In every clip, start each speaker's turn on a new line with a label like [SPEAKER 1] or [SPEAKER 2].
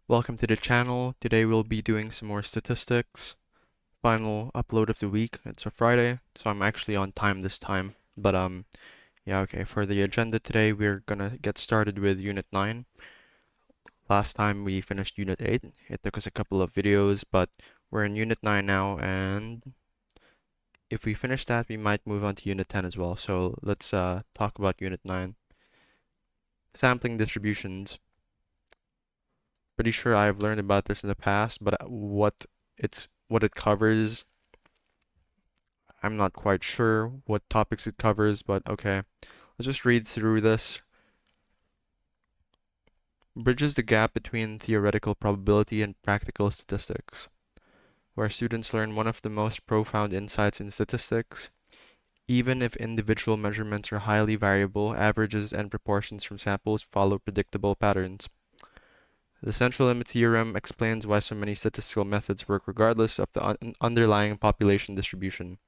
[SPEAKER 1] Welcome to the channel. Today we'll be doing some more statistics. Final upload of the week. It's a Friday, so I'm actually on time this time. But yeah, okay. For the agenda today, we're gonna get started with Unit 9. Last time we finished Unit 8. It took us a couple of videos, but we're in Unit 9 now, and if we finish that, we might move on to Unit 10 as well. So let's talk about Unit 9. Sampling distributions. Pretty sure I've learned about this in the past, but what it covers, I'm not quite sure what topics it covers, but okay. Let's just read through this. Bridges the gap between theoretical probability and practical statistics, where students learn one of the most profound insights in statistics. Even if individual measurements are highly variable, averages and proportions from samples follow predictable patterns. The central limit theorem explains why so many statistical methods work regardless of the underlying population distribution.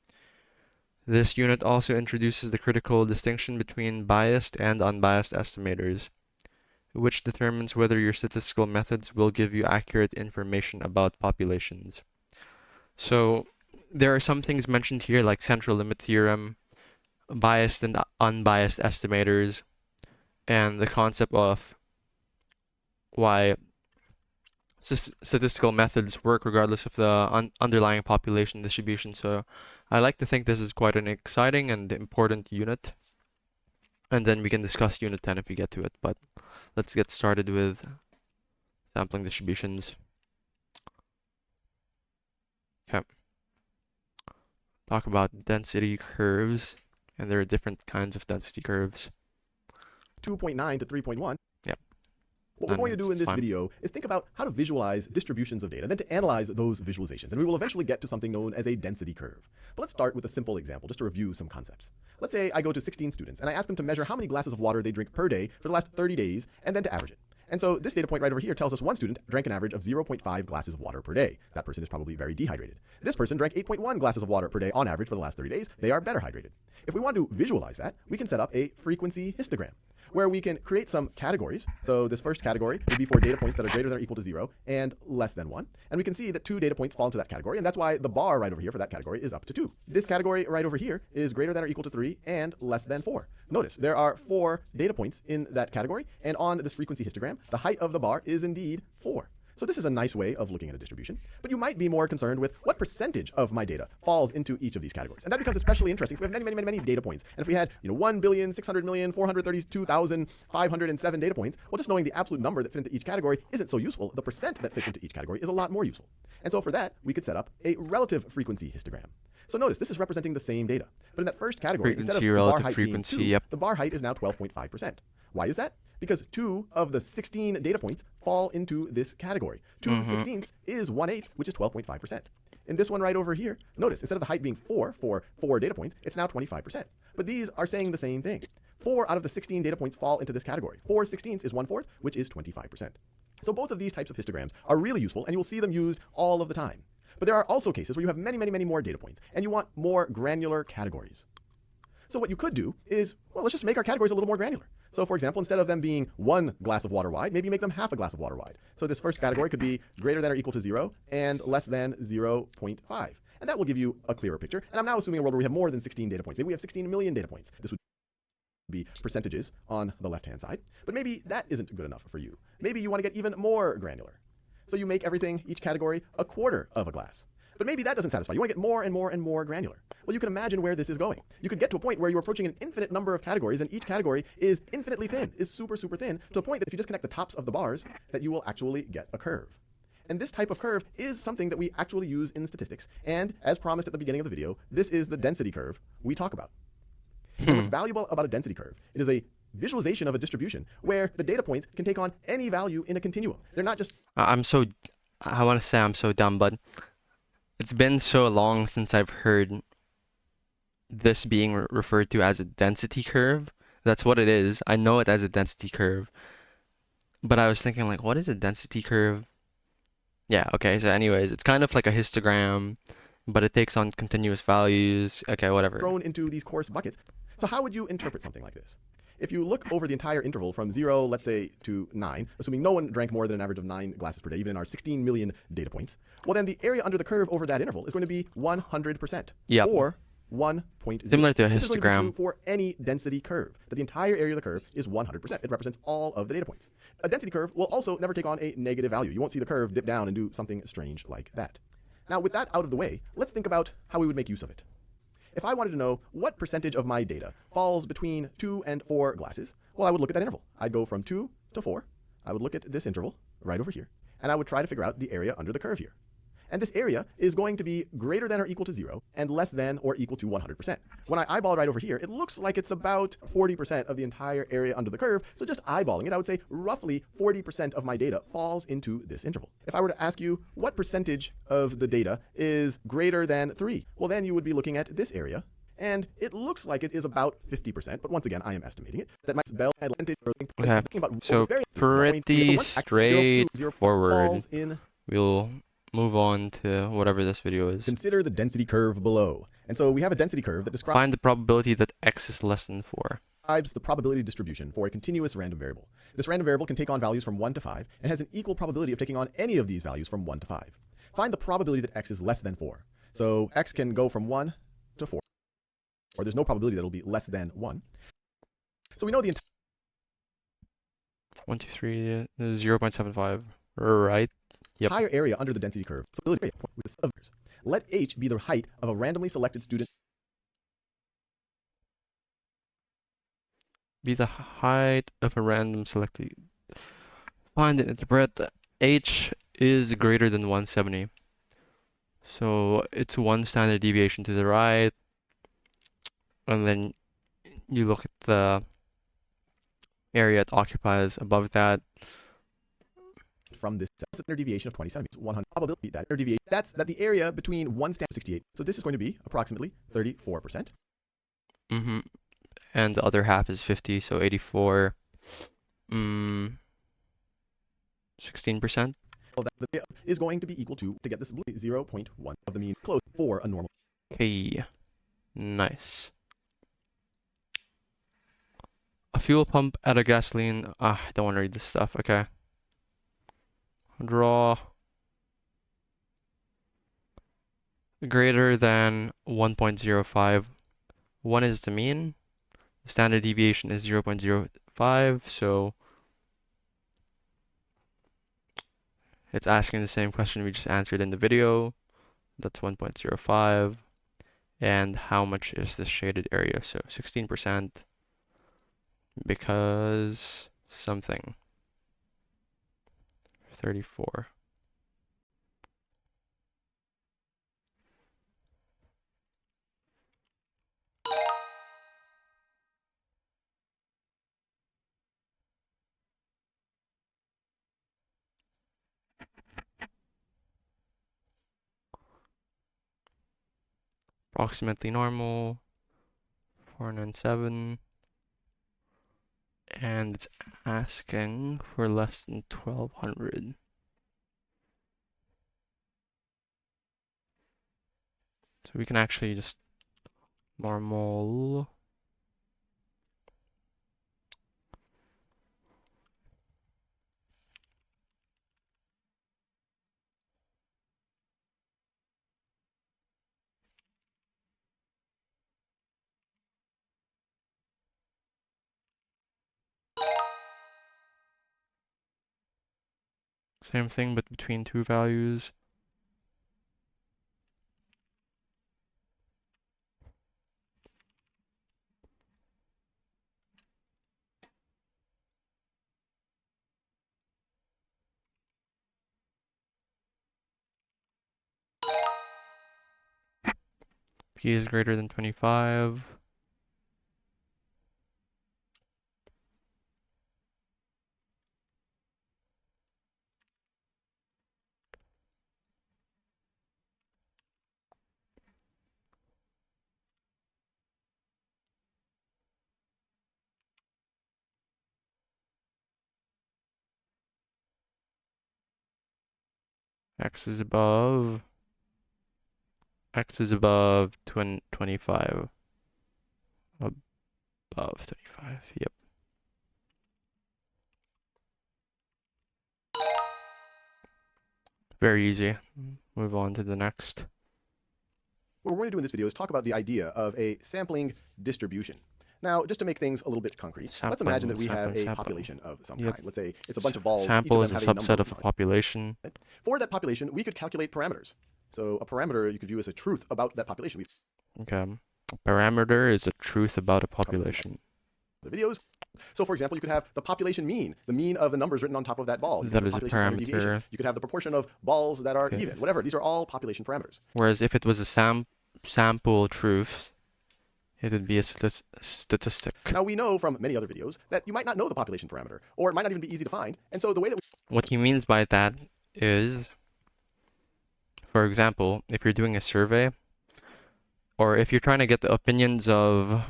[SPEAKER 1] This unit also introduces the critical distinction between biased and unbiased estimators, which determines whether your statistical methods will give you accurate information about populations. So there are some things mentioned here like central limit theorem, biased and unbiased estimators, and the concept of why statistical methods work regardless of the underlying population distribution. So I like to think this is quite an exciting and important unit. And then we can discuss Unit 10 if we get to it. But let's get started with sampling distributions. Okay. Talk about density curves. And there are different kinds of density curves.
[SPEAKER 2] 2.9 to 3.1.
[SPEAKER 1] Yep.
[SPEAKER 2] What we're going to do in this video is think about how to visualize distributions of data, and then to analyze those visualizations. And we will eventually get to something known as a density curve. But let's start with a simple example, just to review some concepts. Let's say I go to 16 students, and I ask them to measure how many glasses of water they drink per day for the last 30 days, and then to average it. And so this data point right over here tells us one student drank an average of 0.5 glasses of water per day. That person is probably very dehydrated. This person drank 8.1 glasses of water per day on average for the last 30 days. They are better hydrated. If we want to visualize that, we can set up a frequency histogram, where we can create some categories. So this first category would be for data points that are greater than or equal to 0 and less than 1. And we can see that 2 data points fall into that category, and that's why the bar right over here for that category is up to 2. This category right over here is greater than or equal to 3 and less than 4. Notice there are 4 data points in that category, and on this frequency histogram, the height of the bar is indeed 4. So this is a nice way of looking at a distribution, but you might be more concerned with what percentage of my data falls into each of these categories. And that becomes especially interesting if we have many data points. And if we had 1,600,432,507 data points, well, just knowing the absolute number that fit into each category isn't so useful. The percent that fits into each category is a lot more useful. And so for that, we could set up a relative frequency histogram. So notice, this is representing the same data. But in that first category, instead of the bar height being 2, the bar height is now 12.5%. Why is that? Because 2 of the 16 data points fall into this category. 2/16 is 1/8, which is 12.5%. In this one right over here, notice, instead of the height being 4 for 4 data points, it's now 25%. But these are saying the same thing. 4 out of the 16 data points fall into this category. 4/16 is 1/4, which is 25%. So both of these types of histograms are really useful, and you will see them used all of the time. But there are also cases where you have many more data points, and you want more granular categories. So what you could do is, well, let's just make our categories a little more granular. So for example, instead of them being 1 glass of water wide, maybe make them half a glass of water wide. So this first category could be greater than or equal to 0 and less than 0.5. And that will give you a clearer picture. And I'm now assuming a world where we have more than 16 data points. Maybe we have 16 million data points. This would be percentages on the left-hand side. But maybe that isn't good enough for you. Maybe you want to get even more granular. So you make everything, each category, a quarter of a glass. But maybe that doesn't satisfy. You want to get more and more granular. Well, you can imagine where this is going. You could get to a point where you're approaching an infinite number of categories, and each category is infinitely thin, is super thin, to the point that if you just connect the tops of the bars, that you will actually get a curve. And this type of curve is something that we actually use in statistics. And as promised at the beginning of the video, this is the density curve we talk about. And what's valuable about a density curve, it is a visualization of a distribution where the data points can take on any value in a continuum. They're not just...
[SPEAKER 1] I want to say I'm so dumb, but it's been so long since I've heard this being referred to as a density curve. That's what it is. I know it as a density curve. But I was thinking, like, what is a density curve? Yeah, okay, so anyways, it's kind of like a histogram, but it takes on continuous values. Okay, whatever.
[SPEAKER 2] Thrown into these coarse buckets. So how would you interpret something like this? If you look over the entire interval from 0, let's say, to 9, assuming no one drank more than an average of 9 glasses per day, even in our 16 million data points, well, then the area under the curve over that interval is going to be 100%,
[SPEAKER 1] Yep.
[SPEAKER 2] or 1.0.
[SPEAKER 1] Similar to a
[SPEAKER 2] This is going to be true
[SPEAKER 1] histogram.
[SPEAKER 2] for any density curve, that the entire area of the curve is 100%. It represents all of the data points. A density curve will also never take on a negative value. You won't see the curve dip down and do something strange like that. Now, with that out of the way, let's think about how we would make use of it. If I wanted to know what percentage of my data falls between 2 and 4 glasses, well, I would look at that interval. I'd go from 2 to 4. I would look at this interval right over here, and I would try to figure out the area under the curve here. And this area is going to be greater than or equal to 0 and less than or equal to 100%. When I eyeball right over here, it looks like it's about 40% of the entire area under the curve. So just eyeballing it, I would say roughly 40% of my data falls into this interval. If I were to ask you what percentage of the data is greater than 3, well, then you would be looking at this area. And it looks like it is about 50%, but once again, I am estimating it. That might spell advantage.
[SPEAKER 1] Okay, so pretty straightforward. We'll move on to whatever this video is.
[SPEAKER 2] Consider the density curve below. And so we have a density curve that describes
[SPEAKER 1] Find the probability that x is less than 4.
[SPEAKER 2] The probability distribution for a continuous random variable. This random variable can take on values from 1 to 5 and has an equal probability of taking on any of these values from 1 to 5. Find the probability that x is less than 4. So x can go from 1 to 4, or there's no probability that it'll be less than 1. So we know the entire
[SPEAKER 1] 1, 2, 3, 0.75, right? Yep.
[SPEAKER 2] Higher area under the density curve. So area with the subvectors. Let h be the height of a randomly selected student.
[SPEAKER 1] Be the height of a random selected. Find and interpret h is greater than 170. So it's one standard deviation to the right. And then you look at the area it occupies above that.
[SPEAKER 2] From this standard deviation of 20 centimeters, 100 probability that deviation. That's that the area between 1 standard 68. So this is going to be approximately 34%.
[SPEAKER 1] Mm-hmm. And the other half is 50, so 84. 16%.
[SPEAKER 2] Well, that is going to be equal to get this 0.1 of the mean close for a normal.
[SPEAKER 1] Okay, nice. A fuel pump at a gasoline. I don't want to read this stuff. Okay. Draw greater than 1.05. 1 is the mean. The standard deviation is 0.05, so it's asking the same question we just answered in the video. That's 1.05. And how much is this shaded area? So 16%, because something. 34. Approximately normal. 497. And it's asking for less than 1200. So we can actually just normal. Same thing, but between two values. P is greater than 25. X is above 25. Above 25, yep. Very easy. Move on to the next.
[SPEAKER 2] What we're going to do in this video is talk about the idea of a sampling distribution. Now, just to make things a little bit concrete, let's imagine that we have a population of some kind. Let's say it's a bunch of balls.
[SPEAKER 1] Sample
[SPEAKER 2] each
[SPEAKER 1] is
[SPEAKER 2] of
[SPEAKER 1] a
[SPEAKER 2] them
[SPEAKER 1] subset
[SPEAKER 2] have
[SPEAKER 1] of a population.
[SPEAKER 2] For that population, we could calculate parameters. So a parameter you could view as a truth about that population.
[SPEAKER 1] Okay. A parameter is a truth about a population.
[SPEAKER 2] The videos. So for example, you could have the population mean, the mean of the numbers written on top of that ball. You
[SPEAKER 1] That
[SPEAKER 2] could
[SPEAKER 1] is
[SPEAKER 2] have
[SPEAKER 1] a
[SPEAKER 2] the population standard
[SPEAKER 1] parameter.
[SPEAKER 2] deviation. You could have the proportion of balls that are even, whatever. These are all population parameters.
[SPEAKER 1] Whereas if it was a sample truth, it would be a statistic.
[SPEAKER 2] Now we know from many other videos that you might not know the population parameter, or it might not even be easy to find. And so the way that
[SPEAKER 1] what he means by that is, for example, if you're doing a survey, or if you're trying to get the opinions of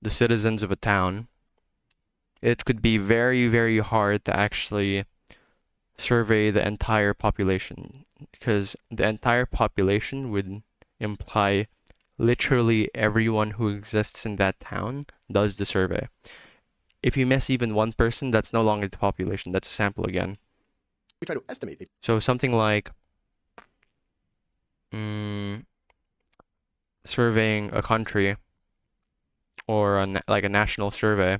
[SPEAKER 1] the citizens of a town, it could be very, very hard to actually survey the entire population, because the entire population would imply literally everyone who exists in that town does the survey. If you miss even one person, that's no longer the population, that's a sample again.
[SPEAKER 2] we try to estimate.
[SPEAKER 1] So something like surveying a country or like a national survey,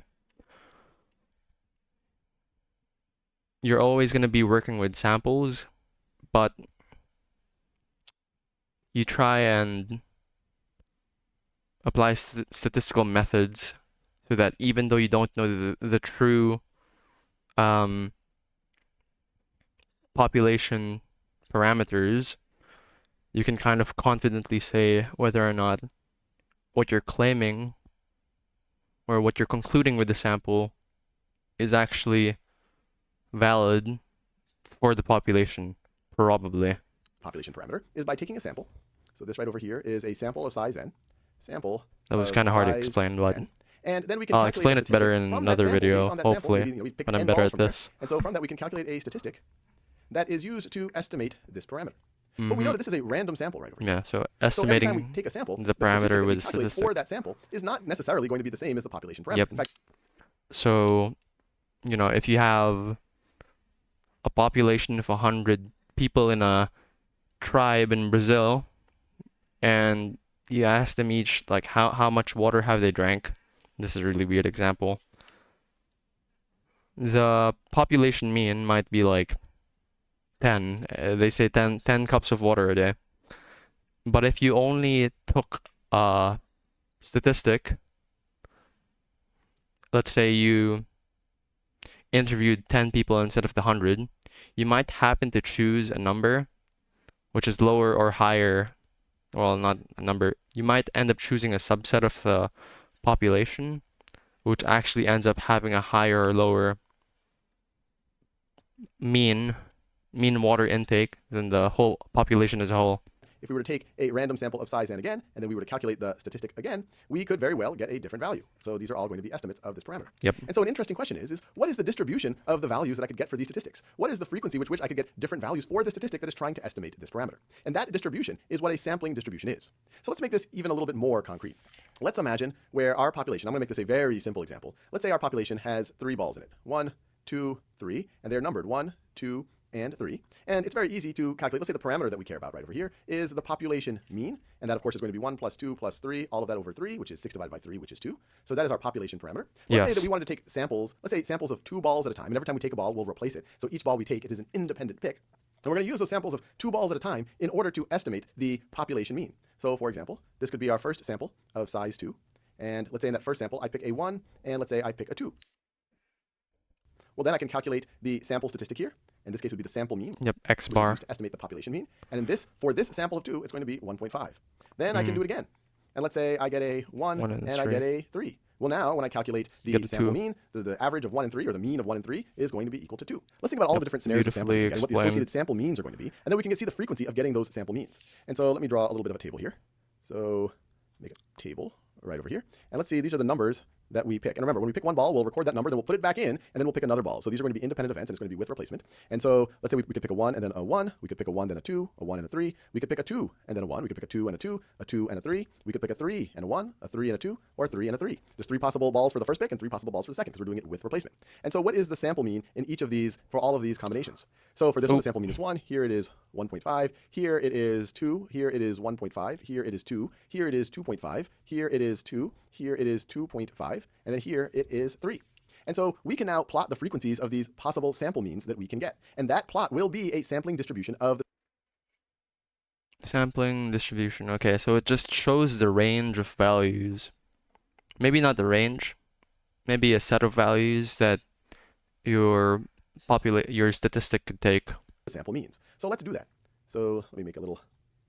[SPEAKER 1] you're always going to be working with samples, but you try and apply statistical methods so that even though you don't know the true population parameters, you can kind of confidently say whether or not what you're claiming or what you're concluding with the sample is actually valid for the population, probably.
[SPEAKER 2] Population parameter is by taking a sample. So this right over here is a sample of size n. Sample.
[SPEAKER 1] That was kind of hard to explain, but
[SPEAKER 2] and then we can
[SPEAKER 1] I'll explain it better in another video, hopefully, when I'm better at this.
[SPEAKER 2] And so from that we can calculate a statistic that is used to estimate this parameter. But we know that this is a random sample right over here.
[SPEAKER 1] Yeah, so estimating
[SPEAKER 2] every time we take a sample,
[SPEAKER 1] the parameter with the
[SPEAKER 2] statistic for that sample is not necessarily going to be the same as the population parameter. In fact,
[SPEAKER 1] so, you know, if you have a population of 100 people in a tribe in Brazil, and you ask them each, like, how much water have they drank? This is a really weird example. The population mean might be like 10. They say 10 cups of water a day. But if you only took a statistic, let's say you interviewed 10 people instead of the 100, you might happen to choose a number which is lower or higher. Well, not a number. You might end up choosing a subset of the population, which actually ends up having a higher or lower mean water intake than the whole population as a whole.
[SPEAKER 2] If we were to take a random sample of size n again, and then we were to calculate the statistic again, we could very well get a different value. So these are all going to be estimates of this parameter.
[SPEAKER 1] Yep.
[SPEAKER 2] And so an interesting question is what is the distribution of the values that I could get for these statistics? What is the frequency with which I could get different values for the statistic that is trying to estimate this parameter? And that distribution is what a sampling distribution is. So let's make this even a little bit more concrete. Let's imagine where our population, I'm going to make this a very simple example. Let's say our population has 3 balls in it. 1, 2, 3, and they're numbered 1, 2, and 3. And it's very easy to calculate. Let's say the parameter that we care about right over here is the population mean. And that, of course, is going to be 1 plus 2 plus 3, all of that over 3, which is 6 divided by 3, which is 2. So that is our population parameter. Let's say that we wanted to take samples, let's say samples of 2 balls at a time. And every time we take a ball, we'll replace it. So each ball we take, it is an independent pick. And we're going to use those samples of 2 balls at a time in order to estimate the population mean. So, for example, this could be our first sample of size 2. And let's say in that first sample, I pick a 1, and let's say I pick a 2. Well, then I can calculate the sample statistic here. In this case, it would be the sample mean.
[SPEAKER 1] Yep, x bar.
[SPEAKER 2] Which is used to estimate the population mean. And in this, for this sample of 2, it's going to be 1.5. Then I can do it again. And let's say I get a 1 and I get a 3. Well, now when I calculate the sample mean, the average of 1 and 3, or the mean of 1 and 3, is going to be equal to 2. Let's think about all the different scenarios of sampling and what the associated sample means are going to be. And then we can see the frequency of getting those sample means. And so let me draw a little bit of a table here. So make a table right over here. And let's see, these are the numbers that we pick. And remember, when we pick one ball, we'll record that number, then we'll put it back in, and then we'll pick another ball. So these are going to be independent events, and it's going to be with replacement. And so let's say we could pick a 1 and then a 1. We could pick a 1, then a 1 and a 3. We could pick a 2 and then a 1. We could pick a 2 and a 2, a 2 and a 3. We could pick a 3 and a 1, a 3 and a 2, or a 3 and a 3. There's 3 possible balls for the first pick and 3 possible balls for the second because we're doing it with replacement. And so what is the sample mean in each of these for all of these combinations? So for this one, the sample mean is 1. Here it is 1.5. Here it is 2. Here it is 1.5. Here it is 2. Here it is 2.5. Here it is 2. Here it is 2.5. And then here it is 3. And so we can now plot the frequencies of these possible sample means that we can get. And that plot will be a sampling distribution of the
[SPEAKER 1] sampling distribution. Okay, so it just shows the range of values. Maybe not the range. Maybe a set of values that your statistic could take.
[SPEAKER 2] Sample means. So let's do that. So let me make a little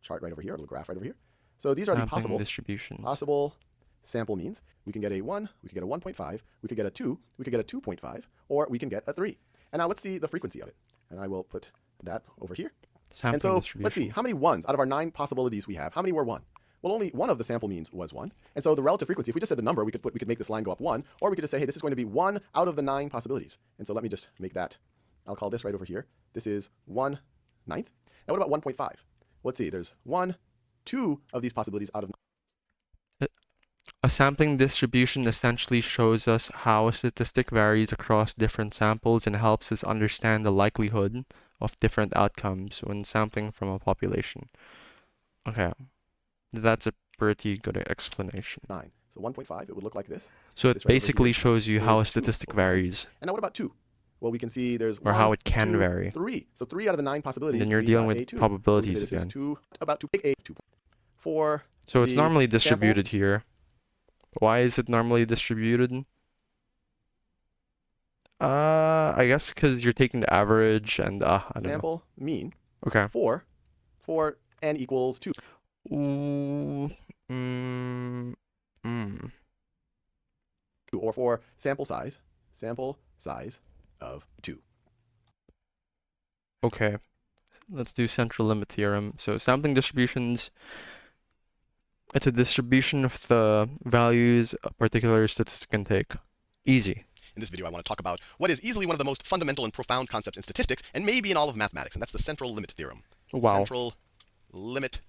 [SPEAKER 2] chart right over here, a little graph right over here. So these are the possible
[SPEAKER 1] distributions.
[SPEAKER 2] Possible sample means. We can get a 1, we could get a 1.5, we could get a 2, we could get a 2.5, or we can get a 3. And now let's see the frequency of it. And I will put that over here.
[SPEAKER 1] Sampling
[SPEAKER 2] and so
[SPEAKER 1] distribution.
[SPEAKER 2] let's see, how many 1s out of our 9 possibilities we have, how many were 1? Well, only one of the sample means was 1. And so the relative frequency, if we just said the number, we could make this line go up 1, or we could just say, hey, this is going to be 1 out of the 9 possibilities. And so let me just make that, I'll call this right over here. This is 1/9. Now what about 1.5? Let's see, there's 1, 2 of these possibilities out of 9.
[SPEAKER 1] A sampling distribution essentially shows us how a statistic varies across different samples and helps us understand the likelihood of different outcomes when sampling from a population. Okay, that's a pretty good explanation.
[SPEAKER 2] 9. So 1.5, it would look like this.
[SPEAKER 1] So it
[SPEAKER 2] This right
[SPEAKER 1] basically shows you how a statistic varies.
[SPEAKER 2] And now what about 2? Well, we can see there's
[SPEAKER 1] or
[SPEAKER 2] 1,
[SPEAKER 1] how it can
[SPEAKER 2] 2,
[SPEAKER 1] vary.
[SPEAKER 2] 3. So 3 out of the 9 possibilities.
[SPEAKER 1] And then you're
[SPEAKER 2] we
[SPEAKER 1] dealing
[SPEAKER 2] got
[SPEAKER 1] with
[SPEAKER 2] A2.
[SPEAKER 1] probabilities
[SPEAKER 2] So this
[SPEAKER 1] again.
[SPEAKER 2] is 2, about 2, pick A 2. 4.
[SPEAKER 1] So it's normally distributed here. Why is it normally distributed? I guess because you're taking the average and I don't
[SPEAKER 2] sample
[SPEAKER 1] know.
[SPEAKER 2] mean.
[SPEAKER 1] Okay.
[SPEAKER 2] 4 for n equals 2.
[SPEAKER 1] Ooh.
[SPEAKER 2] Or for sample size of 2.
[SPEAKER 1] Okay. Let's do central limit theorem. So sampling distributions, it's a distribution of the values a particular statistic can take. Easy.
[SPEAKER 3] In this video, I want to talk about what is easily one of the most fundamental and profound concepts in statistics, and maybe in all of mathematics, and that's the central limit theorem.
[SPEAKER 1] Wow.
[SPEAKER 3] Central limit.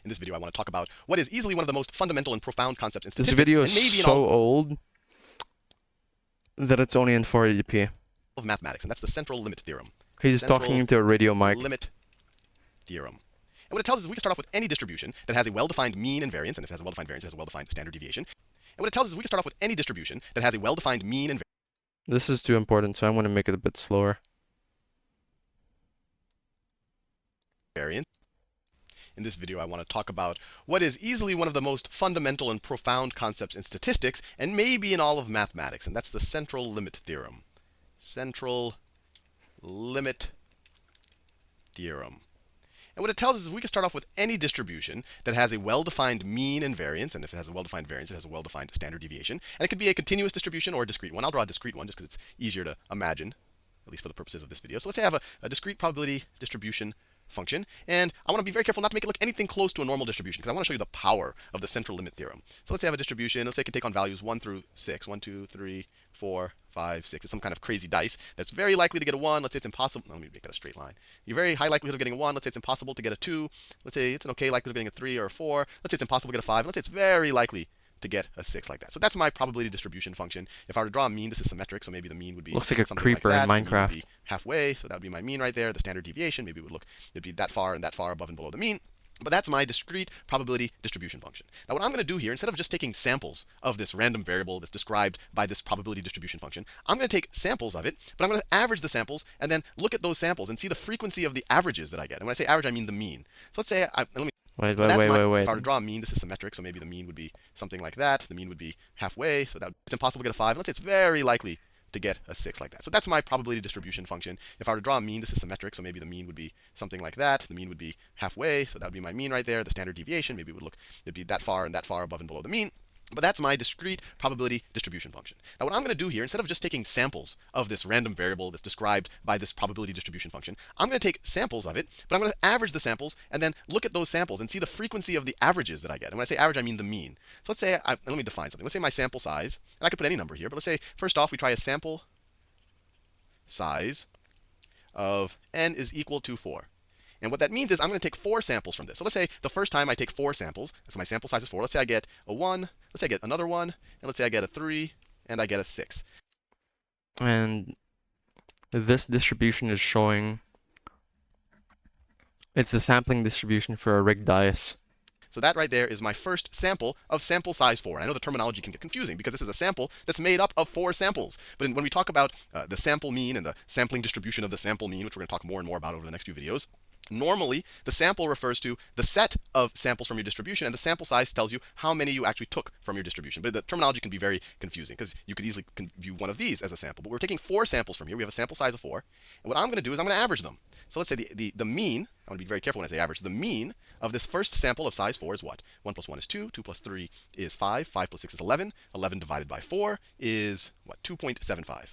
[SPEAKER 3] In this video, I want to talk about what is easily one of the most fundamental and profound concepts in statistics.
[SPEAKER 1] This video
[SPEAKER 3] and maybe
[SPEAKER 1] is
[SPEAKER 3] in
[SPEAKER 1] so
[SPEAKER 3] all
[SPEAKER 1] old that it's only in 480p.
[SPEAKER 3] of mathematics, and that's the central limit theorem.
[SPEAKER 1] He's just talking into a radio mic.
[SPEAKER 3] Limit theorem. And what it tells us is we can start off with any distribution that has a well-defined mean and variance, and if it has a well-defined variance, it has a well-defined standard deviation. And what it tells us is we can start off with any distribution that has a well-defined mean and
[SPEAKER 1] This is too important, so I'm going to make it a bit slower.
[SPEAKER 3] variance. In this video, I want to talk about what is easily one of the most fundamental and profound concepts in statistics, and maybe in all of mathematics, and that's the central limit theorem. Central limit theorem. And what it tells us is we can start off with any distribution that has a well-defined mean and variance, and if it has a well-defined variance, it has a well-defined standard deviation. And it could be a continuous distribution or a discrete one. I'll draw a discrete one just because it's easier to imagine, at least for the purposes of this video. So let's say I have a discrete probability distribution function, and I want to be very careful not to make it look anything close to a normal distribution because I want to show you the power of the central limit theorem. So let's say I have a distribution. Let's say it can take on values 1 through 6. 1, 2, 3, 4, 5, 6. It's some kind of crazy dice that's very likely to get a 1. Let's say it's impossible. Let me make that a straight line. You're very high likelihood of getting a 1. Let's say it's impossible to get a 2. Let's say it's an okay likelihood of getting a 3 or a 4. Let's say it's impossible to get a 5. Let's say it's very likely to get a 6 like that. So that's my probability distribution function. If I were to draw a mean, this is symmetric, so maybe the mean would be
[SPEAKER 1] Looks like a
[SPEAKER 3] something
[SPEAKER 1] creeper
[SPEAKER 3] like that.
[SPEAKER 1] in
[SPEAKER 3] The mean would
[SPEAKER 1] Minecraft.
[SPEAKER 3] be halfway, so that would be my mean right there. The standard deviation maybe it'd be that far and that far above and below the mean. But that's my discrete probability distribution function. Now what I'm going to do here, instead of just taking samples of this random variable that's described by this probability distribution function, I'm going to take samples of it, but I'm going to average the samples and then look at those samples and see the frequency of the averages that I get. And when I say average, I mean the mean. So let's say, let me
[SPEAKER 1] Wait.
[SPEAKER 3] If I were to draw a mean, this is symmetric, so maybe the mean would be something like that. The mean would be halfway, so it's impossible to get a 5. And let's say it's very likely to get a 6 like that. So that's my probability distribution function. If I were to draw a mean, this is symmetric, so maybe the mean would be something like that. The mean would be halfway, so that would be my mean right there. The standard deviation maybe it'd be that far and that far above and below the mean. But that's my discrete probability distribution function. Now what I'm going to do here, instead of just taking samples of this random variable that's described by this probability distribution function, I'm going to take samples of it, but I'm going to average the samples and then look at those samples and see the frequency of the averages that I get. And when I say average, I mean the mean. So let's say, let me define something. Let's say my sample size, and I could put any number here, but let's say first off we try a sample size of n is equal to 4. And what that means is I'm going to take 4 samples from this. So let's say the first time I take 4 samples, so my sample size is 4. Let's say I get a 1, let's say I get another 1, and let's say I get a 3, and I get a 6.
[SPEAKER 1] And this distribution is showing it's the sampling distribution for a rigged dice.
[SPEAKER 3] So that right there is my first sample of sample size 4. And I know the terminology can get confusing because this is a sample that's made up of 4 samples. But when we talk about the sample mean and the sampling distribution of the sample mean, which we're going to talk more and more about over the next few videos, normally the sample refers to the set of samples from your distribution, and the sample size tells you how many you actually took from your distribution. But the terminology can be very confusing because you could easily view one of these as a sample. But we're taking 4 samples from here. We have a sample size of 4. And what I'm going to do is I'm going to average them. So let's say the mean, I want to be very careful when I say average, the mean of this first sample of size 4 is what? 1 plus 1 is 2, 2 plus 3 is 5, 5 plus 6 is 11, 11 divided by 4 is what? 2.75.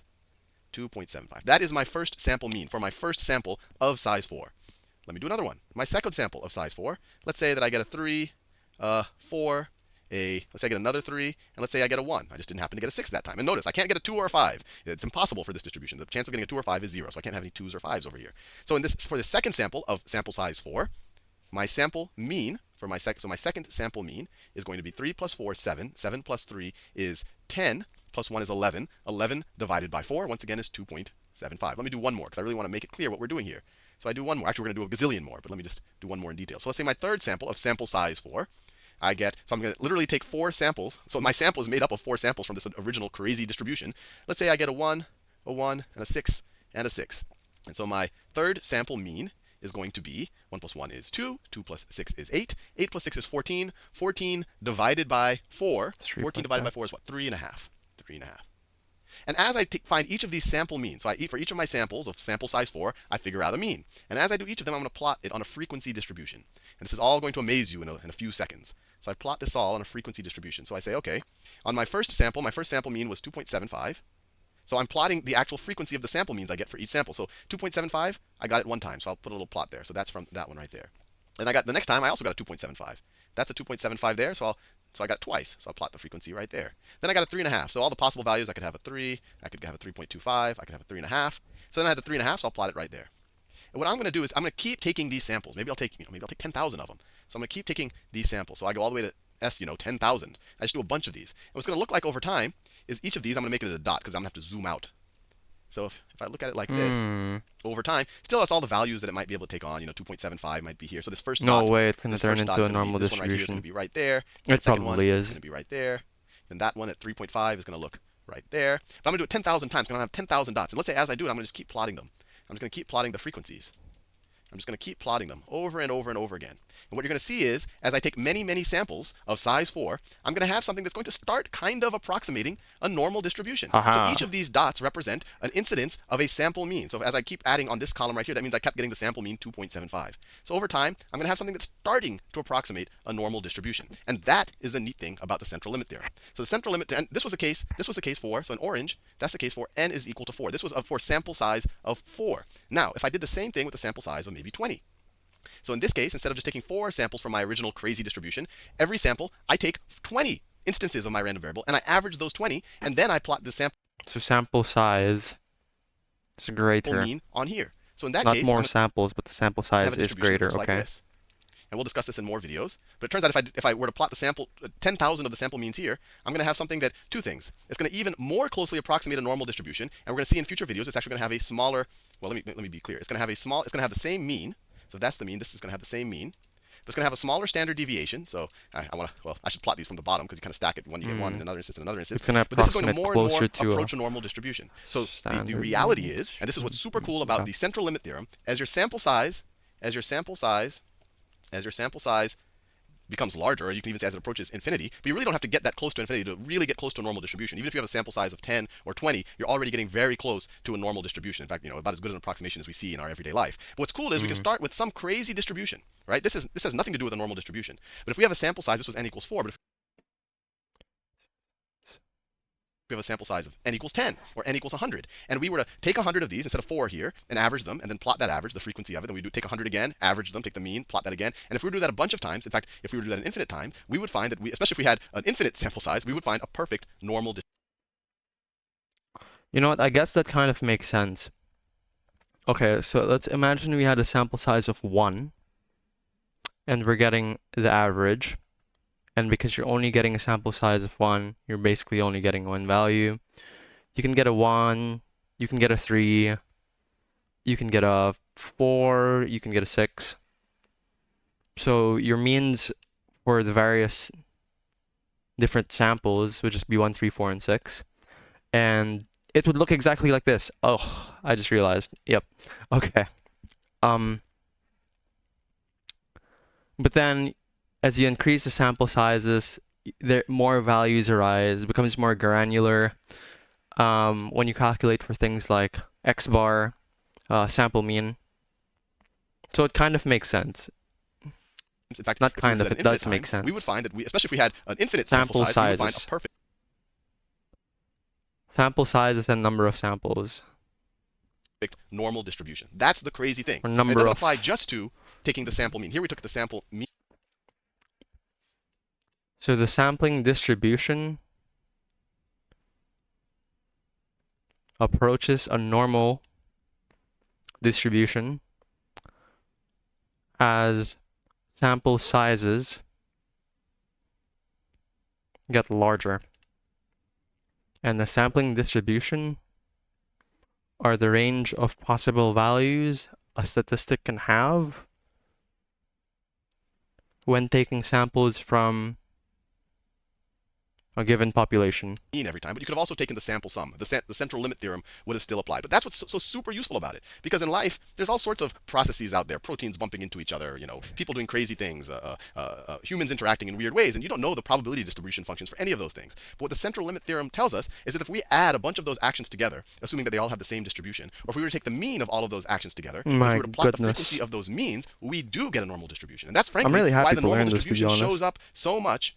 [SPEAKER 3] 2.75. That is my first sample mean for my first sample of size 4. Let me do another one. My second sample of size 4. Let's say that I get a 3, 4, let's say I get another 3, and let's say I get a 1. I just didn't happen to get a 6 that time. And notice, I can't get a 2 or a 5. It's impossible for this distribution. The chance of getting a 2 or 5 is 0, so I can't have any 2s or 5s over here. So for the second sample of sample size 4, my sample mean for my second sample mean is going to be 3 plus 4 is 7. 7 plus 3 is 10. Plus 1 is 11. 11 divided by 4, once again, is 2.75. Let me do one more because I really want to make it clear what we're doing here. So I do one more. Actually, we're going to do a gazillion more, but let me just do one more in detail. So let's say my third sample of sample size 4, I get, so I'm going to literally take 4 samples. So my sample is made up of 4 samples from this original crazy distribution. Let's say I get a 1, and a 6, and a 6. And so my third sample mean is going to be 1 plus 1 is 2, 2 plus 6 is 8, 8 plus 6 is 14, 14 divided by 4, 14 divided by 4 is what? 3.5. 3.5. And as I find each of these sample means, so for each of my samples of sample size 4, I figure out a mean. And as I do each of them, I'm going to plot it on a frequency distribution. And this is all going to amaze you in a few seconds. So I plot this all on a frequency distribution. So I say, okay, on my first sample mean was 2.75. So I'm plotting the actual frequency of the sample means I get for each sample. So 2.75, I got it one time. So I'll put a little plot there. So that's from that one right there. And I got the next time, I also got a 2.75. That's a 2.75 there. So I got it twice. So I'll plot the frequency right there. Then I got a 3.5. So all the possible values, I could have a 3, I could have a 3.25, I could have a 3.5. So then I had the 3.5, so I'll plot it right there. And what I'm going to do is I'm going to keep taking these samples. Maybe I'll take 10,000 of them. So I'm going to keep taking these samples. So I go all the way to 10,000. I just do a bunch of these. And what's going to look like over time is each of these, I'm going to make it a dot because I'm going to have to zoom out. So if I look at it like this, over time, still that's all the values that it might be able to take on. 2.75 might be here. So this first
[SPEAKER 1] No
[SPEAKER 3] dot,
[SPEAKER 1] way, it's going to
[SPEAKER 3] this
[SPEAKER 1] turn
[SPEAKER 3] first dot
[SPEAKER 1] into a
[SPEAKER 3] is going to
[SPEAKER 1] normal
[SPEAKER 3] be, this one right here is going
[SPEAKER 1] distribution.
[SPEAKER 3] to be right there.
[SPEAKER 1] It
[SPEAKER 3] The second one
[SPEAKER 1] probably
[SPEAKER 3] is
[SPEAKER 1] is.
[SPEAKER 3] going to be right there. Then that one at 3.5 is going to look right there. But I'm going to do it 10,000 times. I'm going to have 10,000 dots. And let's say as I do it, I'm going to just keep plotting them. I'm just going to keep plotting the frequencies. I'm just going to keep plotting them over and over and over again. And what you're going to see is, as I take many, many samples of size 4, I'm going to have something that's going to start kind of approximating a normal distribution. So each of these dots represent an incidence of a sample mean. So as I keep adding on this column right here, that means I kept getting the sample mean 2.75. So over time, I'm going to have something that's starting to approximate a normal distribution. And that is the neat thing about the central limit theorem. So the central limit, and this was the case for, so in orange, that's the case for n is equal to 4. This was for sample size of 4. Now, if I did the same thing with the sample size of maybe 20. So in this case, instead of just taking 4 samples from my original crazy distribution, every sample, I take 20 instances of my random variable, and I average those 20, and then I plot the sample
[SPEAKER 1] So sample size is greater.
[SPEAKER 3] mean on here. So in that
[SPEAKER 1] Not
[SPEAKER 3] case,
[SPEAKER 1] more
[SPEAKER 3] I'm
[SPEAKER 1] samples, but the sample
[SPEAKER 3] going to
[SPEAKER 1] size
[SPEAKER 3] have a
[SPEAKER 1] is
[SPEAKER 3] distribution that
[SPEAKER 1] greater,
[SPEAKER 3] looks like
[SPEAKER 1] okay.
[SPEAKER 3] this. And we'll discuss this in more videos. But it turns out if I were to plot the sample, 10,000 of the sample means here, I'm going to have something that, two things. It's going to even more closely approximate a normal distribution. And we're going to see in future videos, it's actually going to have a smaller, well, let me be clear. It's going to have the same mean. So that's the mean. This is going to have the same mean. But it's going to have a smaller standard deviation. So I should plot these from the bottom because you kind of stack it. One you get one, in another instance, and another instance.
[SPEAKER 1] It's going to
[SPEAKER 3] But this is going to
[SPEAKER 1] approximate
[SPEAKER 3] more and more
[SPEAKER 1] closer to
[SPEAKER 3] approach a normal distribution. So the
[SPEAKER 1] standard
[SPEAKER 3] reality is, and this is what's super cool about the central limit theorem, as your sample size becomes larger, or you can even say as it approaches infinity, but you really don't have to get that close to infinity to really get close to a normal distribution. Even if you have a sample size of 10 or 20, you're already getting very close to a normal distribution. In fact, about as good an approximation as we see in our everyday life. But what's cool is we can start with some crazy distribution, right? This has nothing to do with a normal distribution. But if we have a sample size, this was n equals 4, but if we have a sample size of n equals 10 or n equals 100. And we were to take 100 of these instead of 4 here and average them and then plot that average, the frequency of it. Then we do take 100 again, average them, take the mean, plot that again. And if we were to do that a bunch of times, in fact, if we were to do that an infinite time, we would find that especially if we had an infinite sample size, we would find a perfect normal distribution.
[SPEAKER 1] You know what? I guess that kind of makes sense. Okay, so let's imagine we had a sample size of 1 and we're getting the average. And because you're only getting a sample size of 1, you're basically only getting one value. You can get a 1, you can get a 3, you can get a 4, you can get a 6. So your means for the various different samples would just be 1, 3, 4, and 6. And it would look exactly like this. Oh, I just realized. Yep. Okay. But then as you increase the sample sizes, more values arise, it becomes more granular. When you calculate for things like x bar, sample mean. So it kind of makes sense.
[SPEAKER 3] In fact,
[SPEAKER 1] not kind of, it does make sense.
[SPEAKER 3] We would find that especially if we had an infinite
[SPEAKER 1] sample
[SPEAKER 3] sample size, we would
[SPEAKER 1] sizes.
[SPEAKER 3] find a perfect
[SPEAKER 1] Sample sizes and number of samples.
[SPEAKER 3] Normal distribution. That's the crazy thing.
[SPEAKER 1] Or number
[SPEAKER 3] it doesn't
[SPEAKER 1] of...
[SPEAKER 3] apply just to taking the sample mean. Here we took the sample mean.
[SPEAKER 1] So the sampling distribution approaches a normal distribution as sample sizes get larger. And the sampling distribution are the range of possible values a statistic can have when taking samples from a given population.
[SPEAKER 3] Every time, but you could have also taken the sample sum. The central limit theorem would have still applied. But that's what's so super useful about it. Because in life, there's all sorts of processes out there, proteins bumping into each other, people doing crazy things, humans interacting in weird ways, and you don't know the probability distribution functions for any of those things. But what the central limit theorem tells us is that if we add a bunch of those actions together, assuming that they all have the same distribution, or if we were to take the mean of all of those actions together, if we were to plot the frequency of those means, we do get a normal distribution. And that's frankly
[SPEAKER 1] I'm really happy
[SPEAKER 3] why the
[SPEAKER 1] to
[SPEAKER 3] normal
[SPEAKER 1] learn this,
[SPEAKER 3] distribution
[SPEAKER 1] to be honest.
[SPEAKER 3] shows up so much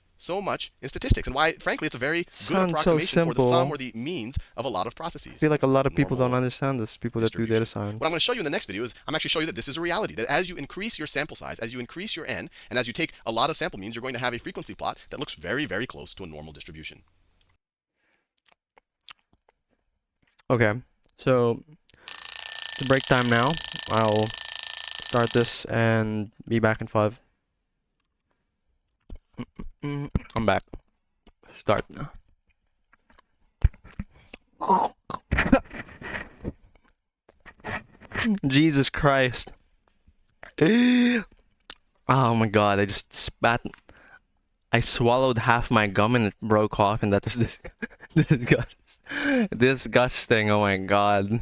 [SPEAKER 3] in statistics, and why, frankly, it's a very good approximation
[SPEAKER 1] so
[SPEAKER 3] for the sum or the means of a lot of processes.
[SPEAKER 1] I feel like a lot of people don't understand this, people that do data science.
[SPEAKER 3] What I'm going to show you in the next video is I'm actually show you that this is a reality, that as you increase your sample size, as you increase your n, and as you take a lot of sample means, you're going to have a frequency plot that looks very, very close to a normal distribution.
[SPEAKER 1] Okay, so to break time now, I'll start this and be back in 5. I'm back. Start. Jesus Christ. Oh my god, I just spat. I swallowed half my gum and it broke off, and that is disgusting. Oh my god.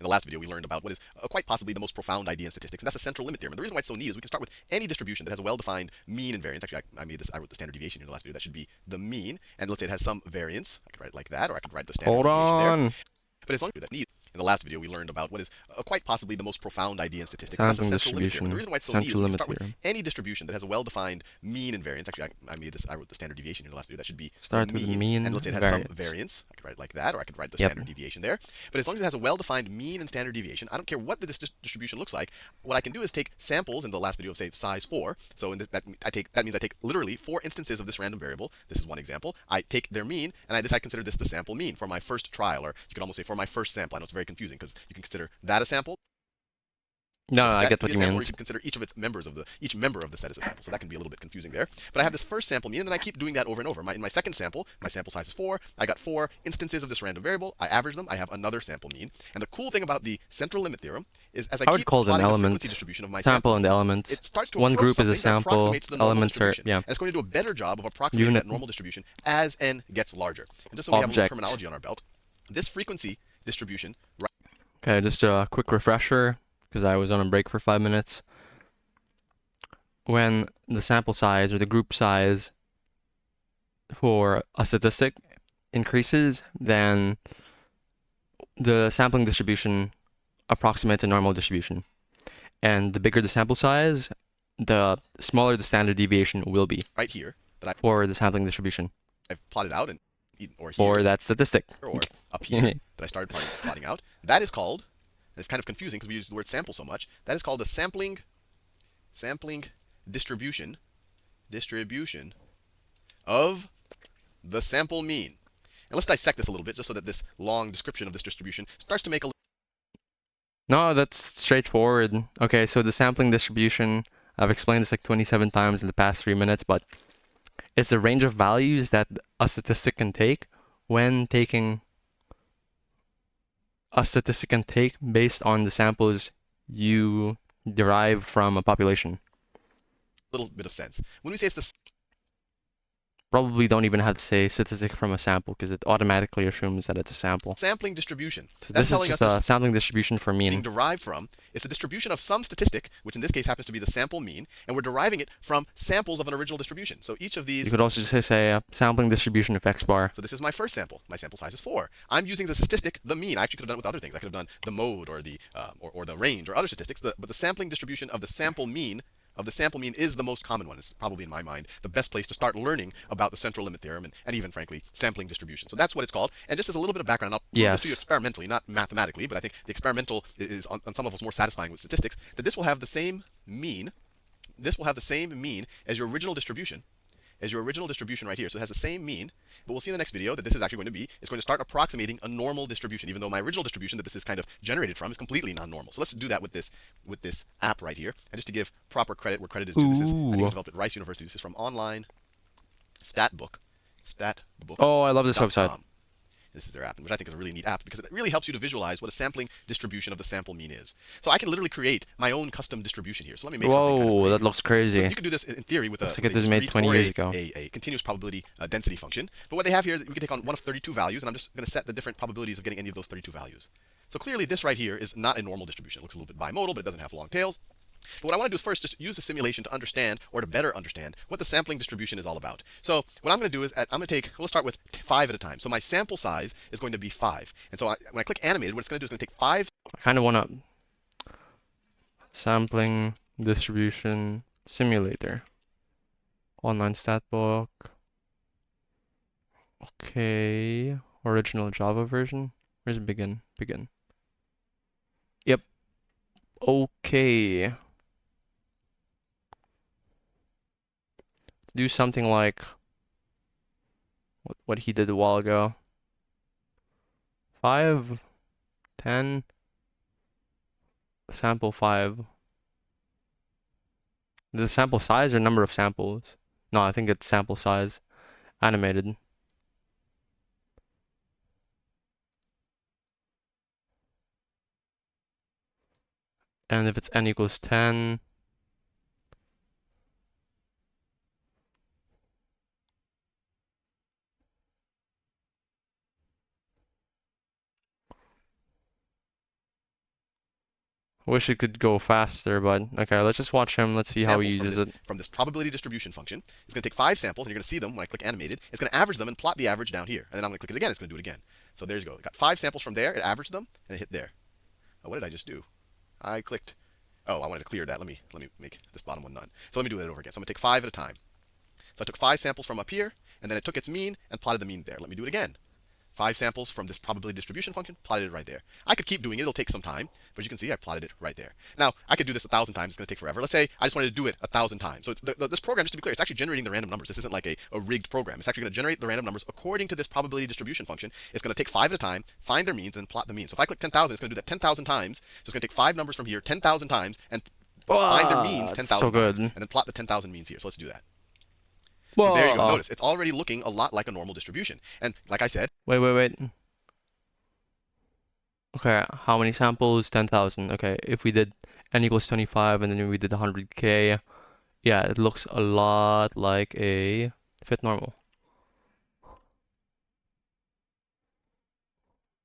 [SPEAKER 3] In the last video, we learned about what is quite possibly the most profound idea in statistics, and that's the central limit theorem. And the reason why it's so neat is we can start with any distribution that has a well-defined mean and variance. Actually, I wrote the standard deviation in the last video. That should be the mean. And let's say it has some variance. I could write it like that, or I could write the standard deviation there. But as long as that neat. In the last video, we learned about what is quite possibly the most profound idea in statistics. And that's the central limit theorem. And the reason why it's so neat is we can start with any distribution that has a well-defined mean and variance. Actually, I wrote the standard deviation in the last video. That should be
[SPEAKER 1] start with mean
[SPEAKER 3] and let's say it has some variance. I could write it like that, or I could write the standard deviation there. But as long as it has a well-defined mean and standard deviation, I don't care what this distribution looks like. What I can do is take samples in the last video of, say, size 4. So in this, that means I take literally 4 instances of this random variable. This is one example. I take their mean, and I consider this the sample mean for my first trial, or you could almost say for my first sample. I know it's very confusing because you can consider that a sample.
[SPEAKER 1] No, I get what you mean.
[SPEAKER 3] Or you can consider each member of the set as a sample. So that can be a little bit confusing there. But I have this first sample mean, and then I keep doing that over and over. In my second sample, my sample size is 4. I got 4 instances of this random variable. I average them. I have another sample mean. And the cool thing about the central limit theorem is as I keep plotting the frequency distribution of my sample
[SPEAKER 1] and element.
[SPEAKER 3] It starts to
[SPEAKER 1] one
[SPEAKER 3] approach
[SPEAKER 1] group is a sample. Elements are
[SPEAKER 3] And it's going to do a better job of approximating that normal distribution as n gets larger. And just so we have a little terminology on our belt, this frequency distribution.
[SPEAKER 1] Okay, just a quick refresher, because I was on a break for 5 minutes. When the sample size or the group size for a statistic increases, then the sampling distribution approximates a normal distribution. And the bigger the sample size, the smaller the standard deviation will be.
[SPEAKER 3] Right here,
[SPEAKER 1] for the sampling distribution.
[SPEAKER 3] I've plotted out, and or
[SPEAKER 1] for
[SPEAKER 3] here,
[SPEAKER 1] that statistic.
[SPEAKER 3] or up here that I started plotting out. That is called, and it's kind of confusing because we use the word sample so much, that is called the sampling distribution of the sample mean. And let's dissect this a little bit just so that this long description of this distribution starts to make a
[SPEAKER 1] No, that's straightforward. Okay, so the sampling distribution, I've explained this like 27 times in the past 3 minutes, but it's a range of values that a statistic can take when taking a statistic can take based on the samples you derive from a population.
[SPEAKER 3] little bit of sense. When we say it's the
[SPEAKER 1] Probably don't even have to say statistic from a sample because it automatically assumes that it's a sample.
[SPEAKER 3] sampling distribution,
[SPEAKER 1] So
[SPEAKER 3] that's
[SPEAKER 1] this is
[SPEAKER 3] telling us
[SPEAKER 1] just
[SPEAKER 3] this
[SPEAKER 1] a sampling distribution for
[SPEAKER 3] being
[SPEAKER 1] mean.
[SPEAKER 3] derived from is the distribution of some statistic, which in this case happens to be the sample mean, and we're deriving it from samples of an original distribution. So each of
[SPEAKER 1] You
[SPEAKER 3] these,
[SPEAKER 1] could also just say a sampling distribution of x bar.
[SPEAKER 3] so this is my first sample. My sample size is 4. I'm using the statistic, the mean. I actually could have done it with other things. I could have done the mode or the or the range or other statistics. But the sampling distribution of the sample mean is the most common one. It's probably, in my mind, the best place to start learning about the central limit theorem and even, frankly, sampling distribution. So that's what it's called. And just as a little bit of background, I'll prove this to you
[SPEAKER 1] Yes.
[SPEAKER 3] experimentally, not mathematically, but I think the experimental is on some levels more satisfying with statistics, that this will have the same mean. This will have the same mean as your original distribution, right here. So it has the same mean, but we'll see in the next video that this is actually going to be, it's going to start approximating a normal distribution, even though my original distribution that this is kind of generated from is completely non-normal. So let's do that with this app right here. And just to give proper credit where credit is due, this is, I think it was developed at Rice University. This is from online statbook.com.
[SPEAKER 1] Oh, I love this website.
[SPEAKER 3] This is their app, which I think is a really neat app because it really helps you to visualize what a sampling distribution of the sample mean is. So I can literally create my own custom distribution here. So let me make something kind of
[SPEAKER 1] Whoa,
[SPEAKER 3] crazy.
[SPEAKER 1] that looks
[SPEAKER 3] So
[SPEAKER 1] crazy.
[SPEAKER 3] you can do this in theory with
[SPEAKER 1] Looks
[SPEAKER 3] a
[SPEAKER 1] like it was made
[SPEAKER 3] discrete
[SPEAKER 1] 20
[SPEAKER 3] or
[SPEAKER 1] years ago.
[SPEAKER 3] a continuous probability density function. But what they have here is we can take on one of 32 values, and I'm just going to set the different probabilities of getting any of those 32 values. So clearly this right here is not a normal distribution. It looks a little bit bimodal, but it doesn't have long tails. But what I want to do is first just use the simulation to understand, or to better understand, what the sampling distribution is all about. So what I'm going to do is I'm going to take, we'll start with 5 at a time. So my sample size is going to be 5. And so when I click animated, what it's going to do is going to take 5.
[SPEAKER 1] I kind of want to sampling distribution simulator. Online stat book. Okay. Original Java version. Where's begin? Begin. Yep. Okay. Do something like what he did a while ago. 5, 10, sample 5. Is it sample size or number of samples? No, I think it's sample size. Animated. And if it's n equals 10, I wish it could go faster, but okay, let's just watch him. Let's see how he uses it.
[SPEAKER 3] From this probability distribution function. It's going to take 5 samples, and you're going to see them when I click animated. It's going to average them and plot the average down here. And then I'm going to click it again. It's going to do it again. So there you go. It got 5 samples from there. It averaged them, and it hit there. Oh, what did I just do? I clicked. Oh, I wanted to clear that. Let me make this bottom one none. So let me do that over again. So I'm going to take 5 at a time. So I took 5 samples from up here, and then it took its mean and plotted the mean there. Let me do it again. 5 samples from this probability distribution function, plotted it right there. I could keep doing it. It'll take some time, but you can see I plotted it right there. Now, I could do this 1,000 times. It's going to take forever. Let's say I just wanted to do it 1,000 times. So this program, just to be clear, it's actually generating the random numbers. This isn't like a rigged program. It's actually going to generate the random numbers according to this probability distribution function. It's going to take 5 at a time, find their means, and then plot the mean. So if I click 10,000, it's going to do that 10,000 times. So it's going to take 5 numbers from here 10,000 times and find their means 10,000
[SPEAKER 1] so good.
[SPEAKER 3] times, and then plot the 10,000 means here. So let's do that.
[SPEAKER 1] Whoa.
[SPEAKER 3] So there you go. Notice, it's already looking a lot like a normal distribution. And like I said,
[SPEAKER 1] Wait. Okay, how many samples? 10,000. Okay, if we did n equals 25 and then we did 100k, yeah, it looks a lot like a fit normal.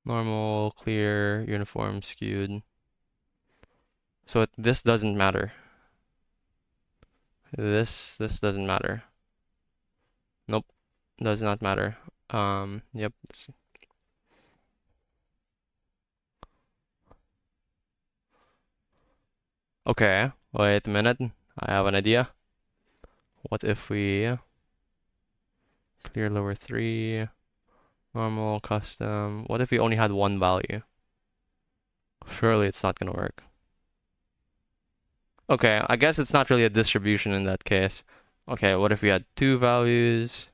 [SPEAKER 1] Normal, clear, uniform, skewed. So this doesn't matter. This doesn't matter. Nope, does not matter. Yep. Okay, wait a minute. I have an idea. What if we clear lower 3, Normal, custom. What if we only had one value? Surely it's not gonna work. Okay, I guess it's not really a distribution in that case. Okay, what if we had two values?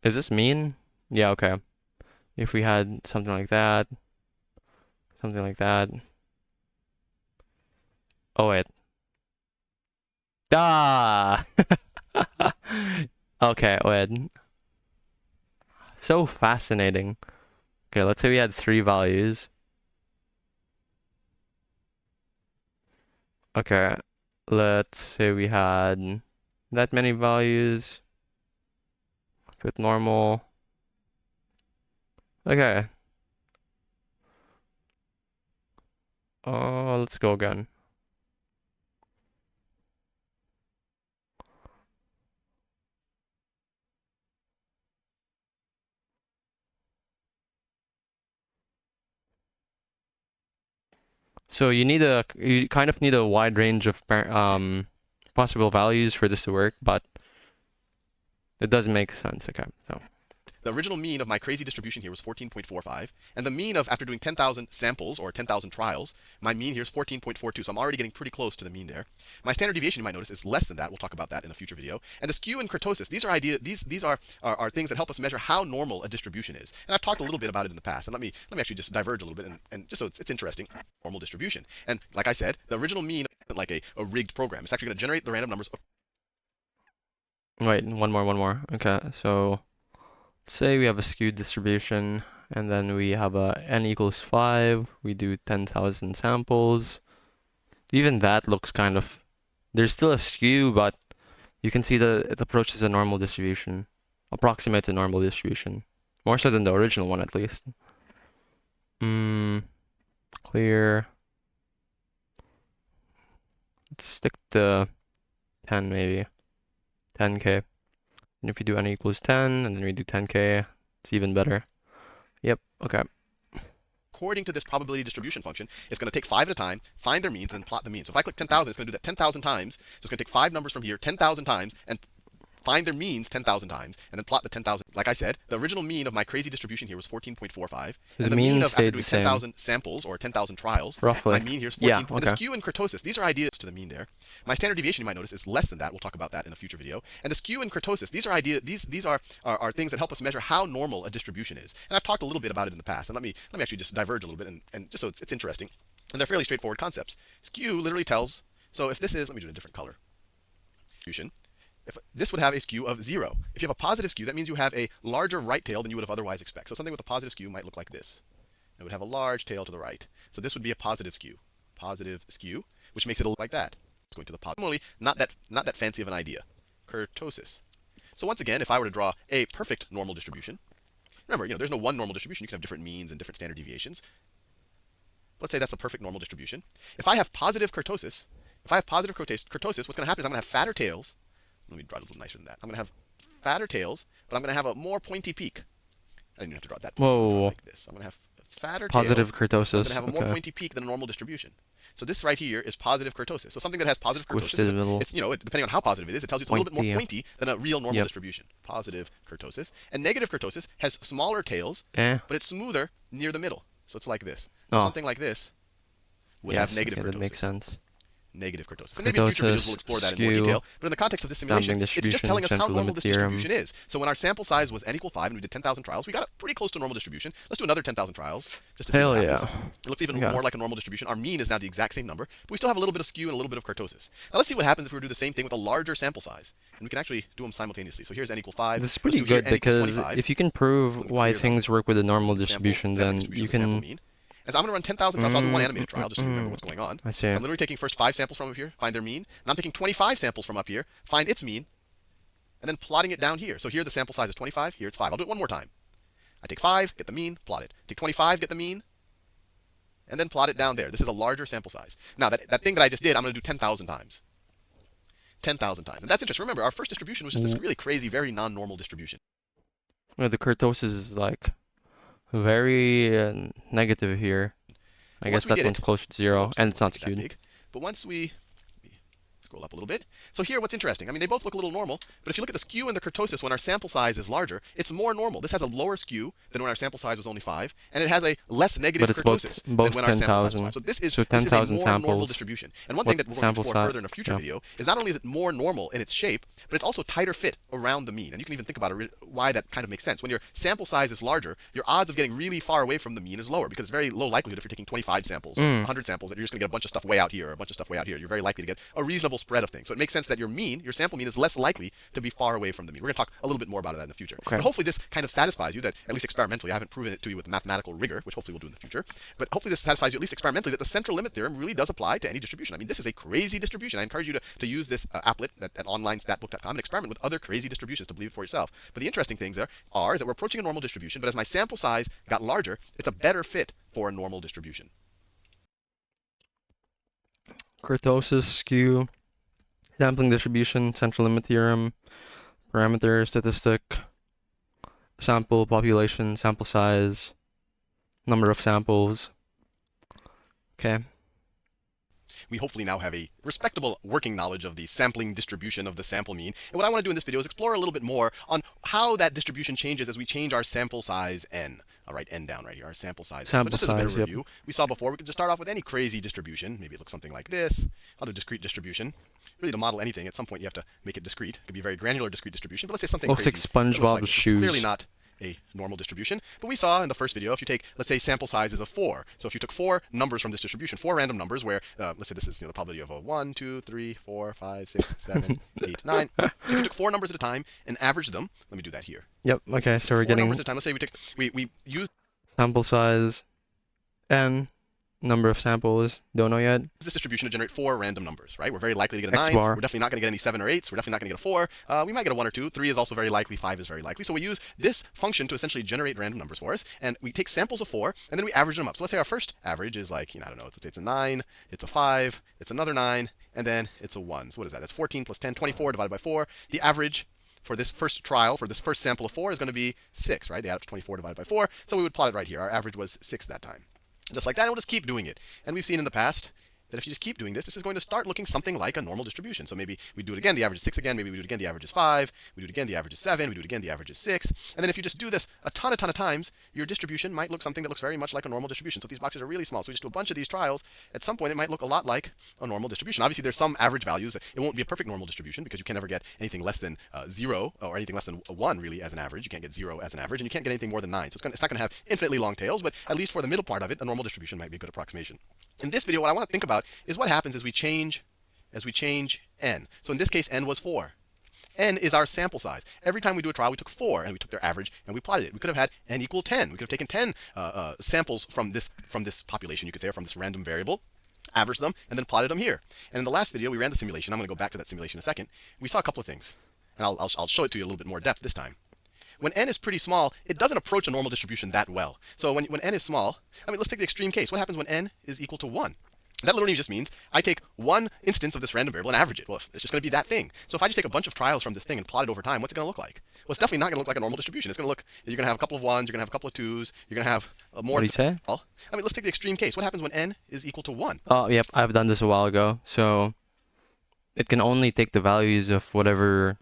[SPEAKER 1] Is this mean? Yeah, okay. If we had something like that, something like that. Oh, wait. Ah! Okay, wait. So fascinating. Okay, let's say we had three values. Okay, let's say we had that many values with normal. Okay. Let's go again. So you kind of need a wide range of possible values for this to work, but it doesn't make sense. Okay, so
[SPEAKER 3] The original mean of my crazy distribution here was 14.45, and the mean of, after doing 10,000 samples or 10,000 trials, my mean here is 14.42, so I'm already getting pretty close to the mean there. My standard deviation, you might notice, is less than that. We'll talk about that in a future video. And the skew and kurtosis, these are things that help us measure how normal a distribution is. And I've talked a little bit about it in the past, and let me actually just diverge a little bit, and just so it's interesting, normal distribution. And like I said, the original mean isn't like a rigged program. It's actually going to generate the random numbers.
[SPEAKER 1] wait, one more. Okay, so say we have a skewed distribution, and then we have a n equals 5. We do 10,000 samples. Even that looks kind of... There's still a skew, but you can see that it approaches a normal distribution. Approximates a normal distribution. More so than the original one, at least. Clear. Let's stick to 10, maybe. 10k. And if you do n equals 10, and then we do 10k, it's even better. Yep, okay.
[SPEAKER 3] According to this probability distribution function, it's going to take 5 at a time, find their means, and then plot the mean. So if I click 10,000, it's going to do that 10,000 times. So it's going to take 5 numbers from here 10,000 times and find their means 10,000 times, and then plot the 10,000. Like I said, the original mean of my crazy distribution here was 14.45,
[SPEAKER 1] So
[SPEAKER 3] and
[SPEAKER 1] the
[SPEAKER 3] the mean
[SPEAKER 1] mean
[SPEAKER 3] of, after
[SPEAKER 1] stayed the
[SPEAKER 3] doing
[SPEAKER 1] same,
[SPEAKER 3] 10,000 samples or 10,000 trials, my
[SPEAKER 1] roughly.
[SPEAKER 3] mean here is 14.
[SPEAKER 1] Yeah,
[SPEAKER 3] And the
[SPEAKER 1] okay.
[SPEAKER 3] skew and kurtosis, these are ideas to the mean there. My standard deviation, you might notice, is less than that. We'll talk about that in a future video. And the skew and kurtosis, these are things that help us measure how normal a distribution is. And I've talked a little bit about it in the past. And let me actually just diverge a little bit, and just so it's interesting. And they're fairly straightforward concepts. Skew literally tells, so if this is, let me do it in a different color. If this would have a skew of 0. If you have a positive skew, that means you have a larger right tail than you would have otherwise expect. So something with a positive skew might look like this. It would have a large tail to the right. So this would be a positive skew. Positive skew, which makes it look like that. It's going to the positive. Similarly, not that fancy of an idea. Kurtosis. So once again, if I were to draw a perfect normal distribution, remember, there's no one normal distribution. You can have different means and different standard deviations. Let's say that's a perfect normal distribution. If I have positive kurtosis, what's going to happen is I'm going to have fatter tails. Let me draw it a little nicer than that. I'm going to have fatter tails, but I'm going to have a more pointy peak. I didn't even have to draw it that pointy. I'm going to draw it
[SPEAKER 1] Whoa.
[SPEAKER 3] like this. I'm going to have fatter
[SPEAKER 1] Positive
[SPEAKER 3] tails, but I'm going to
[SPEAKER 1] kurtosis.
[SPEAKER 3] have a more
[SPEAKER 1] Okay.
[SPEAKER 3] pointy peak than a normal distribution. So this right here is positive kurtosis. So something that has positive
[SPEAKER 1] Squished
[SPEAKER 3] kurtosis,
[SPEAKER 1] in the middle.
[SPEAKER 3] it's, depending on how positive it is, it tells you it's a little bit more
[SPEAKER 1] Pointy.
[SPEAKER 3] pointy than a real normal
[SPEAKER 1] Yep.
[SPEAKER 3] distribution. Positive kurtosis. And negative kurtosis has smaller tails,
[SPEAKER 1] Eh.
[SPEAKER 3] but it's smoother near the middle. So it's like this. So
[SPEAKER 1] Oh,
[SPEAKER 3] something like this would have
[SPEAKER 1] yes.
[SPEAKER 3] negative
[SPEAKER 1] Okay, that makes
[SPEAKER 3] kurtosis.
[SPEAKER 1] sense.
[SPEAKER 3] Negative kurtosis. And maybe in future videos we'll
[SPEAKER 1] Kurtosis,
[SPEAKER 3] explore that in more
[SPEAKER 1] skew,
[SPEAKER 3] detail. But in the context of this simulation,
[SPEAKER 1] sampling
[SPEAKER 3] it's just
[SPEAKER 1] distribution,
[SPEAKER 3] telling us how
[SPEAKER 1] central
[SPEAKER 3] normal
[SPEAKER 1] limit
[SPEAKER 3] this
[SPEAKER 1] theorem.
[SPEAKER 3] distribution is. So when our sample size was n equal 5 and we did 10,000 trials, we got pretty close to a normal distribution. Let's do another 10,000 trials just to see what
[SPEAKER 1] Hell
[SPEAKER 3] happens.
[SPEAKER 1] yeah.
[SPEAKER 3] It looks even
[SPEAKER 1] Okay.
[SPEAKER 3] more like a normal distribution. Our mean is now the exact same number, but we still have a little bit of skew and a little bit of kurtosis. Now let's see what happens if we do the same thing with a larger sample size. And we can actually do them simultaneously. So here's n equal 5.
[SPEAKER 1] This is
[SPEAKER 3] Let's
[SPEAKER 1] pretty
[SPEAKER 3] do here
[SPEAKER 1] good
[SPEAKER 3] n equals
[SPEAKER 1] because
[SPEAKER 3] 25.
[SPEAKER 1] if you can prove
[SPEAKER 3] Let me
[SPEAKER 1] why
[SPEAKER 3] clear
[SPEAKER 1] things work with a normal
[SPEAKER 3] the sample
[SPEAKER 1] distribution,
[SPEAKER 3] sampling
[SPEAKER 1] then you
[SPEAKER 3] distribution, the sample
[SPEAKER 1] can...
[SPEAKER 3] mean. And so I'm going to run 10,000 trials. So I'll do one animated trial just so you remember what's going on.
[SPEAKER 1] I see.
[SPEAKER 3] So I'm literally taking first 5 samples from up here, find their mean. And I'm taking 25 samples from up here, find its mean, and then plotting it down here. So here the sample size is 25, here it's 5. I'll do it one more time. I take 5, get the mean, plot it. Take 25, get the mean, and then plot it down there. This is a larger sample size. Now, that thing that I just did, I'm going to do 10,000 times. 10,000 times. And that's interesting. Remember, our first distribution was just this really crazy, very non-normal distribution.
[SPEAKER 1] Yeah, the kurtosis is like very negative here. I guess that one's closer to 0, and it's not skewed.
[SPEAKER 3] But once we scroll up a little bit. So here, what's interesting, I mean, they both look a little normal, but if you look at the skew and the kurtosis when our sample size is larger, it's more normal. This has a lower skew than when our sample size was only 5, and it has a less negative
[SPEAKER 1] But it's
[SPEAKER 3] kurtosis than
[SPEAKER 1] both
[SPEAKER 3] when our sample size was 5.
[SPEAKER 1] 10,000.
[SPEAKER 3] So this
[SPEAKER 1] So
[SPEAKER 3] is a
[SPEAKER 1] 10,000
[SPEAKER 3] more normal
[SPEAKER 1] samples.
[SPEAKER 3] distribution. And one thing
[SPEAKER 1] What
[SPEAKER 3] that we're going to
[SPEAKER 1] sample
[SPEAKER 3] explore
[SPEAKER 1] size?
[SPEAKER 3] further in a future
[SPEAKER 1] Yeah.
[SPEAKER 3] video is not only is it more normal in its shape, but it's also tighter fit around the mean. And you can even think about why that kind of makes sense. When your sample size is larger, your odds of getting really far away from the mean is lower, because it's very low likelihood if you're taking 25 samples or 100 samples that you're just going to get a bunch of stuff way out here or a bunch of stuff way out here. You're very likely to get a reasonable spread of things. So it makes sense that your mean, your sample mean, is less likely to be far away from the mean. We're going to talk a little bit more about that in the future.
[SPEAKER 1] Okay.
[SPEAKER 3] But hopefully this kind of satisfies you that, at least experimentally, I haven't proven it to you with mathematical rigor, which hopefully we'll do in the future, but hopefully this satisfies you at least experimentally that the central limit theorem really does apply to any distribution. I mean, this is a crazy distribution. I encourage you to use this applet at onlinestatbook.com and experiment with other crazy distributions to believe it for yourself. But the interesting things are is that we're approaching a normal distribution, but as my sample size got larger, it's a better fit for a normal distribution.
[SPEAKER 1] Kurtosis, skew, sampling distribution, central limit theorem, parameter, statistic, sample population, sample size, number of samples. Okay.
[SPEAKER 3] We hopefully now have a respectable working knowledge of the sampling distribution of the sample mean. And what I want to do in this video is explore a little bit more on how that distribution changes as we change our sample size n. I'll write n down right here, our sample size.
[SPEAKER 1] Sample
[SPEAKER 3] so just as a bit of
[SPEAKER 1] size,
[SPEAKER 3] a review, we saw before we could just start off with any crazy distribution. Maybe it looks something like this. I'll do discrete distribution. Really, to model anything, at some point you have to make it discrete. It could be a very granular discrete distribution, but let's say something
[SPEAKER 1] Looks like
[SPEAKER 3] crazy. It looks
[SPEAKER 1] SpongeBob's
[SPEAKER 3] this.
[SPEAKER 1] shoes.
[SPEAKER 3] It's clearly not a normal distribution. But we saw in the first video, if you take, let's say, sample size is a 4. So if you took 4 numbers from this distribution, 4 random numbers, where, let's say this is the probability of a 1, 2, 3, 4, 5, 6, 7, 8, 9. If you took 4 numbers at a time and averaged them, let me do that here.
[SPEAKER 1] Yep. Okay. So we're
[SPEAKER 3] 4
[SPEAKER 1] getting
[SPEAKER 3] numbers at a time. Let's say we use
[SPEAKER 1] sample size, n, number of samples. Don't know yet.
[SPEAKER 3] this distribution to generate 4 random numbers, right? We're very likely to get a
[SPEAKER 1] X
[SPEAKER 3] 9.
[SPEAKER 1] bar.
[SPEAKER 3] We're definitely not going to get any 7 or 8s. We're definitely not going to get a 4. We might get a 1 or 2. 3 is also very likely. 5 is very likely. So we use this function to essentially generate random numbers for us. And we take samples of 4, and then we average them up. So let's say our first average is like, I don't know, let's say it's a 9, it's a 5, it's another 9, and then it's a 1. So what is that? That's 14 plus 10, 24 divided by 4. The average for this first trial, for this first sample of 4, is going to be 6, right? They add up to 24 divided by 4. So we would plot it right here. Our average was 6 that time. Just like that, and we'll just keep doing it. And we've seen in the past that if you just keep doing this, this is going to start looking something like a normal distribution. So maybe we do it again, the average is 6 again. Maybe we do it again, the average is 5. We do it again, the average is 7. We do it again, the average is 6. And then if you just do this a ton of times, your distribution might look something that looks very much like a normal distribution. So these boxes are really small. So we just do a bunch of these trials. At some point, it might look a lot like a normal distribution. Obviously, there's some average values. It won't be a perfect normal distribution because you can never get anything less than 0 or anything less than 1 really as an average. You can't get 0 as an average, and you can't get anything more than 9. So it's not going to have infinitely long tails, but at least for the middle part of it, a normal distribution might be a good approximation. In this video, what I want to think about is what happens as we change n. So in this case, n was 4. N is our sample size. Every time we do a trial, we took 4 and we took their average and we plotted it. We could have had n equal 10. We could have taken 10 samples from this population, you could say, or from this random variable, averaged them, and then plotted them here. And in the last video, we ran the simulation. I'm going to go back to that simulation in a second. We saw a couple of things, and I'll show it to you a little bit more depth this time. When n is pretty small, it doesn't approach a normal distribution that well. So when n is small, I mean, let's take the extreme case. What happens when n is equal to 1? That literally just means I take one instance of this random variable and average it. Well, it's just going to be that thing. So if I just take a bunch of trials from this thing and plot it over time, what's it going to look like? Well, it's definitely not going to look like a normal distribution. It's going to look, you're going to have a couple of 1s, you're going to have a couple of 2s, you're going to have more.
[SPEAKER 1] What do you say?
[SPEAKER 3] I mean, let's take the extreme case. What happens when n is equal to 1?
[SPEAKER 1] Oh, yep. I've done this a while ago. So it can only take the values of whatever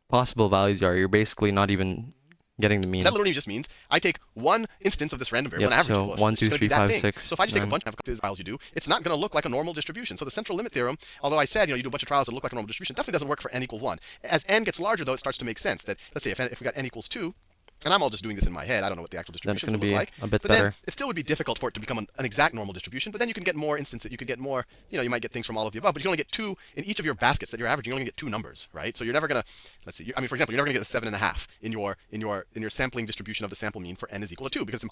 [SPEAKER 1] possible values are. You're basically not even getting the mean.
[SPEAKER 3] That literally just means I take one instance of this random variable and average
[SPEAKER 1] so
[SPEAKER 3] it. Well,
[SPEAKER 1] 1,
[SPEAKER 3] it's
[SPEAKER 1] 2,
[SPEAKER 3] just gonna
[SPEAKER 1] 3,
[SPEAKER 3] be that
[SPEAKER 1] 5,
[SPEAKER 3] thing.
[SPEAKER 1] 6,
[SPEAKER 3] So if I just take a
[SPEAKER 1] 9.
[SPEAKER 3] bunch of trials you do, it's not going to look like a normal distribution. So the central limit theorem, although I said you do a bunch of trials that look like a normal distribution, definitely doesn't work for n equal 1. As n gets larger, though, it starts to make sense that, let's say, if we got n equals 2, and I'm all just doing this in my head, I don't know what the actual distribution would look like.
[SPEAKER 1] A bit
[SPEAKER 3] but
[SPEAKER 1] better.
[SPEAKER 3] then it still would be difficult for it to become an exact normal distribution. But then you can get more instances. You could get more, you might get things from all of the above. But you can only get 2 in each of your baskets that you're averaging. You only get 2 numbers, right? So you're never gonna, let's see. I mean, for example, you're never gonna get a 7.5 in your sampling distribution of the sample mean for n is equal to 2 because it's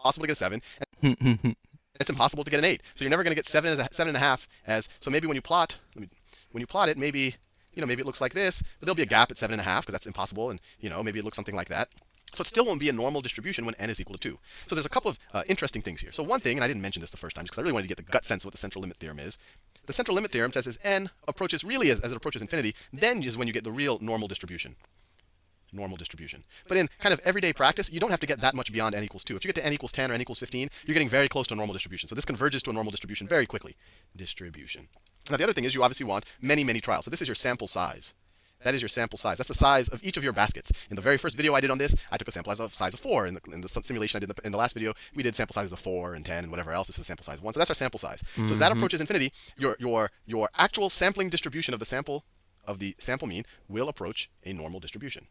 [SPEAKER 3] impossible to get a 7. And it's impossible to get an 8. So you're never gonna get 7.5 as. So maybe when you plot, when you plot it, maybe maybe it looks like this, but there'll be a gap at 7.5 because that's impossible, and maybe it looks something like that. So it still won't be a normal distribution when n is equal to 2. So there's a couple of interesting things here. So one thing, and I didn't mention this the first time because I really wanted to get the gut sense of what the central limit theorem is. The central limit theorem says as n approaches really as it approaches infinity, then is when you get the real normal distribution. normal distribution. But in kind of everyday practice, you don't have to get that much beyond n equals 2. If you get to n equals 10 or n equals 15, you're getting very close to a normal distribution. So this converges to a normal distribution very quickly. Distribution. Now the other thing is you obviously want many, many trials. So this is your sample size. That is your sample size. That's the size of each of your baskets. In the very first video I did on this, I took a sample size of 4. In the simulation I did in the last video, we did sample sizes of 4 and 10 and whatever else. This is a sample size of 1. So that's our sample size. So as that approaches infinity, your actual sampling distribution of the sample mean will approach a normal distribution.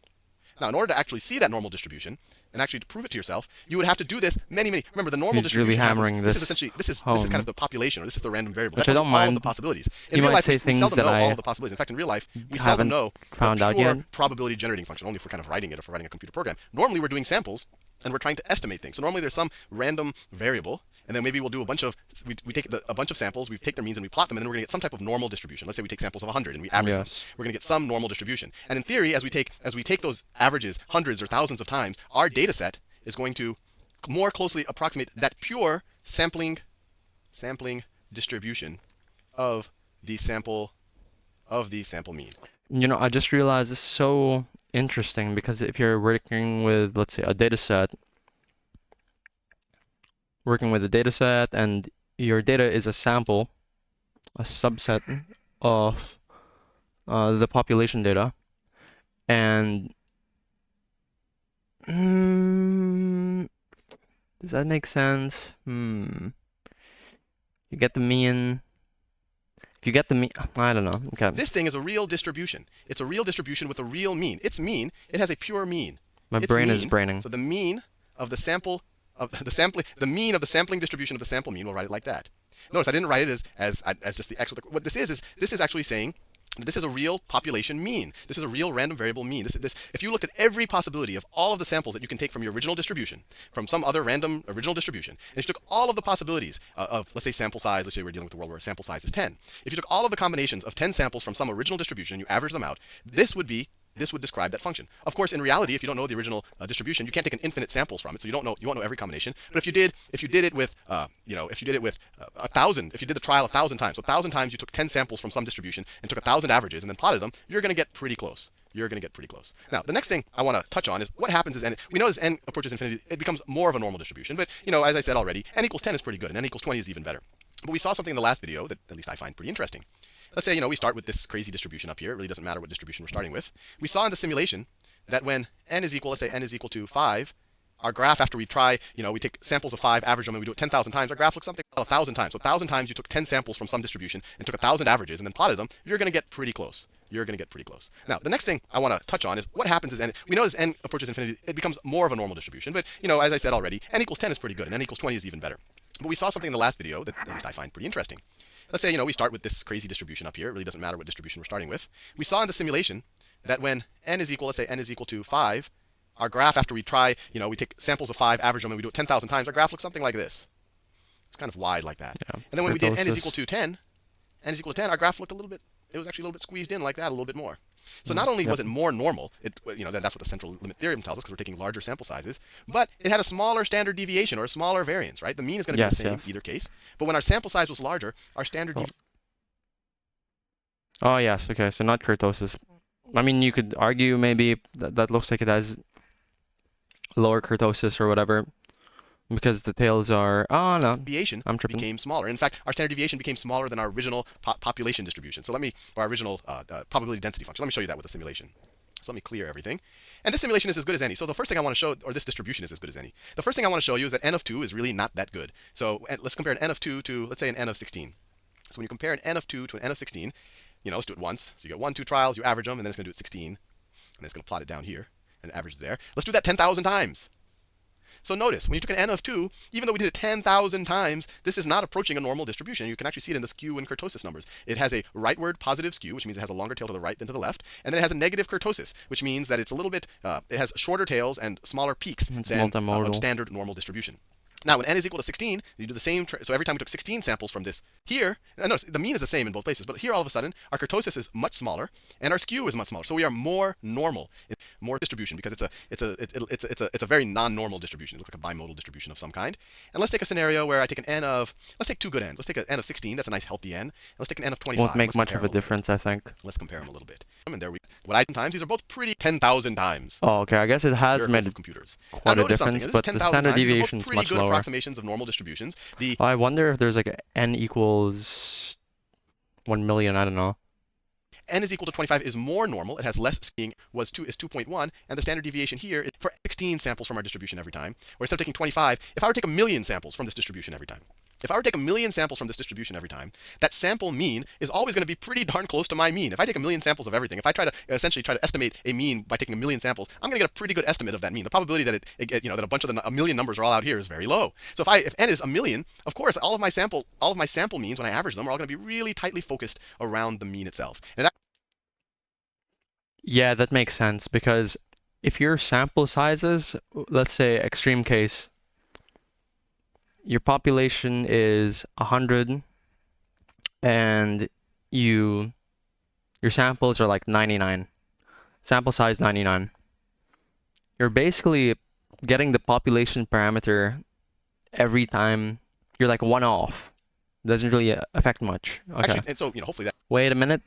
[SPEAKER 3] Now, in order to actually see that normal distribution and actually to prove it to yourself, you would have to do this many. Remember, the normal
[SPEAKER 1] He's really
[SPEAKER 3] distribution
[SPEAKER 1] hammering
[SPEAKER 3] happens.
[SPEAKER 1] this
[SPEAKER 3] This is
[SPEAKER 1] home.
[SPEAKER 3] kind of the population, or this is the random variable.
[SPEAKER 1] Which
[SPEAKER 3] That
[SPEAKER 1] I
[SPEAKER 3] tells
[SPEAKER 1] don't
[SPEAKER 3] you all of
[SPEAKER 1] mind.
[SPEAKER 3] the possibilities. In
[SPEAKER 1] You
[SPEAKER 3] real
[SPEAKER 1] might
[SPEAKER 3] life,
[SPEAKER 1] say
[SPEAKER 3] we
[SPEAKER 1] things
[SPEAKER 3] seldom
[SPEAKER 1] that
[SPEAKER 3] know all
[SPEAKER 1] I
[SPEAKER 3] of the possibilities. In fact, in real life, we
[SPEAKER 1] haven't
[SPEAKER 3] seldom know
[SPEAKER 1] found
[SPEAKER 3] the
[SPEAKER 1] out
[SPEAKER 3] pure
[SPEAKER 1] yet.
[SPEAKER 3] probability generating function, only if we're kind of writing it or if we're writing a computer program. Normally, we're doing samples, and we're trying to estimate things. So normally there's some random variable, and then maybe we'll do a bunch of, we take a bunch of samples, we take their means and we plot them, and then we're going to get some type of normal distribution. Let's say we take samples of 100 and we average them. We're going to get some normal distribution. And in theory, as we take those averages hundreds or thousands of times, our data set is going to more closely approximate that pure sampling distribution of the sample mean.
[SPEAKER 1] You know, I just realized it's so interesting because if you're working with, let's say, a data set, and your data is a sample, a subset of the population data, and does that make sense? You get the mean. If you get the mean, I don't know. Okay.
[SPEAKER 3] This thing is a real distribution. It's a real distribution with a real mean. Its mean, it has a pure mean.
[SPEAKER 1] My
[SPEAKER 3] Its
[SPEAKER 1] brain
[SPEAKER 3] mean,
[SPEAKER 1] is braining.
[SPEAKER 3] So the mean of the the mean of the sampling distribution of the sample mean, we'll write it like that. Notice I didn't write it as just the x. What this is actually saying this is a real population mean. This is a real random variable mean. If you looked at every possibility of all of the samples that you can take from your original distribution, from some other random original distribution, and if you took all of the possibilities of, let's say, sample size, let's say we're dealing with a world where sample size is 10. If you took all of the combinations of 10 samples from some original distribution and you average them out, this would describe that function. Of course, in reality, if you don't know the original distribution, you can't take an infinite samples from it, so you won't know every combination. But if you did it with, 1,000, if you did the trial 1,000 times, so 1,000 times you took 10 samples from some distribution and took 1,000 averages and then plotted them, you're going to get pretty close. Now, the next thing I want to touch on is what happens is we know as n approaches infinity, it becomes more of a normal distribution. But as I said already, n equals 10 is pretty good, and n equals 20 is even better. But we saw something in the last video that at least I find pretty interesting. Let's say, we start with this crazy distribution up here. It really doesn't matter what distribution we're starting with. We saw in the simulation that when n is equal, let's say n is equal to 5, our graph, after we try, we take samples of 5, average them, and we do it 10,000 times, our graph looks something like 1,000 times. So 1,000 times you took 10 samples from some distribution and took 1,000 averages and then plotted them, you're going to get pretty close. Now, the next thing I want to touch on is what happens is we know as n approaches infinity, it becomes more of a normal distribution. But, as I said already, n equals 10 is pretty good, and n equals 20 is even better. But we saw something in the last video that at least I find pretty interesting. Let's say, we start with this crazy distribution up here. It really doesn't matter what distribution we're starting with. We saw in the simulation that when n is equal, let's say n is equal to 5, our graph, after we try, we take samples of 5, average them, and we do it 10,000 times, our graph looks something like this. It's kind of wide like that.
[SPEAKER 1] Yeah,
[SPEAKER 3] And then when we did n is equal to 10, our graph looked it was actually a little bit squeezed in like that, a little bit more. So not only was it more normal, that's what the central limit theorem tells us because we're taking larger sample sizes, but it had a smaller standard deviation or a smaller variance, right? The mean is going to be the same either case. But when our sample size was larger, our standard deviation.
[SPEAKER 1] Oh, yes. Okay. So not kurtosis. I mean, you could argue maybe that looks like it has lower kurtosis or whatever because the tails are. Oh, no.
[SPEAKER 3] Deviation
[SPEAKER 1] I'm tripping.
[SPEAKER 3] became smaller. In fact, our standard deviation became smaller than our original population distribution. So our original probability density function. Let me show you that with a simulation. So let me clear everything. And this simulation is as good as any. So the first thing I want to show, or this distribution is as good as any. The first thing I want to show you is that n of 2 is really not that good. So let's compare an n of 2 to, let's say, an n of 16. So when you compare an n of 2 to an n of 16, let's do it once. So you get 2 trials, you average them, and then it's going to do it 16. And then it's going to plot it down here, and average it there. Let's do that 10,000 times. So notice, when you took an n of 2, even though we did it 10,000 times, this is not approaching a normal distribution. You can actually see it in the skew and kurtosis numbers. It has a rightward positive skew, which means it has a longer tail to the right than to the left. And then it has a negative kurtosis, which means that it's a little bit, it has shorter tails and smaller peaks than a standard normal distribution. Now, when n is equal to 16, you do the same. So every time we took 16 samples from this here, and notice the mean is the same in both places, but here all of a sudden our kurtosis is much smaller and our skew is much smaller. So we are more normal, more distribution because it's a very non-normal distribution. It looks like a bimodal distribution of some kind. And let's take a scenario where I take an n of, let's take two good n's. Let's take an n of 16. That's a nice healthy n. And let's take an n of 25.
[SPEAKER 1] Won't make much of a difference, I think.
[SPEAKER 3] Let's compare them a little bit. And there we What I times, these are both pretty 10,000 times.
[SPEAKER 1] Oh, okay. I guess it has
[SPEAKER 3] Miracles
[SPEAKER 1] made
[SPEAKER 3] of computers. Now
[SPEAKER 1] quite a
[SPEAKER 3] notice something.
[SPEAKER 1] difference,
[SPEAKER 3] This is
[SPEAKER 1] but the
[SPEAKER 3] 10,000
[SPEAKER 1] standard
[SPEAKER 3] times. These are both
[SPEAKER 1] deviation is
[SPEAKER 3] pretty
[SPEAKER 1] much
[SPEAKER 3] good
[SPEAKER 1] lower.
[SPEAKER 3] approximations of normal distributions.
[SPEAKER 1] I wonder if there's like n equals 1 million. I don't know.
[SPEAKER 3] N is equal to 25 is more normal. It has less skiing, is 2.1, and the standard deviation here is for 16 samples from our distribution every time. Or instead of taking 25, if I were to take a million samples from this distribution every time, that sample mean is always going to be pretty darn close to my mean. If I take a million samples of everything, if I try to essentially try to estimate a mean by taking a million samples, I'm going to get a pretty good estimate of that mean. The probability that that a bunch of a million numbers are all out here is very low. So if n is a million, of course, all of my sample means when I average them are all going to be really tightly focused around the mean itself. And
[SPEAKER 1] Yeah, that makes sense because if your sample sizes, let's say extreme case, your population is 100 and your samples are like 99. Sample size 99. You're basically getting the population parameter every time. You're like one off. Doesn't really affect much. Okay.
[SPEAKER 3] actually, and so hopefully that.
[SPEAKER 1] Wait a minute.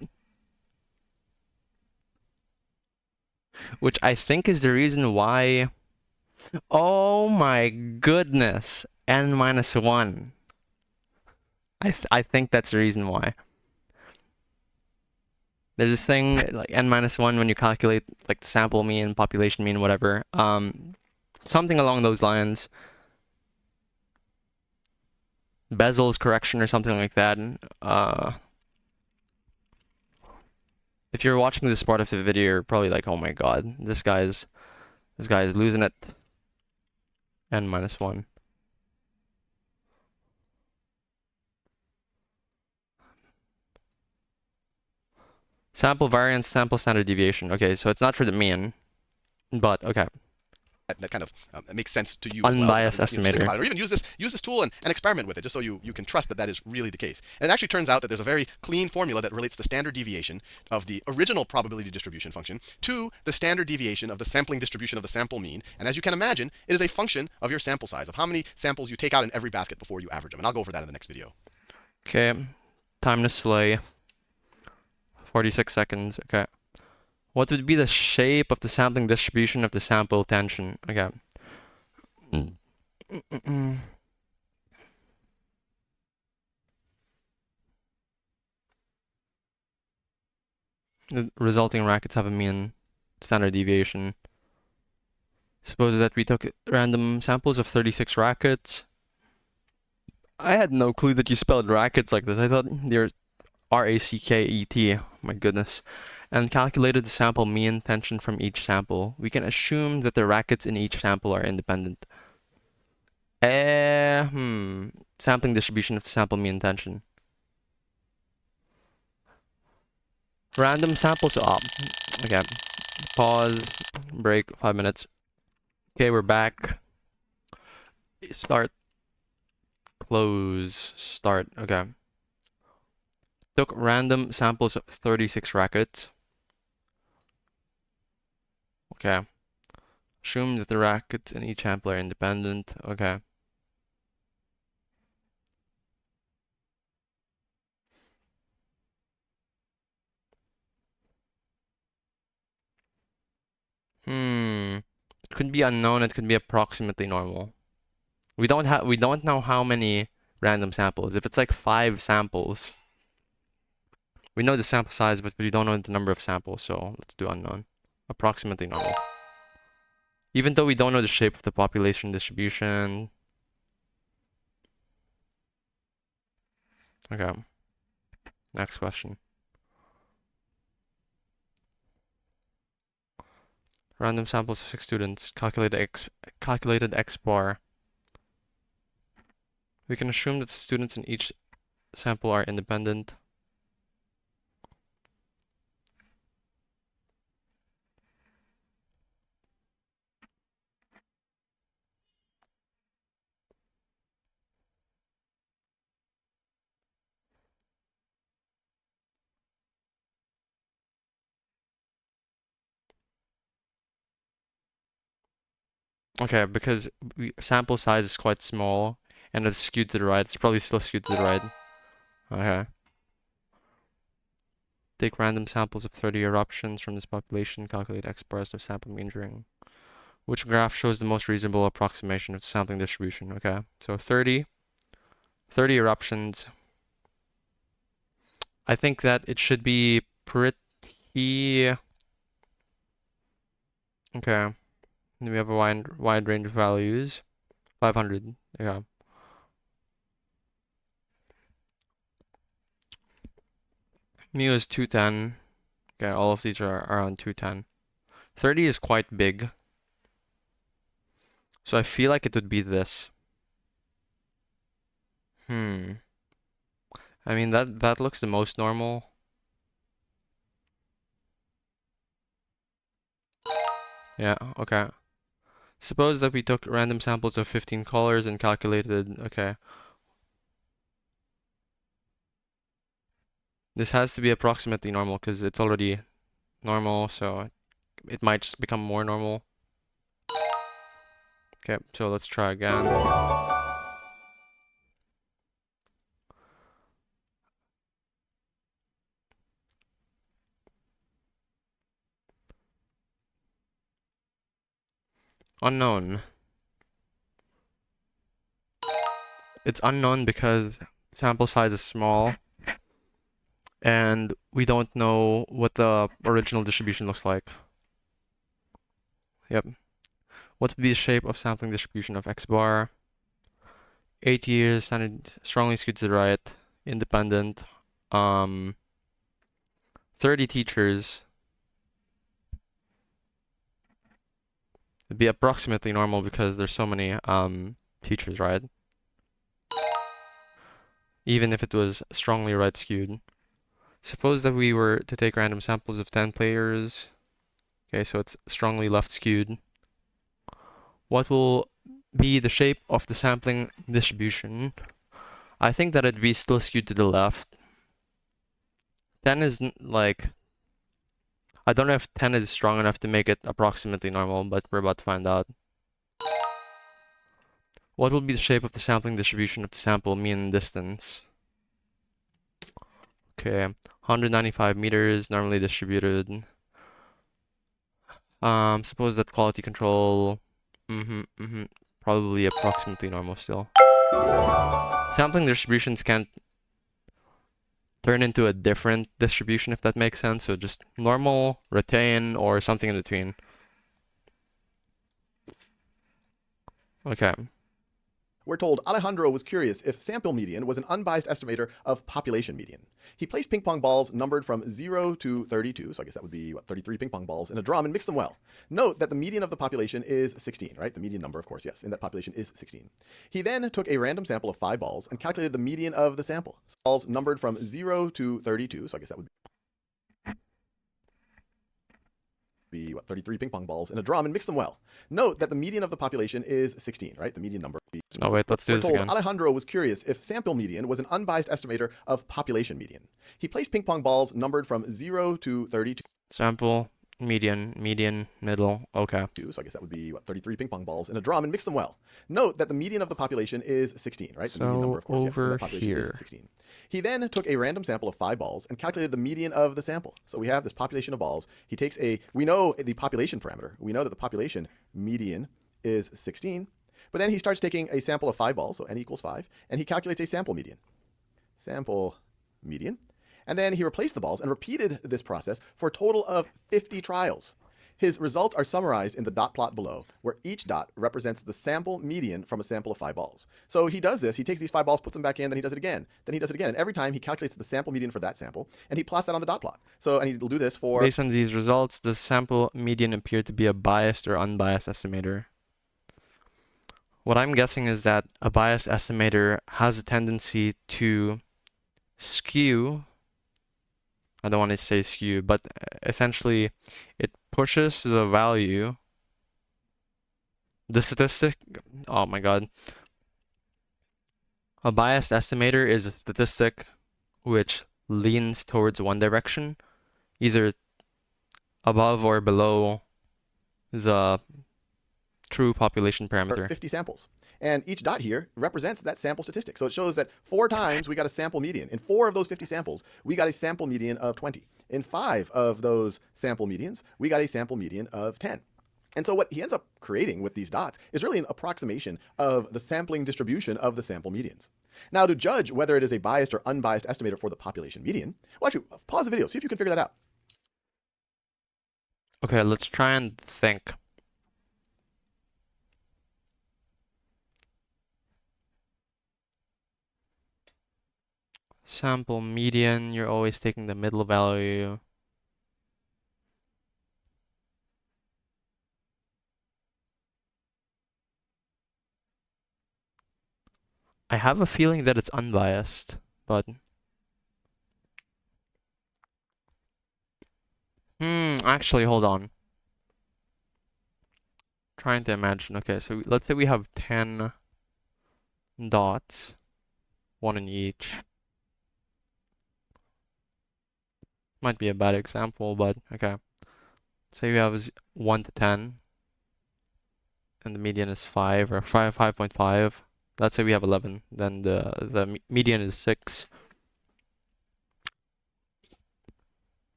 [SPEAKER 1] Which I think is the reason why. Oh my goodness. N minus 1. I think that's the reason why. There's this thing like n minus 1 when you calculate like the sample mean, population mean, whatever. Something along those lines. Bezel's correction or something like that. If you're watching this part of the video, you're probably like, oh my god, this guy's losing it. N minus 1. Sample variance, sample standard deviation. Okay, so it's not for the mean, but okay.
[SPEAKER 3] That kind of makes sense to you as well.
[SPEAKER 1] Unbiased
[SPEAKER 3] So think
[SPEAKER 1] estimator.
[SPEAKER 3] about it. Or even use this tool and experiment with it, just so you can trust that is really the case. And it actually turns out that there's a very clean formula that relates the standard deviation of the original probability distribution function to the standard deviation of the sampling distribution of the sample mean. And as you can imagine, it is a function of your sample size, of how many samples you take out in every basket before you average them. And I'll go over that in the next video.
[SPEAKER 1] Okay, time to slay. 46 seconds. Okay. What would be the shape of the sampling distribution of the sample tension? Okay. The resulting rackets have a mean standard deviation. Suppose that we took random samples of 36 rackets. I had no clue that you spelled rackets like this. I thought they're R-A-C-K-E-T. My goodness. And calculated the sample mean tension from each sample. We can assume that the rackets in each sample are independent. Sampling distribution of the sample mean tension. Random samples up. Okay. Pause. Break. 5 minutes. Okay, we're back. Start. Close. Start. Okay. Took random samples of 36 rackets. Okay. Assume that the rackets in each sample are independent. Okay. It could be unknown, it could be approximately normal. We don't know how many random samples. If it's like 5 samples, we know the sample size, but we don't know the number of samples, so let's do unknown. Approximately normal. Even though we don't know the shape of the population distribution. Okay. Next question. Random samples of 6 students. Calculated X bar. We can assume that the students in each sample are independent. Okay, because sample size is quite small and it's skewed to the right. It's probably still skewed to the right. Okay. Take random samples of 30 eruptions from this population, calculate x bars of sample metering. Which graph shows the most reasonable approximation of the sampling distribution? Okay, so 30 eruptions. I think that it should be pretty... Okay, then we have a wide range of values. 500, yeah. Mu is 210. Okay, all of these are around 210. 30 is quite big. So I feel like it would be this. I mean, that looks the most normal. Yeah, okay. Suppose that we took random samples of 15 colors and calculated, okay. This has to be approximately normal because it's already normal, so it might just become more normal. Okay, so let's try again. Unknown. It's unknown because sample size is small and we don't know what the original distribution looks like. Yep. What would be the shape of sampling distribution of x bar? 8 years, standard, strongly skewed to the right, independent. 30 teachers. It'd be approximately normal because there's so many teachers, right? Even if it was strongly right skewed. Suppose that we were to take random samples of 10 players. Okay, so it's strongly left skewed. What will be the shape of the sampling distribution? I think that it'd be still skewed to the left. 10 is like... I don't know if 10 is strong enough to make it approximately normal, but we're about to find out. What will be the shape of the sampling distribution of the sample mean distance? Okay, 195 meters, normally distributed. Suppose that quality control, probably approximately normal still. Sampling distributions can't turn into a different distribution if that makes sense, so just normal, retain, or something in between. Okay.
[SPEAKER 2] We're told Alejandro was curious if sample median was an unbiased estimator of population median. He placed ping pong balls numbered from 0 to 32, so I guess that would be, 33 ping pong balls in a drum and mixed them well. Note that the median of the population is 16, right? The median number, of course, yes, in that population is 16. He then took a random sample of 5 balls and calculated the median of the sample. Balls numbered from 0 to 32, so I guess that would be 33 ping pong balls in a drum and mix them well. Note that the median of the population is 16, right? The median number.
[SPEAKER 1] Oh wait, let's do this again.
[SPEAKER 2] Alejandro was curious if sample median was an unbiased estimator of population median. He placed ping pong balls numbered from 0 to 32.
[SPEAKER 1] Sample, median, middle, okay.
[SPEAKER 2] So I guess that would be 33 ping pong balls in a drum and mix them well. Note that the median of the population is 16, right? The median number, of course, yes, in the population is 16. He then took a random sample of 5 balls and calculated the median of the sample. So we have this population of balls. He takes we know the population parameter. We know that the population median is 16. But then he starts taking a sample of 5 balls, so n equals 5, and he calculates a sample median. Sample median. And then he replaced the balls and repeated this process for a total of 50 trials. His results are summarized in the dot plot below, where each dot represents the sample median from a sample of 5 balls. So he does this. He takes these 5 balls, puts them back in, then he does it again. Then he does it again. And every time he calculates the sample median for that sample, and he plots that on the dot plot. So, and he'll do this for...
[SPEAKER 1] Based on these results, does sample median appear to be a biased or unbiased estimator? What I'm guessing is that a biased estimator has a tendency to skew. I don't want to say skew, but essentially it pushes the value, the statistic, oh my god. A biased estimator is a statistic which leans towards one direction, either above or below the true population parameter.
[SPEAKER 2] 50 samples. And each dot here represents that sample statistic. So it shows that 4 times we got a sample median. In 4 of those 50 samples, we got a sample median of 20. in 5 of those sample medians, we got a sample median of 10. And so what he ends up creating with these dots is really an approximation of the sampling distribution of the sample medians. Now, to judge whether it is a biased or unbiased estimator for the population median, well, actually, pause the video, see if you can figure that out.
[SPEAKER 1] Okay, let's try and think. Sample median, you're always taking the middle value. I have a feeling that it's unbiased, but actually, hold on. Trying to imagine. Okay, so let's say we have 10 dots, one in each. Might be a bad example, but okay. Say we have 1 to 10, and the median is 5 or 5.5. Let's say we have 11, then the median is 6.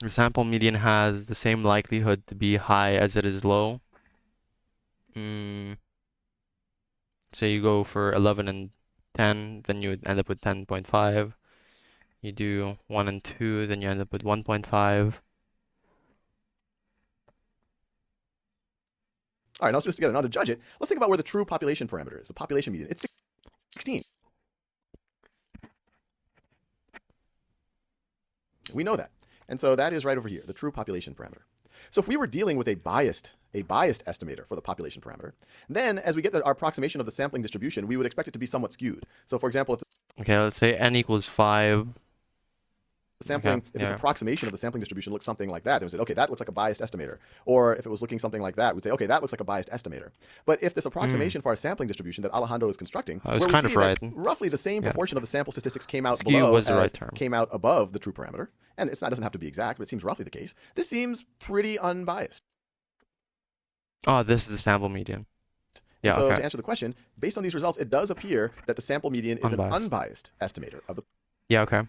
[SPEAKER 1] The sample median has the same likelihood to be high as it is low. Say you go for 11 and 10, then you would end up with 10.5. You do 1 and 2, then you end up with 1.5.
[SPEAKER 2] All right, now let's do this together. Now to judge it, let's think about where the true population parameter is, the population median. It's 16. We know that. And so that is right over here, the true population parameter. So if we were dealing with a biased estimator for the population parameter, then as we get our approximation of the sampling distribution, we would expect it to be somewhat skewed. So for example, if
[SPEAKER 1] Okay, let's say n equals 5.
[SPEAKER 2] sampling,
[SPEAKER 1] Okay,
[SPEAKER 2] if this approximation of the sampling distribution looks something like that, then we say, okay, that looks like a biased estimator. Or if it was looking something like that, we'd say, okay, that looks like a biased estimator. But if this approximation for our sampling distribution that Alejandro is constructing,
[SPEAKER 1] I was
[SPEAKER 2] where we
[SPEAKER 1] kind
[SPEAKER 2] see
[SPEAKER 1] of right.
[SPEAKER 2] that roughly the same proportion of the sample statistics came out
[SPEAKER 1] Skew
[SPEAKER 2] below
[SPEAKER 1] was the
[SPEAKER 2] as
[SPEAKER 1] right term.
[SPEAKER 2] came out above the true parameter, and it doesn't have to be exact, but it seems roughly the case, this seems pretty unbiased.
[SPEAKER 1] Oh, this is the sample median. Yeah,
[SPEAKER 2] so
[SPEAKER 1] okay.
[SPEAKER 2] to answer the question, based on these results, it does appear that the sample median is an unbiased estimator of the...
[SPEAKER 1] Yeah, okay.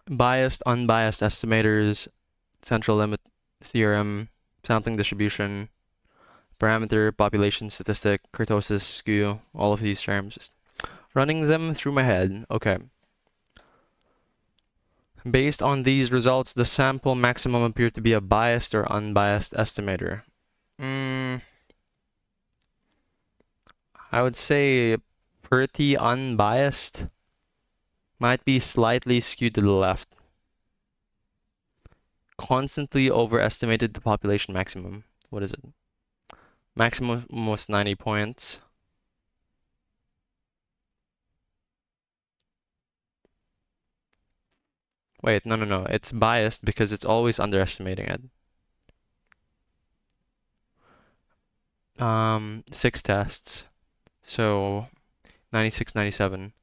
[SPEAKER 1] Biased, unbiased estimators, central limit theorem, sampling distribution, parameter, population statistic, kurtosis, skew, all of these terms. Just running them through my head. Okay. Based on these results, the sample maximum appeared to be a biased or unbiased estimator. I would say pretty unbiased. Might be slightly skewed to the left. Constantly overestimated the population maximum. What is it? Maximum was 90 points. Wait, no. It's biased because it's always underestimating it. 6 tests. So 96, 97.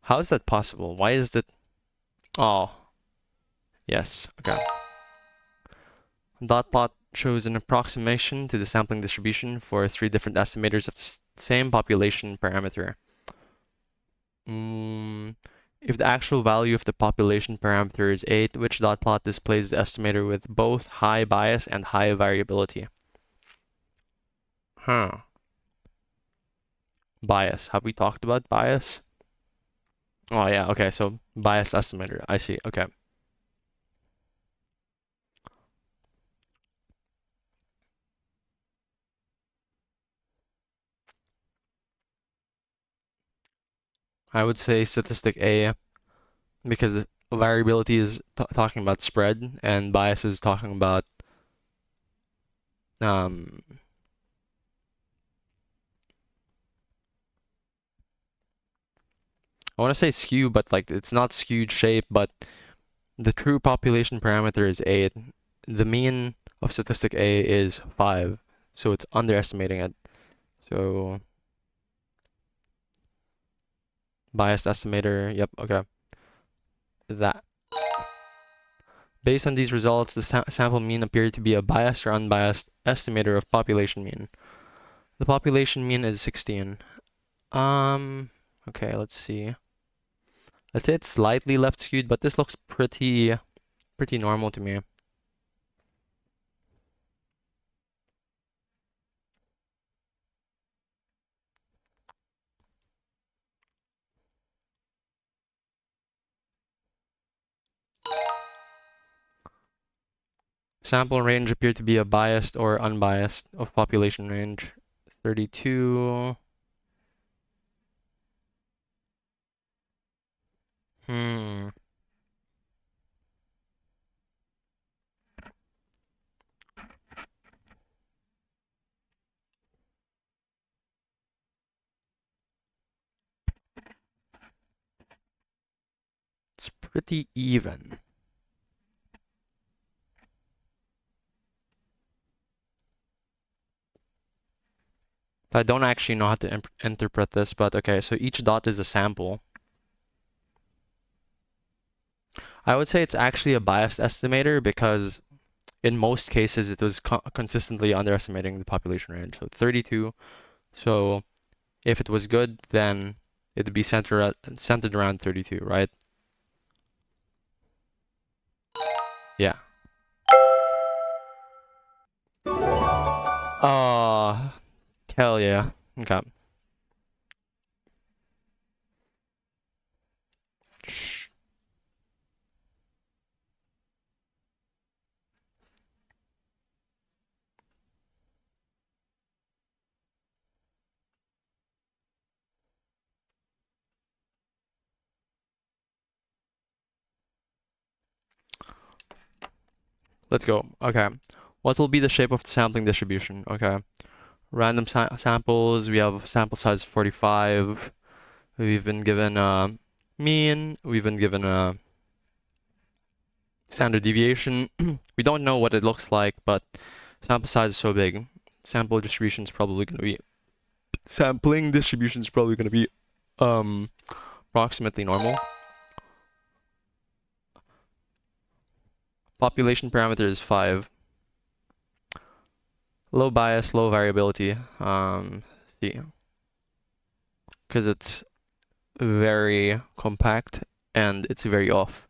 [SPEAKER 1] How is that possible? Why is that? Oh. Yes, okay. Dot plot shows an approximation to the sampling distribution for 3 different estimators of the same population parameter. If the actual value of the population parameter is 8, which dot plot displays the estimator with both high bias and high variability? Bias. Have we talked about bias? Oh yeah, okay, so bias estimator. I see, okay. I would say statistic A, because variability is talking about spread, and bias is talking about I want to say skew, but like it's not skewed shape, but the true population parameter is 8. The mean of statistic A is 5, so it's underestimating it. So biased estimator, yep, okay. That. Based on these results, the sample mean appeared to be a biased or unbiased estimator of population mean. The population mean is 16. Okay, let's see. Let's say it's slightly left skewed, but this looks pretty normal to me. Sample range appear to be a biased or unbiased of population range. 32. Hmm. It's pretty even. I don't actually know how to interpret this, but okay, so each dot is a sample. I would say it's actually a biased estimator because in most cases it was consistently underestimating the population range. So 32. So if it was good, then it'd be centered around 32, right? Yeah. Hell yeah. Okay. Shh. Let's go. Okay. What will be the shape of the sampling distribution? Okay. Random samples. We have sample size 45. We've been given a mean. We've been given a standard deviation. We don't know what it looks like, but sample size is so big. Sample distribution is probably going to be sampling distribution is probably going to be approximately normal. Population parameter is 5. Low bias, low variability. See, because it's very compact and it's very off.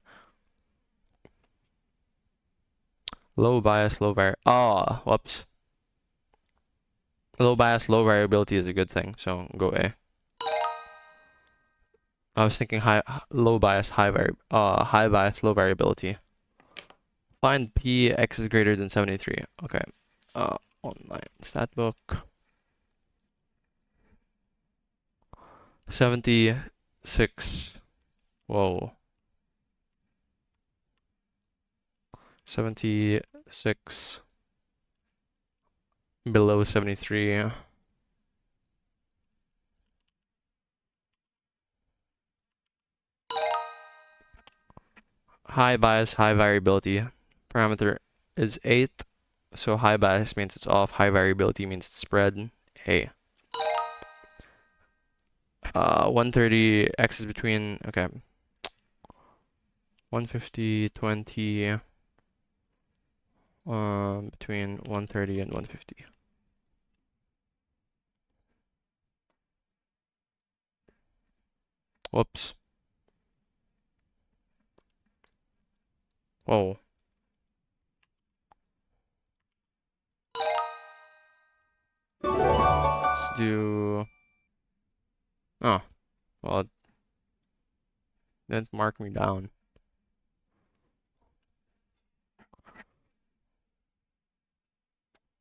[SPEAKER 1] Low bias, whoops. Low bias, low variability is a good thing, so go A. I was thinking low bias, high bias, low variability. Find P x is greater than 73. Okay. Online stat book. 76. Whoa. 76 below 73. High bias, high variability. Parameter is 8. So high bias means it's off, high variability means it's spread. A. 130 x is between, okay. 150, 20, between 130 and 150. Whoops. Whoa. Let's do, oh, well, it didn't mark me down.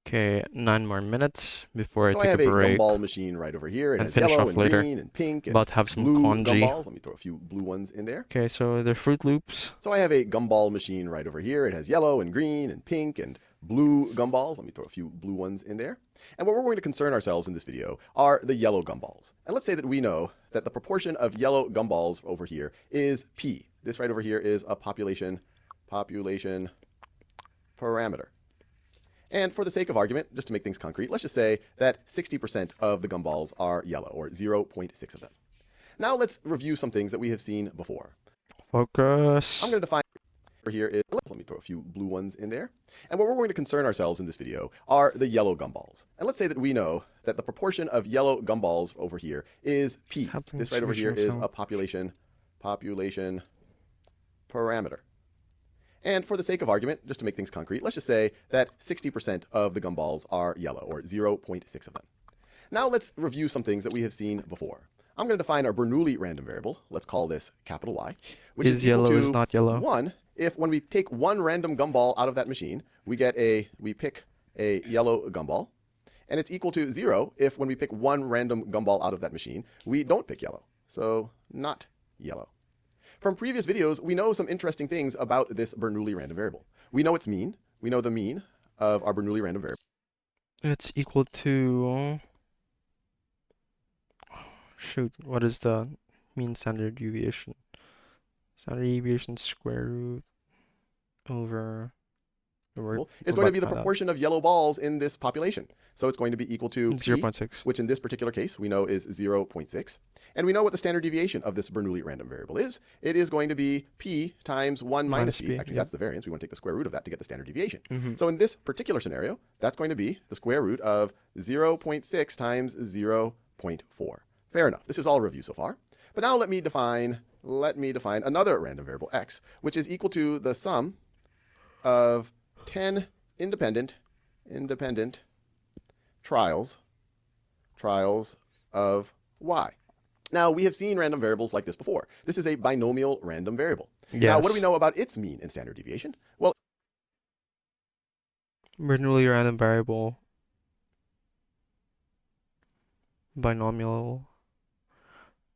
[SPEAKER 1] Okay, 9 more minutes before I
[SPEAKER 2] So I
[SPEAKER 1] take a
[SPEAKER 2] have a
[SPEAKER 1] break
[SPEAKER 2] gumball machine right over here. It
[SPEAKER 1] and
[SPEAKER 2] has
[SPEAKER 1] finish
[SPEAKER 2] yellow
[SPEAKER 1] off
[SPEAKER 2] and
[SPEAKER 1] later.
[SPEAKER 2] green and pink and
[SPEAKER 1] About to have some
[SPEAKER 2] blue
[SPEAKER 1] congee.
[SPEAKER 2] gumballs. Let me throw a few blue ones in there.
[SPEAKER 1] Okay, so they're Fruit Loops.
[SPEAKER 2] So I have a gumball machine right over here. It has yellow and green and pink and blue gumballs. Let me throw a few blue ones in there. And what we're going to concern ourselves in this video are the yellow gumballs. And let's say that we know that the proportion of yellow gumballs over here is P. This right over here is a population parameter. And for the sake of argument, just to make things concrete, let's just say that 60% of the gumballs are yellow, or 0.6 of them. Now let's review some things that we have seen before.
[SPEAKER 1] Focus.
[SPEAKER 2] I'm going to define here is, let me throw a few blue ones in there. And what we're going to concern ourselves in this video are the yellow gumballs. And let's say that we know that the proportion of yellow gumballs over here is P. This right over here is a population parameter. And for the sake of argument, just to make things concrete, let's just say that 60% of the gumballs are yellow, or 0.6 of them. Now let's review some things that we have seen before. I'm going to define our Bernoulli random variable. Let's call this capital Y, which is equal to
[SPEAKER 1] is not yellow.
[SPEAKER 2] 1 if when we take one random gumball out of that machine, we pick a yellow gumball. And it's equal to 0 if when we pick one random gumball out of that machine, we don't pick yellow. So not yellow. From previous videos, we know some interesting things about this Bernoulli random variable. We know its mean. We know the mean of our Bernoulli random variable.
[SPEAKER 1] It's equal to... Shoot, what is the mean standard deviation? Standard deviation square root over...
[SPEAKER 2] Is going to be the proportion of yellow balls in this population. So it's going to be equal to
[SPEAKER 1] 0.6,
[SPEAKER 2] which in this particular case we know is 0.6. And we know what the standard deviation of this Bernoulli random variable is. It is going to be P times 1 minus P. Actually, that's the variance. We want to take the square root of that to get the standard deviation. So in this particular scenario, that's going to be the square root of 0.6 times 0.4. Fair enough. This is all review so far. But now let me define another random variable x, which is equal to the sum of 10 independent trials of y. Now, we have seen random variables like this before. This is a binomial random variable.
[SPEAKER 1] Yes.
[SPEAKER 2] Now, what do we know about its mean and standard deviation? Well,
[SPEAKER 1] Bernoulli random variable, binomial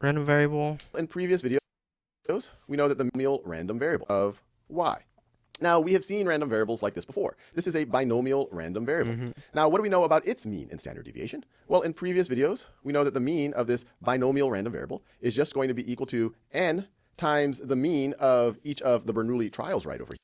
[SPEAKER 1] random variable.
[SPEAKER 2] In previous videos, we know that the binomial random variable of y. Now, we have seen random variables like this before. This is a binomial random variable. Now, what do we know about its mean and standard deviation? Well, in previous videos, we know that the mean of this binomial random variable is just going to be equal to n times the mean of each of the Bernoulli trials right over here.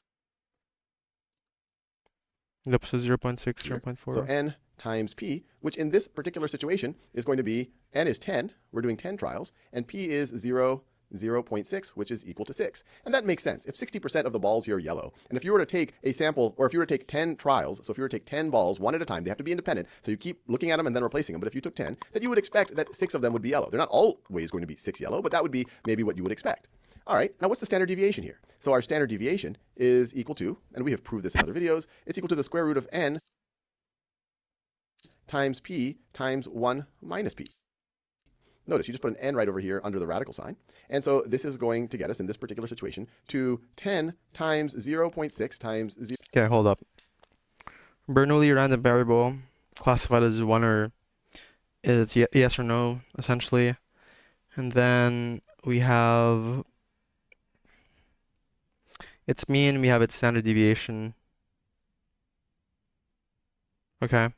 [SPEAKER 1] Yep, so 0.6, 0.4.
[SPEAKER 2] So n times p, which in this particular situation is going to be, n is 10, we're doing 10 trials, and p is 0.6, which is equal to 6. And that makes sense. If 60% of the balls here are yellow, and if you were to take a sample, or if you were to take 10 trials, so if you were to take 10 balls one at a time, they have to be independent, so you keep looking at them and then replacing them. But if you took 10, then you would expect that 6 of them would be yellow. They're not always going to be 6 yellow, but that would be maybe what you would expect. All right, now what's the standard deviation here? So our standard deviation is equal to, and we have proved this in other videos, it's equal to the square root of n times p times 1 minus p. Notice you just put an n right over here under the radical sign. And so this is going to get us, in this particular situation, to 10 times 0.6 times 0.
[SPEAKER 1] Okay, hold up. Bernoulli random variable, classified as 1 or is yes or no, essentially. And then we have its mean, we have its standard deviation. Okay.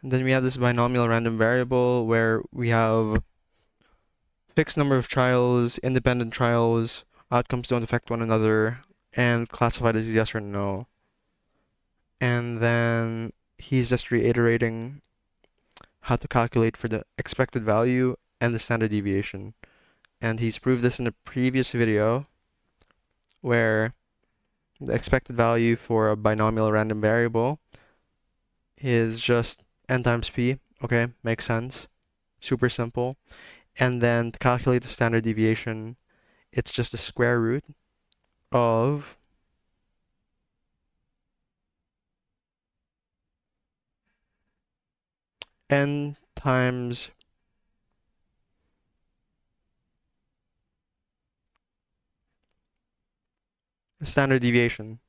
[SPEAKER 1] And then we have this binomial random variable where we have fixed number of trials, independent trials, outcomes don't affect one another, and classified as yes or no. And then he's just reiterating how to calculate for the expected value and the standard deviation. And he's proved this in a previous video where the expected value for a binomial random variable is just n times p. Okay, makes sense. Super simple. And then to calculate the standard deviation, it's just the square root of n times the standard deviation,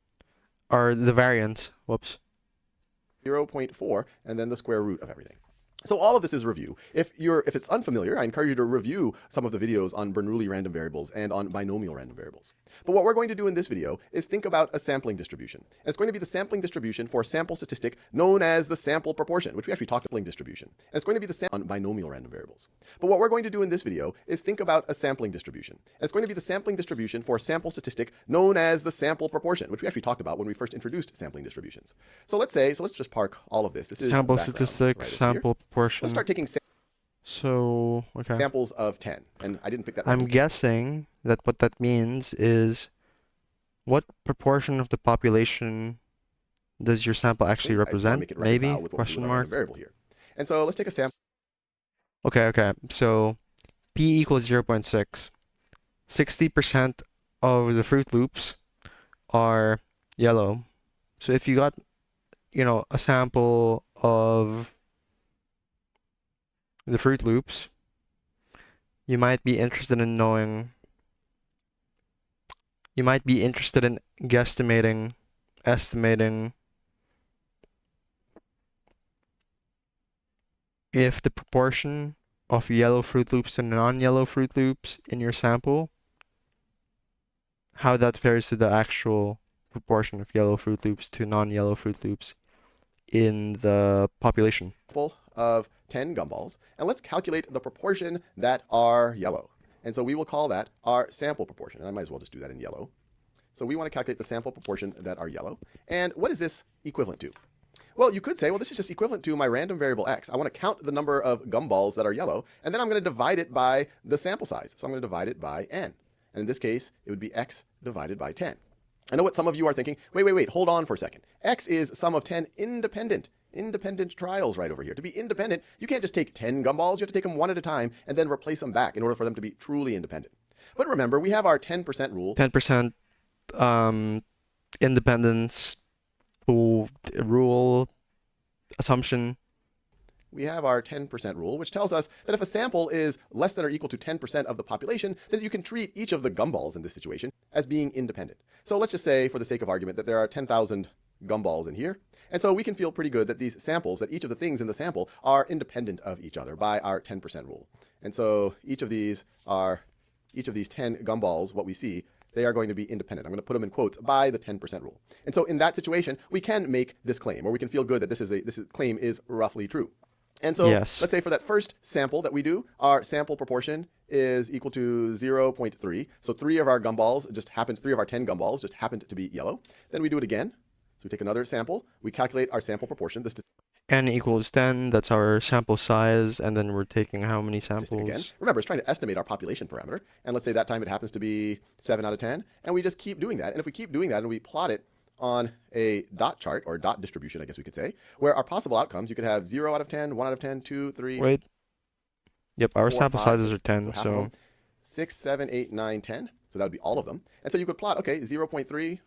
[SPEAKER 1] or the variance,
[SPEAKER 2] 0.4, and then the square root of everything. So all of this is review. If it's unfamiliar, I encourage you to review some of the videos on Bernoulli random variables and on binomial random variables. But what we're going to do in this video is think about a sampling distribution. And it's going to be the sampling distribution for a sample statistic known as the sample proportion, which we actually talked about sampling distribution. And it's going to be the sample on binomial random variables. But what we're going to do in this video is think about a sampling distribution. And it's going to be the sampling distribution for a sample statistic known as the sample proportion, which we actually talked about when we first introduced sampling distributions. So let's just park all of this. This is
[SPEAKER 1] sample statistics,
[SPEAKER 2] right
[SPEAKER 1] sample proportion.
[SPEAKER 2] Let's start taking
[SPEAKER 1] okay.
[SPEAKER 2] samples of 10. And I didn't pick that
[SPEAKER 1] I'm
[SPEAKER 2] one.
[SPEAKER 1] guessing that what that means is What proportion of the population does your sample actually
[SPEAKER 2] I want to
[SPEAKER 1] represent?
[SPEAKER 2] make it reconcile
[SPEAKER 1] Maybe?
[SPEAKER 2] with what we do
[SPEAKER 1] Question
[SPEAKER 2] with our random
[SPEAKER 1] mark.
[SPEAKER 2] variable here. And so let's take a sample.
[SPEAKER 1] Okay. So P equals 0.6. 60% of the Fruit Loops are yellow. So if you got, a sample of the Fruit Loops, you might be interested in estimating if the proportion of yellow Fruit Loops to non-yellow Fruit Loops in your sample, how that varies to the actual proportion of yellow Fruit Loops to non-yellow Fruit Loops in the population.
[SPEAKER 2] Of 10 gumballs, and let's calculate the proportion that are yellow. And so we will call that our sample proportion, and I might as well just do that in yellow. So we want to calculate the sample proportion that are yellow. And what is this equivalent to? Well, you could say, well, this is just equivalent to my random variable x. I want to count the number of gumballs that are yellow, and then I'm going to divide it by the sample size. So I'm going to divide it by n. And in this case, it would be x divided by 10. I know what some of you are thinking. Wait, hold on for a second. X is sum of 10 independent trials right over here. To be independent, you can't just take 10 gumballs. You have to take them one at a time and then replace them back in order for them to be truly independent. But remember, we have our 10% rule.
[SPEAKER 1] 10% independence rule assumption.
[SPEAKER 2] We have our 10% rule, which tells us that if a sample is less than or equal to 10% of the population, then you can treat each of the gumballs in this situation as being independent. So let's just say, for the sake of argument, that there are 10,000 gumballs in here. And so we can feel pretty good that these samples, that each of the things in the sample are independent of each other by our 10% rule. And so each of these 10 gumballs, what we see, they are going to be independent. I'm going to put them in quotes by the 10% rule. And so in that situation, we can make this claim, or we can feel good that this claim is roughly true. And so
[SPEAKER 1] Yes.
[SPEAKER 2] Let's say for that first sample that we do, our sample proportion is equal to 0.3. So three of our 10 gumballs just happened to be yellow. Then we do it again. So we take another sample, we calculate our sample proportion. This
[SPEAKER 1] N equals 10, that's our sample size, and then we're taking how many samples?
[SPEAKER 2] again. Remember, it's trying to estimate our population parameter. And let's say that time it happens to be 7 out of 10. And we just keep doing that. And if we keep doing that and we plot it on a dot chart, or dot distribution, I guess we could say, where our possible outcomes, you could have 0 out of 10, 1 out of 10, 2, 3.
[SPEAKER 1] Wait. Yep, our
[SPEAKER 2] 4,
[SPEAKER 1] sample
[SPEAKER 2] 5,
[SPEAKER 1] sizes
[SPEAKER 2] 6,
[SPEAKER 1] are 10,
[SPEAKER 2] half of
[SPEAKER 1] so
[SPEAKER 2] them. 6, 7, 8, 9, 10. So that would be all of them. And so you could plot, okay, 0.3,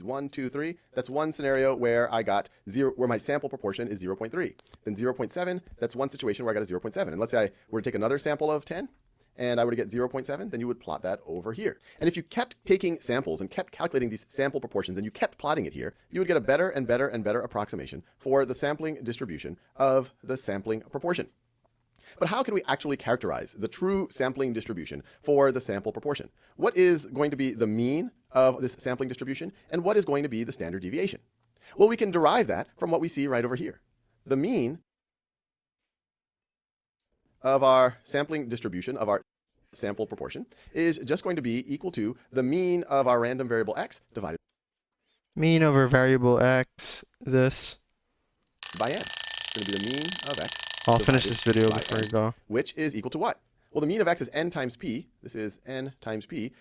[SPEAKER 2] 1, 2, 3. That's one scenario where I got 0, where my sample proportion is 0.3. Then 0.7, that's one situation where I got a 0.7. And let's say I were to take another sample of 10, and I were to get 0.7, then you would plot that over here. And if you kept taking samples and kept calculating these sample proportions and you kept plotting it here, you would get a better and better and better approximation for the sampling distribution of the sampling proportion. But how can we actually characterize the true sampling distribution for the sample proportion? What is going to be the mean of this sampling distribution, and what is going to be the standard deviation? Well, we can derive that from what we see right over here. The mean of our sampling distribution of our sample proportion is just going to be equal to the mean of our random variable x divided
[SPEAKER 1] mean over variable x, this.
[SPEAKER 2] by n. It's going to be the mean of x.
[SPEAKER 1] I'll finish this video
[SPEAKER 2] by
[SPEAKER 1] before
[SPEAKER 2] n,
[SPEAKER 1] you go.
[SPEAKER 2] which is equal to what? Well, the mean of x is n times p. This is n times p.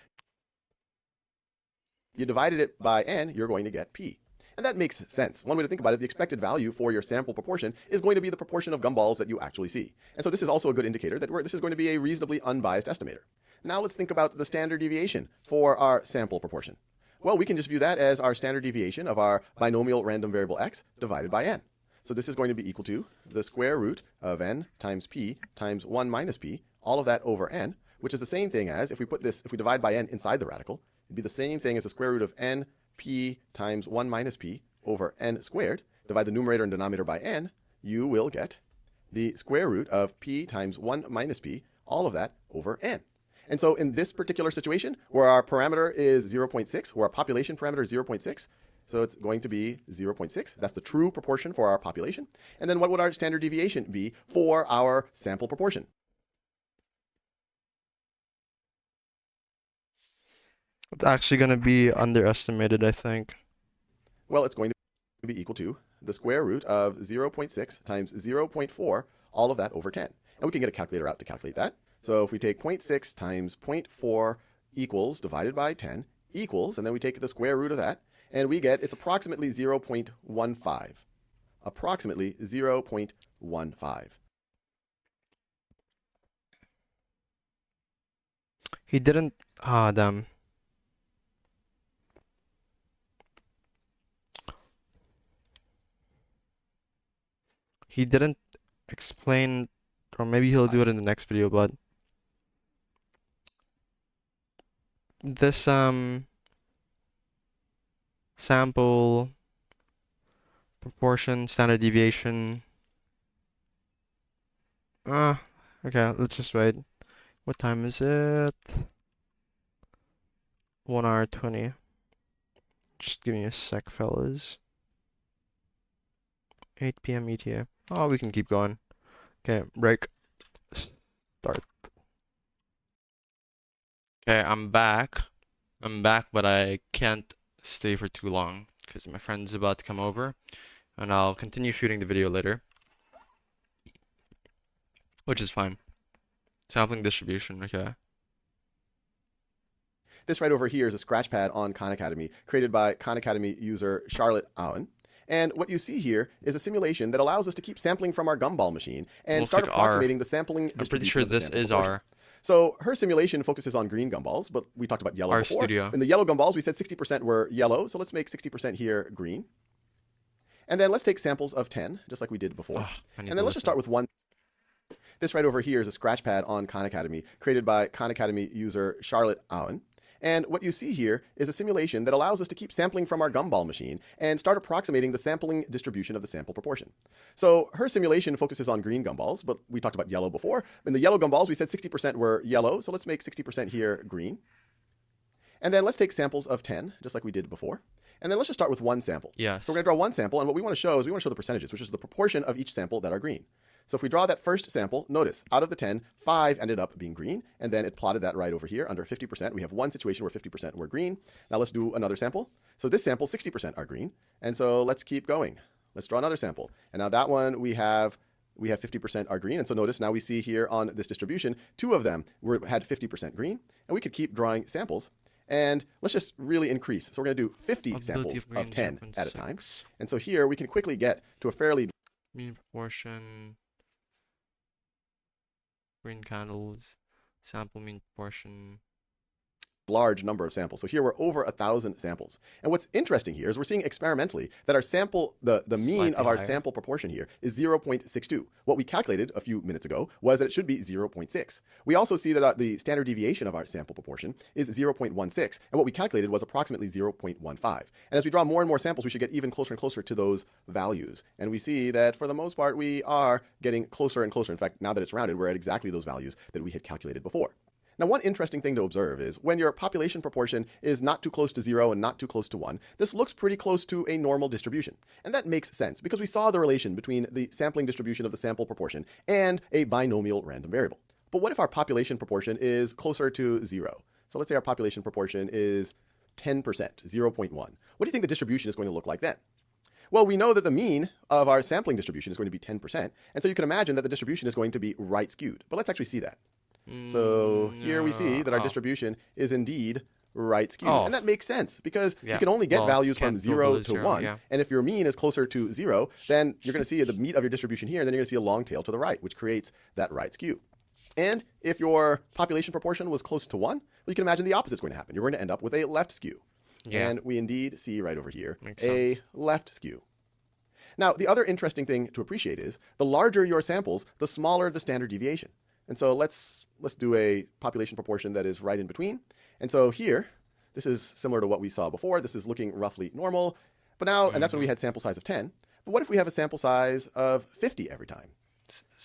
[SPEAKER 2] You divided it by n, you're going to get p. And that makes sense. One way to think about it, the expected value for your sample proportion is going to be the proportion of gumballs that you actually see. And so this is also a good indicator that this is going to be a reasonably unbiased estimator. Now let's think about the standard deviation for our sample proportion. Well, we can just view that as our standard deviation of our binomial random variable x divided by n. So this is going to be equal to the square root of n times p times 1 minus p, all of that over n, which is the same thing as, if we divide by n inside the radical, it'd be the same thing as the square root of n p times 1 minus p over n squared. Divide the numerator and denominator by n, you will get the square root of p times 1 minus p, all of that over n. And so in this particular situation, where our parameter is 0.6, where our population parameter is 0.6, so it's going to be 0.6. That's the true proportion for our population. And then what would our standard deviation be for our sample proportion?
[SPEAKER 1] It's actually going to be underestimated, I think.
[SPEAKER 2] Well, it's going to be equal to the square root of 0.6 times 0.4, all of that over 10. And we can get a calculator out to calculate that. So if we take 0.6 times 0.4 equals divided by 10, equals, and then we take the square root of that, and we get it's approximately 0.15. Approximately 0.15.
[SPEAKER 1] He didn't. Ah, damn. He didn't explain, or maybe he'll do it in the next video, but this sample proportion, standard deviation. Okay, let's just wait. What time is it? 1 hour 20. Just give me a sec, fellas. 8 p.m. ETA. Oh, we can keep going. Okay, break. Start. Okay, I'm back. But I can't stay for too long because my friend's about to come over, and I'll continue shooting the video later, which is fine. Sampling distribution, okay.
[SPEAKER 2] This right over here is a scratch pad on Khan Academy created by Khan Academy user Charlotte Owen. And what you see here is a simulation that allows us to keep sampling from our gumball machine and start approximating the sampling distribution.
[SPEAKER 1] I'm pretty sure this is R.
[SPEAKER 2] So her simulation focuses on green gumballs, but we talked about yellow before.
[SPEAKER 1] Studio.
[SPEAKER 2] In the yellow gumballs, we said 60% were yellow, so let's make 60% here green. And then let's take samples of 10, just like we did before. And then let's just start with one. This right over here is a scratch pad on Khan Academy created by Khan Academy user Charlotte Owen. And what you see here is a simulation that allows us to keep sampling from our gumball machine and start approximating the sampling distribution of the sample proportion. So her simulation focuses on green gumballs, but we talked about yellow before. In the yellow gumballs, we said 60% were yellow, so let's make 60% here green. And then let's take samples of 10, just like we did before. And then let's just start with one sample.
[SPEAKER 1] Yes.
[SPEAKER 2] So we're going to draw one sample, and what we want to show is we want to show the percentages, which is the proportion of each sample that are green. So if we draw that first sample, notice out of the 10, 5 ended up being green, and then it plotted that right over here under 50%. We have one situation where 50% were green. Now let's do another sample. So this sample, 60% are green, and so let's keep going. Let's draw another sample. And now that one we have 50% are green, and so notice now we see here on this distribution, 2 of them had 50% green, and we could keep drawing samples. And let's just really increase. So we're going to do 50 samples of 10 at a time. And so here we can quickly get to a fairly
[SPEAKER 1] mean proportion, green candles, sample mean proportion.
[SPEAKER 2] Large number of samples. So here we're over 1,000 samples. And what's interesting here is we're seeing experimentally that our sample, the mean of our sample proportion here is 0.62. What we calculated a few minutes ago was that it should be 0.6. We also see that the standard deviation of our sample proportion is 0.16. And what we calculated was approximately 0.15. And as we draw more and more samples, we should get even closer and closer to those values. And we see that for the most part, we are getting closer and closer. In fact, now that it's rounded, we're at exactly those values that we had calculated before. Now, one interesting thing to observe is when your population proportion is not too close to 0 and not too close to 1, this looks pretty close to a normal distribution. And that makes sense because we saw the relation between the sampling distribution of the sample proportion and a binomial random variable. But what if our population proportion is closer to 0? So let's say our population proportion is 10%, 0.1. What do you think the distribution is going to look like then? Well, we know that the mean of our sampling distribution is going to be 10%. And so you can imagine that the distribution is going to be right skewed. But let's actually see that. So here we see that our distribution is indeed right skewed. And that makes sense because you can only get values from 0 to 1. And if your mean is closer to 0, then you're going to see the meat of your distribution here, and then you're going to see a long tail to the right, which creates that right skew. And if your population proportion was close to 1, well, you can imagine the opposite is going to happen. You're going to end up with a left skew. And we indeed see right over here a left skew. Now, the other interesting thing to appreciate is the larger your samples, the smaller the standard deviation. And so let's do a population proportion that is right in between. And so here, this is similar to what we saw before. This is looking roughly normal. But now, and that's when we had sample size of 10. But what if we have a sample size of 50 every time?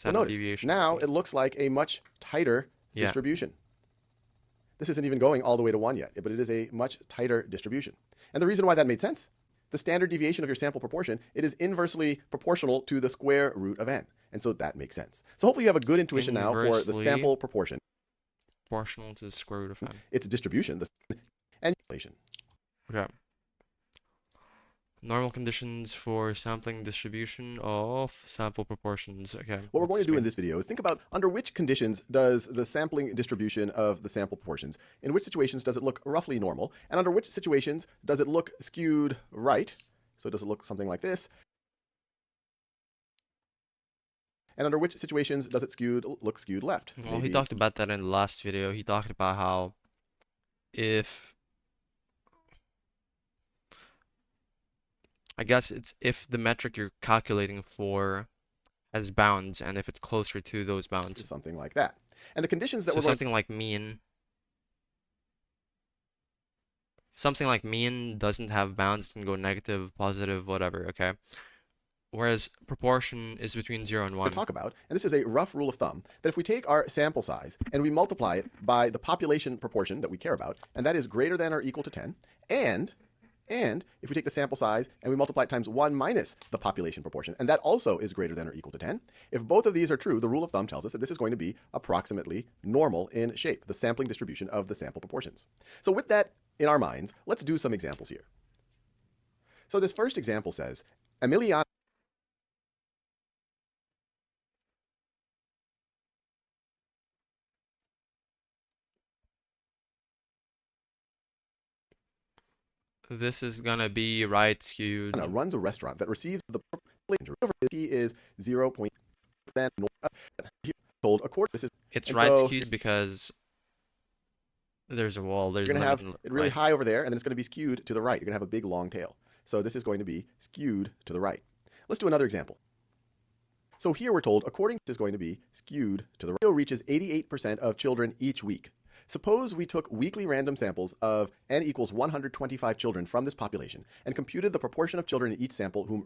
[SPEAKER 2] Well, notice, now it looks like a much tighter distribution. This isn't even going all the way to 1 yet, but it is a much tighter distribution. And the reason why that made sense, the standard deviation of your sample proportion, it is inversely proportional to the square root of n. And so that makes sense. So hopefully you have a good intuition now for the sample proportion.
[SPEAKER 1] Proportional to the square root of n.
[SPEAKER 2] Its distribution, and inflation.
[SPEAKER 1] Okay. Normal conditions for sampling distribution of sample proportions. Okay,
[SPEAKER 2] What we're
[SPEAKER 1] what's
[SPEAKER 2] going to
[SPEAKER 1] this
[SPEAKER 2] do in
[SPEAKER 1] mean?
[SPEAKER 2] this video is think about under which conditions does the sampling distribution of the sample proportions, in which situations does it look roughly normal, and under which situations does it look skewed right, so does it look something like this, and under which situations does it look skewed left?
[SPEAKER 1] Well, he
[SPEAKER 2] Maybe
[SPEAKER 1] talked about that in the last video. He talked about how if I guess it's if the metric you're calculating for has bounds and if it's closer to those bounds.
[SPEAKER 2] something like that. And the conditions that
[SPEAKER 1] So
[SPEAKER 2] we're going
[SPEAKER 1] something like mean doesn't have bounds, it can go negative, positive, whatever, okay? Whereas proportion is between 0 and
[SPEAKER 2] to
[SPEAKER 1] 1.
[SPEAKER 2] talk about, and this is a rough rule of thumb, that if we take our sample size and we multiply it by the population proportion that we care about, and that is greater than or equal to 10, and if we take the sample size and we multiply it times 1 minus the population proportion, and that also is greater than or equal to 10, if both of these are true, the rule of thumb tells us that this is going to be approximately normal in shape, the sampling distribution of the sample proportions. So with that in our minds, let's do some examples here. So this first example says, Emiliano
[SPEAKER 1] This is gonna be right skewed.
[SPEAKER 2] runs a restaurant that receives the population. P is 0. Then told according this is
[SPEAKER 1] It's
[SPEAKER 2] and
[SPEAKER 1] right
[SPEAKER 2] so
[SPEAKER 1] skewed because there's a wall, there's
[SPEAKER 2] you're
[SPEAKER 1] a
[SPEAKER 2] going to have
[SPEAKER 1] limit
[SPEAKER 2] it really
[SPEAKER 1] right.
[SPEAKER 2] high over there, and then it's going to be skewed to the right. You're going to have a big long tail. So this is going to be skewed to the right. Let's do another example. So here we're told according to is going to be skewed to the right. Reaches 88% of children each week. Suppose we took weekly random samples of n equals 125 children from this population and computed the proportion of children in each sample whom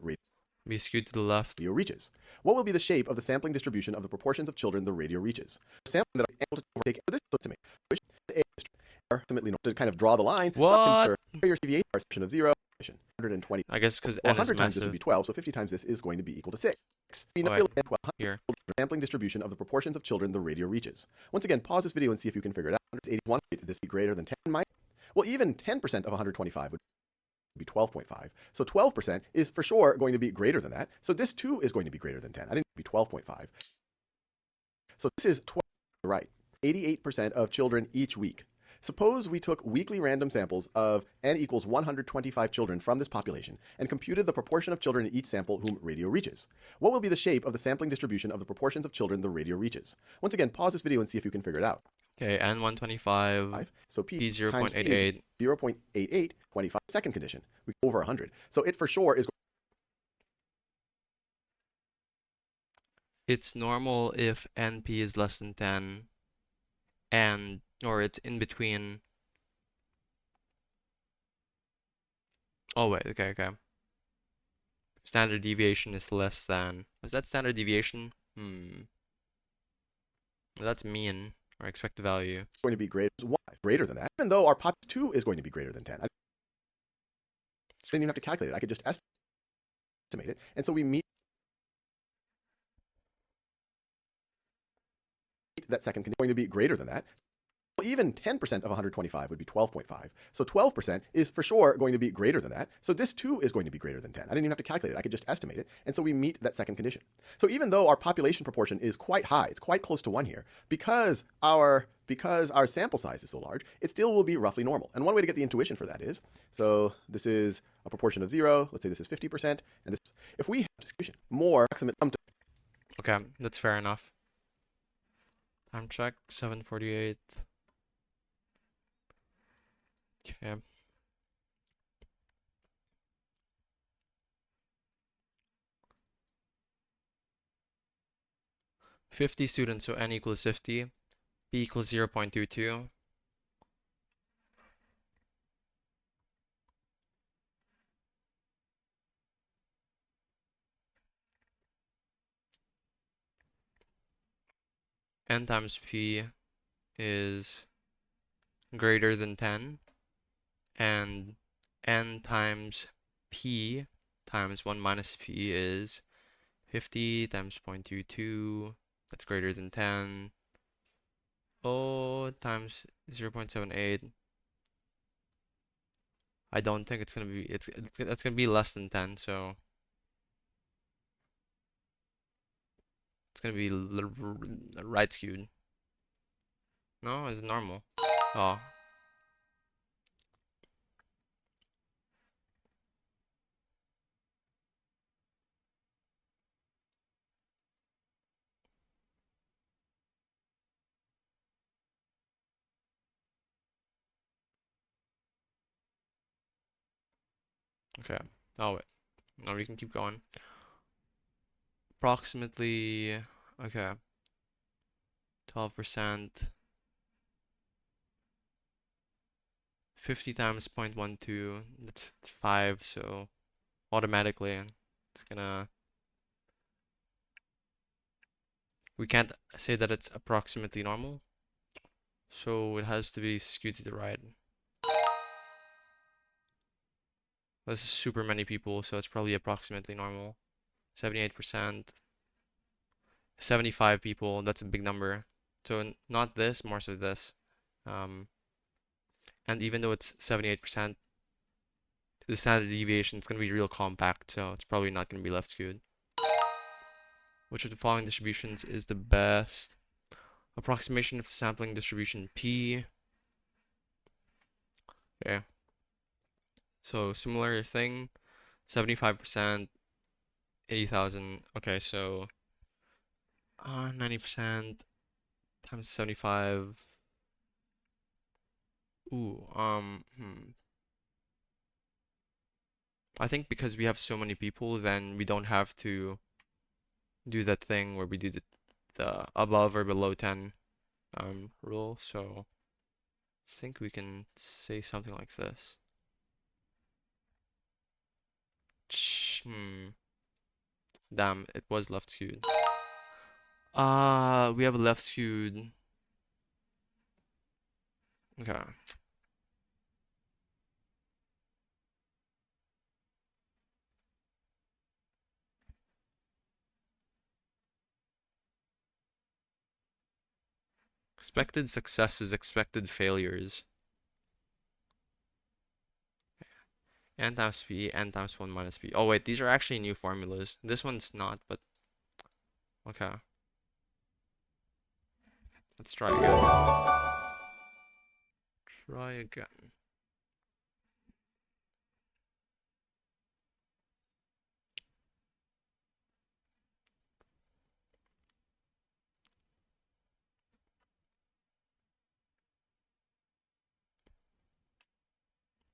[SPEAKER 1] Be skewed to the left.
[SPEAKER 2] radio reaches. What will be the shape of the sampling distribution of the proportions of children the radio reaches? Sampling that are able to overtake this estimate, which are ultimately to kind of draw the line.
[SPEAKER 1] What?
[SPEAKER 2] Your deviation perception of 0, 120.
[SPEAKER 1] I guess because
[SPEAKER 2] Well,
[SPEAKER 1] n is
[SPEAKER 2] 100 times this would
[SPEAKER 1] massive.
[SPEAKER 2] be 12, so 50 times this is going to be equal to 6.
[SPEAKER 1] Wait, here.
[SPEAKER 2] Sampling distribution of the proportions of children the radio reaches. Once again, pause this video and see if you can figure it out. It's 81. This be greater than 10 minus. Well, even 10% of 125 would be 12.5. So 12% is for sure going to be greater than that. So this too is going to be greater than 10. I didn't be 12.5. So this is 12, right. 88% of children each week. Suppose we took weekly random samples of n equals 125 children from this population and computed the proportion of children in each sample whom radio reaches. What will be the shape of the sampling distribution of the proportions of children the radio reaches? Once again, pause this video and see if you can figure it out.
[SPEAKER 1] Okay, n 125.
[SPEAKER 2] So P
[SPEAKER 1] P
[SPEAKER 2] times P
[SPEAKER 1] 0.88.
[SPEAKER 2] is 0.88, 25. Second condition, we go over 100. So it for sure is.
[SPEAKER 1] It's normal if NP is less than 10 and or it's in between. Oh wait, okay. Standard deviation is less than. Was that standard deviation? That's mean or expected value.
[SPEAKER 2] Going to be greater than that, even though our pop 2 is going to be greater than 10. I didn't even have to calculate it. I could just estimate it. And so we meet that second condition. Going to be greater than that. Well, even 10% of 125 would be 12.5. So 12% is for sure going to be greater than that. So this too is going to be greater than 10. I didn't even have to calculate it. I could just estimate it. And so we meet that second condition. So even though our population proportion is quite high, it's quite close to 1 here, because our sample size is so large, it still will be roughly normal. And one way to get the intuition for that is, so this is a proportion of 0. Let's say this is 50%. And this, if we have distribution, more approximate.
[SPEAKER 1] Okay, that's fair enough. Time check, 7:48. Okay. $50 students, so n equals 50. P equals 0.22. N times P is greater than 10. And n times P times 1 minus P is 50 times 0.22. That's greater than 10. O times 0.78. I don't think it's gonna be it's gonna be less than 10, so it's gonna be right skewed. No, is it normal? Oh, okay. Oh wait, no, we can keep going. Approximately, okay, 12%, 50 times 0.12, that's 5, so automatically it's gonna, we can't say that it's approximately normal, so it has to be skewed to the right. This is super many people, so it's probably approximately normal. 78%, 75 people, that's a big number. So not this, more so this. Um, and even though it's 78%, the standard deviation is going to be real compact, so it's probably not going to be left skewed. Which of the following distributions is the best? Approximation of the sampling distribution P. Okay. So similar thing, 75%, 80,000. Okay, so 90% times 75. Ooh, I think because we have so many people, then we don't have to do that thing where we do the above or below 10 rule. So I think we can say something like this. Damn, it was left skewed. We have a left skewed. Okay. Expected successes, expected failures. N times P, N times 1 minus P. Oh wait, these are actually new formulas. This one's not, but okay. Let's try again. Try again.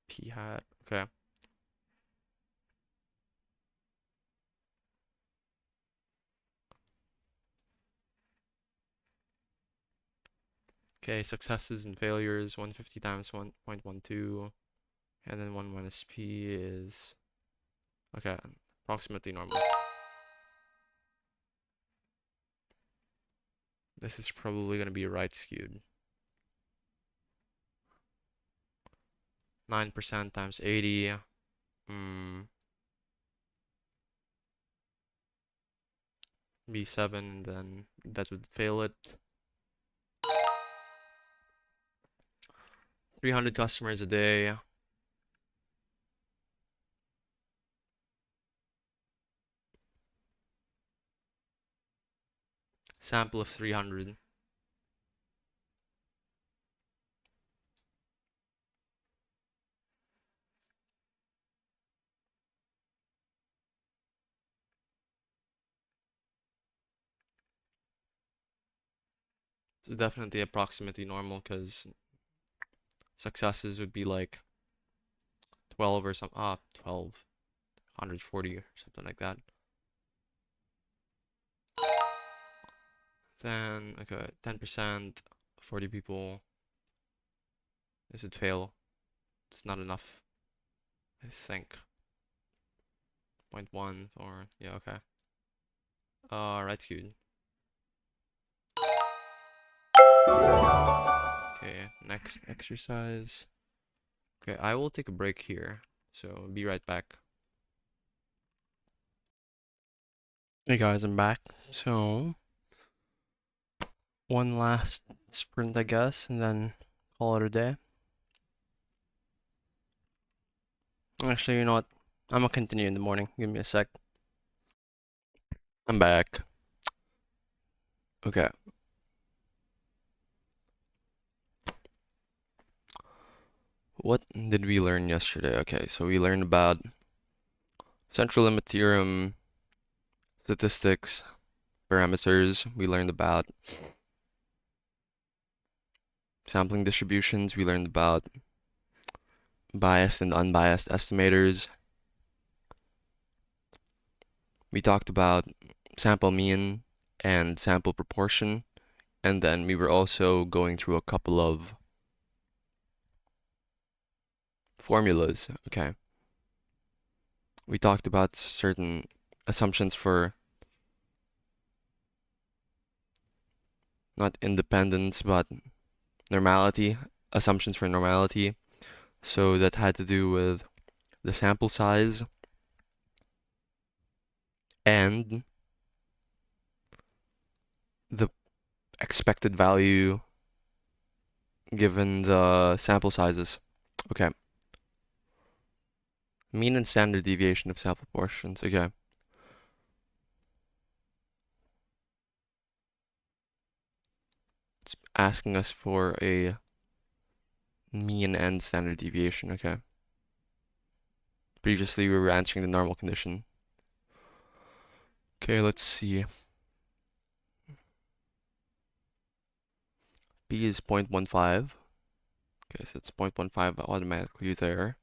[SPEAKER 1] P hat. Okay. Okay, successes and failures, 150 times 1.12, and then 1 minus P is, okay, approximately normal. This is probably going to be right skewed. 9% times 80, B7, then that would fail it. 300 customers a day. Sample of 300. It's definitely approximately normal because successes would be like 12 or something. 12, 140 or something like that. Then, okay, 10%, 40 people. This would fail. It's not enough, I think. 0.1 or, yeah, okay. Right skewed. Okay, next exercise. Okay, I will take a break here, so be right back. Hey guys, I'm back. So, one last sprint, I guess, and then call it a day. Actually, you know what? I'm gonna continue in the morning. Give me a sec. I'm back. Okay. What did we learn yesterday? Okay, so we learned about central limit theorem, statistics, parameters. We learned about sampling distributions. We learned about biased and unbiased estimators. We talked about sample mean and sample proportion. And then we were also going through a couple of formulas. Okay. We talked about certain assumptions for not independence, but normality, assumptions for normality. So that had to do with the sample size and the expected value given the sample sizes. Okay. Mean and standard deviation of sample proportions. Okay. It's asking us for a mean and standard deviation. Okay. Previously, we were answering the normal condition. Okay, let's see. B is 0.15. Okay, so it's 0.15 automatically there.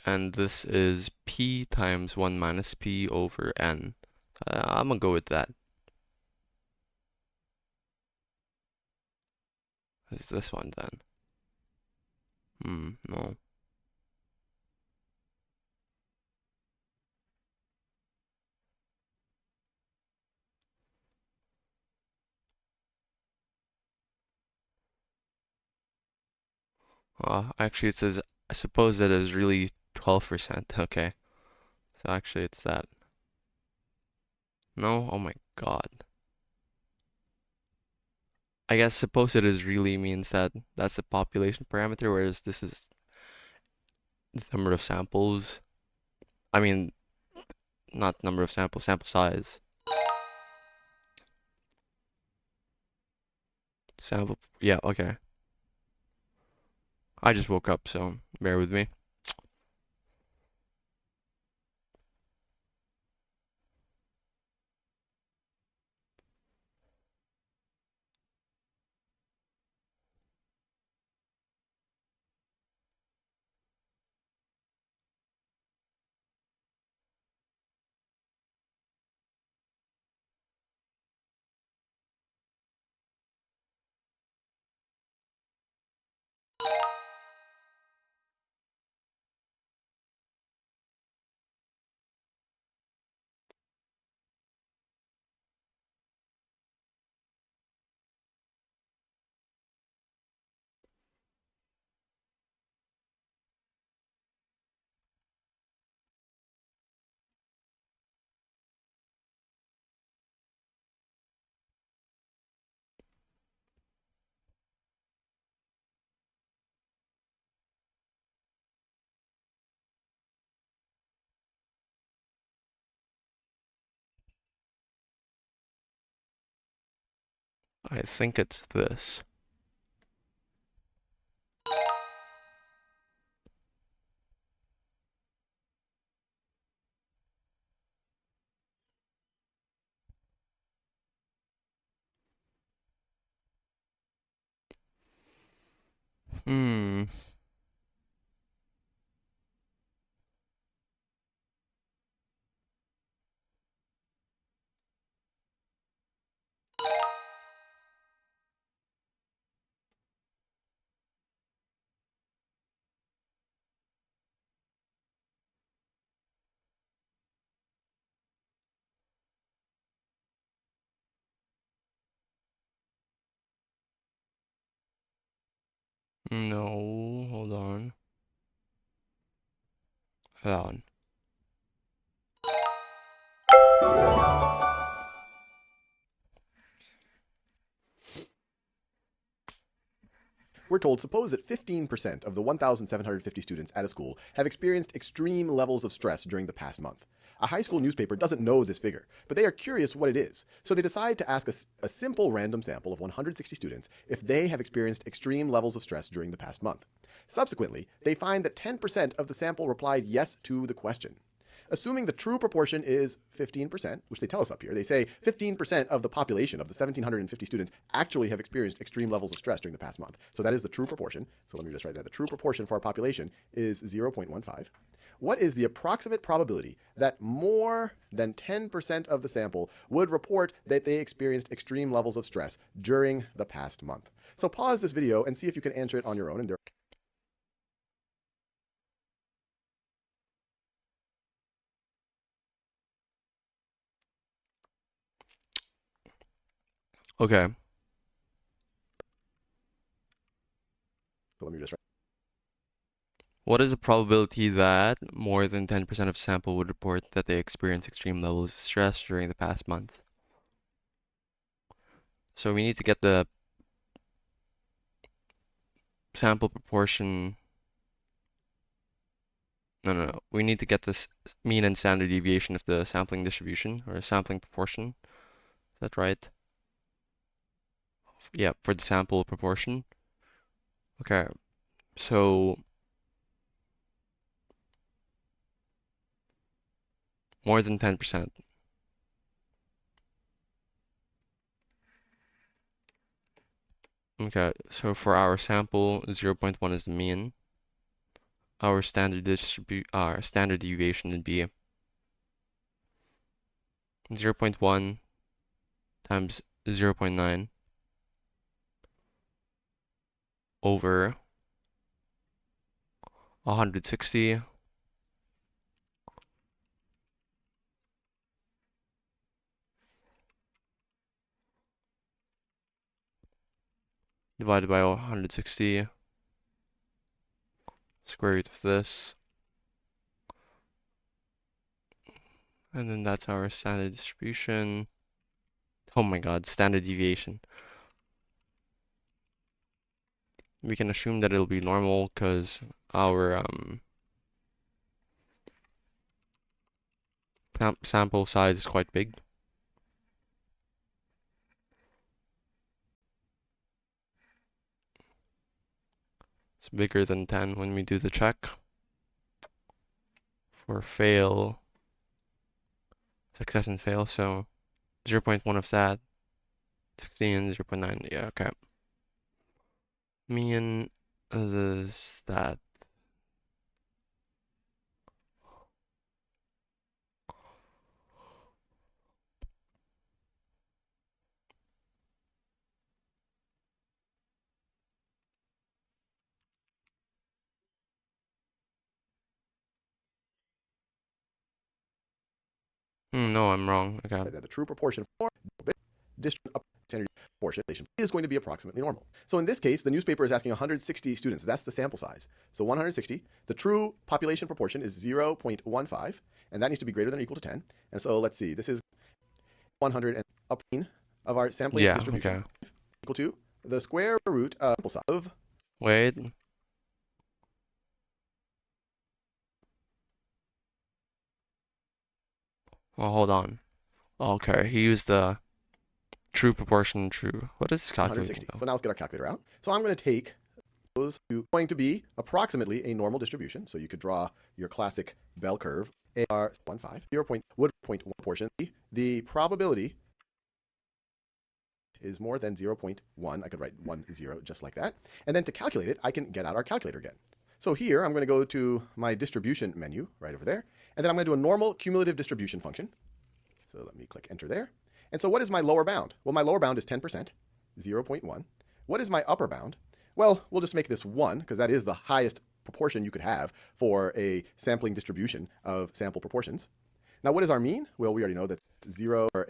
[SPEAKER 1] And this is P times 1 minus P over N. I'm gonna go with that. Is this one then? No. Actually it says, I suppose that is really 12%. Okay. So actually it's that. No? Oh my god. I guess suppose it is really means that that's the population parameter, whereas this is the number of samples. I mean, not number of samples, sample size. Sample, yeah, okay. I just woke up, so bear with me. I think it's this. Hmm. No, hold on. Hold on.
[SPEAKER 2] We're told, suppose that 15% of the 1,750 students at a school have experienced extreme levels of stress during the past month. A high school newspaper doesn't know this figure, but they are curious what it is, so they decide to ask a simple random sample of 160 students if they have experienced extreme levels of stress during the past month. Subsequently, they find that 10% of the sample replied yes to the question. Assuming the true proportion is 15%, which they tell us up here, they say 15% of the population of the 1,750 students actually have experienced extreme levels of stress during the past month. So that is the true proportion. So let me just write that. The true proportion for our population is 0.15. What is the approximate probability that more than 10% of the sample would report that they experienced extreme levels of stress during the past month? So pause this video and see if you can answer it on your own. And
[SPEAKER 1] Okay.
[SPEAKER 2] so let me just write.
[SPEAKER 1] What is the probability that more than 10% of sample would report that they experienced extreme levels of stress during the past month? So we need to get the sample proportion. No. We need to get this mean and standard deviation of the sampling distribution or sampling proportion. Is that right? Yeah, for the sample proportion. Okay, so more than 10%. Okay, so for our sample, 0.1 is the mean. Our standard deviation would be 0.1 times 0.9 over 160 divided by 160, square root of this, and then that's our standard distribution. Oh my god, standard deviation. We can assume that it'll be normal because our sample size is quite big. It's bigger than 10 when we do the check. For fail, success and fail, so 0.1 of that, 16, 0.9, yeah, okay. Mean is that. No, I'm wrong. Okay.
[SPEAKER 2] That the true proportion for standard proportion is going to be approximately normal. So in this case, the newspaper is asking 160 students. That's the sample size. So 160. The true population proportion is 0.15, and that needs to be greater than or equal to 10. And so let's see. This is 100 and up of our sampling
[SPEAKER 1] Yeah,
[SPEAKER 2] distribution
[SPEAKER 1] okay.
[SPEAKER 2] equal to the square root of.
[SPEAKER 1] Wait. Well, hold on. Okay, he used the true proportion true. What is this calculating
[SPEAKER 2] 160.
[SPEAKER 1] though?
[SPEAKER 2] So now let's get our calculator out. So I'm going to take those to going to be approximately a normal distribution. So you could draw your classic bell curve. AR 1.5, 0.1 portion. The probability is more than 0.1. I could write 1, 0 just like that. And then to calculate it, I can get out our calculator again. So here I'm going to go to my distribution menu right over there. And then I'm going to do a normal cumulative distribution function. So let me click enter there. And so what is my lower bound? Well, my lower bound is 10%, 0.1. What is my upper bound? Well, we'll just make this 1 because that is the highest proportion you could have for a sampling distribution of sample proportions. Now, what is our mean? Well, we already know that 0 or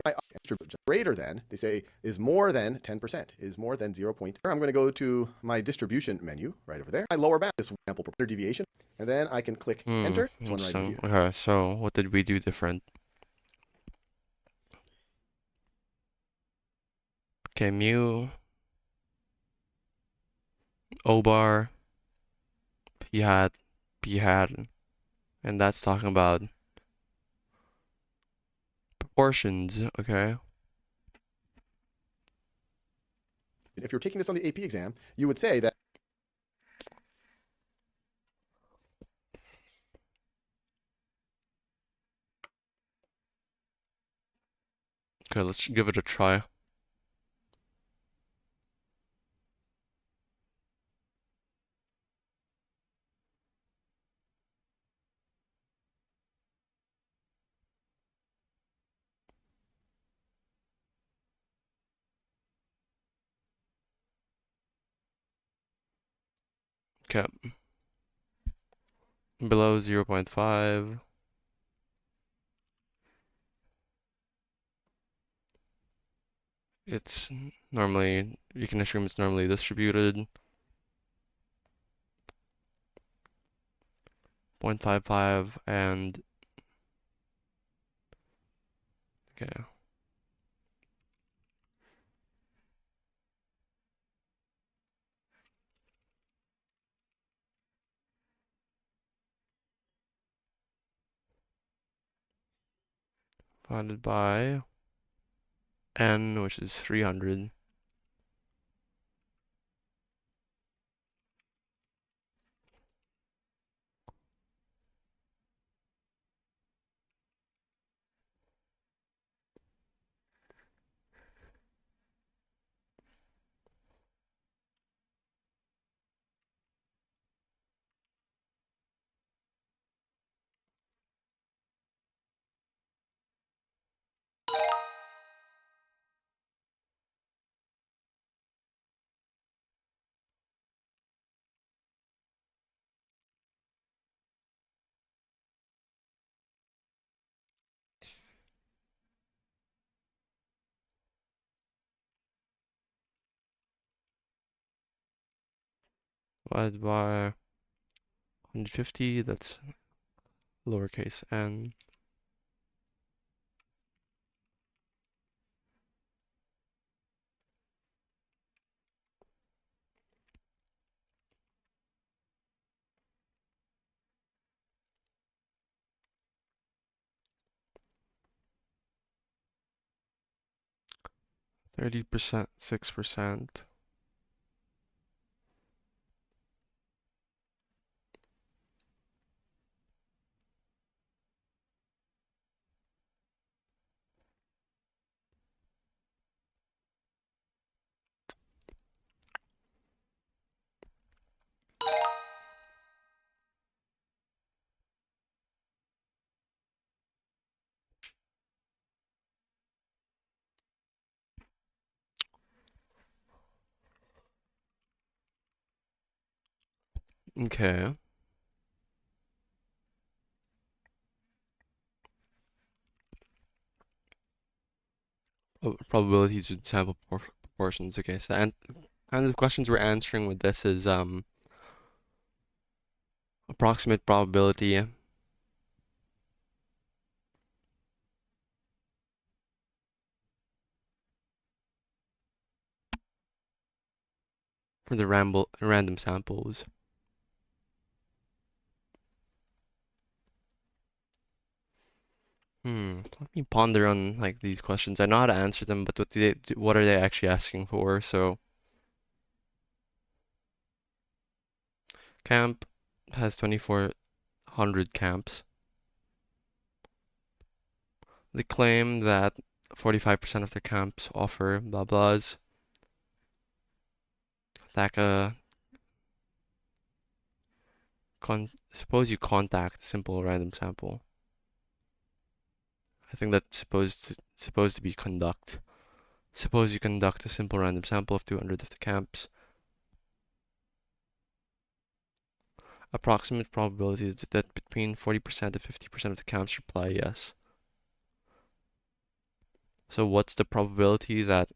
[SPEAKER 2] greater than, they say, is more than 10%, is more than 0. I'm going to go to my distribution menu right over there. My lower bound is sample deviation, and then I can click enter. This one right here.
[SPEAKER 1] Okay, so what did we do different? Okay, mu O bar, P hat, B hat, and that's talking about proportions, okay?
[SPEAKER 2] If you're taking this on the AP exam, you would say that
[SPEAKER 1] Okay, let's give it a try. Okay, below 0.5. It's normally, you can assume it's normally distributed. 0.55 and, okay, divided by n, which is 300. Divided by 150, that's lowercase n. %, 6%. Okay. Probabilities and sample proportions. Okay, so and kind of questions we're answering with this is approximate probability for the random samples. Let me ponder on like these questions. I know how to answer them, but what are they actually asking for? So camp has 2,400 camps. They claim that 45% of their camps offer blah blahs. Thaka, suppose you contact a simple random sample. I think that's supposed to be conduct. Suppose you conduct a simple random sample of 200 of the camps. Approximate probability that between 40% to 50% of the camps reply yes. So what's the probability that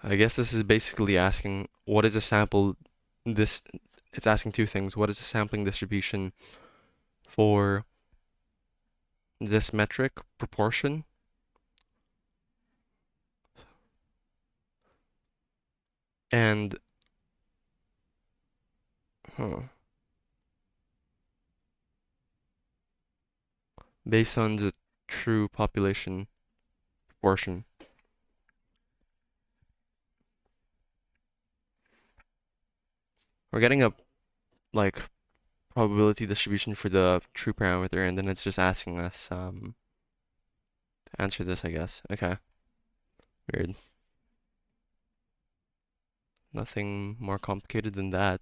[SPEAKER 1] I guess this is basically asking what is a sample this it's asking two things. What is the sampling distribution for this metric, proportion, and based on the true population proportion. We're getting a like probability distribution for the true parameter, and then it's just asking us to answer this, I guess. Okay, weird. Nothing more complicated than that.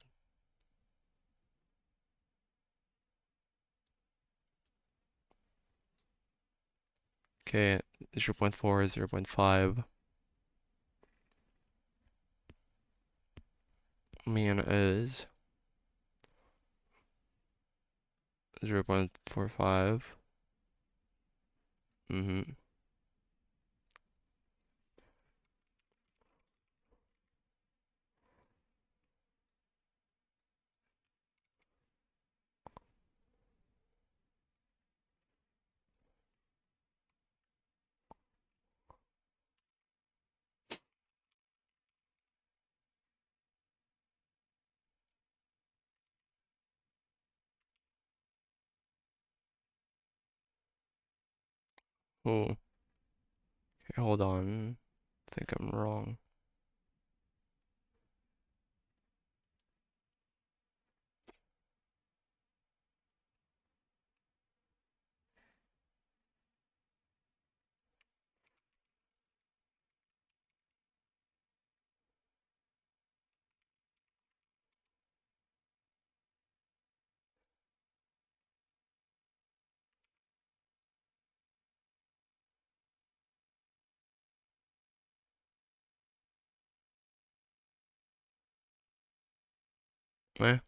[SPEAKER 1] Okay, 0.4, 0.5. Mean is 0.45. Mm-hmm. Oh, okay, hold on. I think I'm wrong. Eh?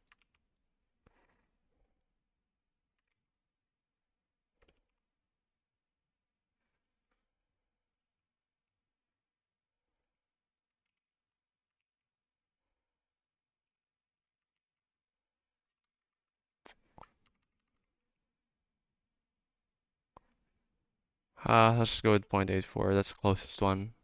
[SPEAKER 1] Let's just go with 0.84. That's the closest one.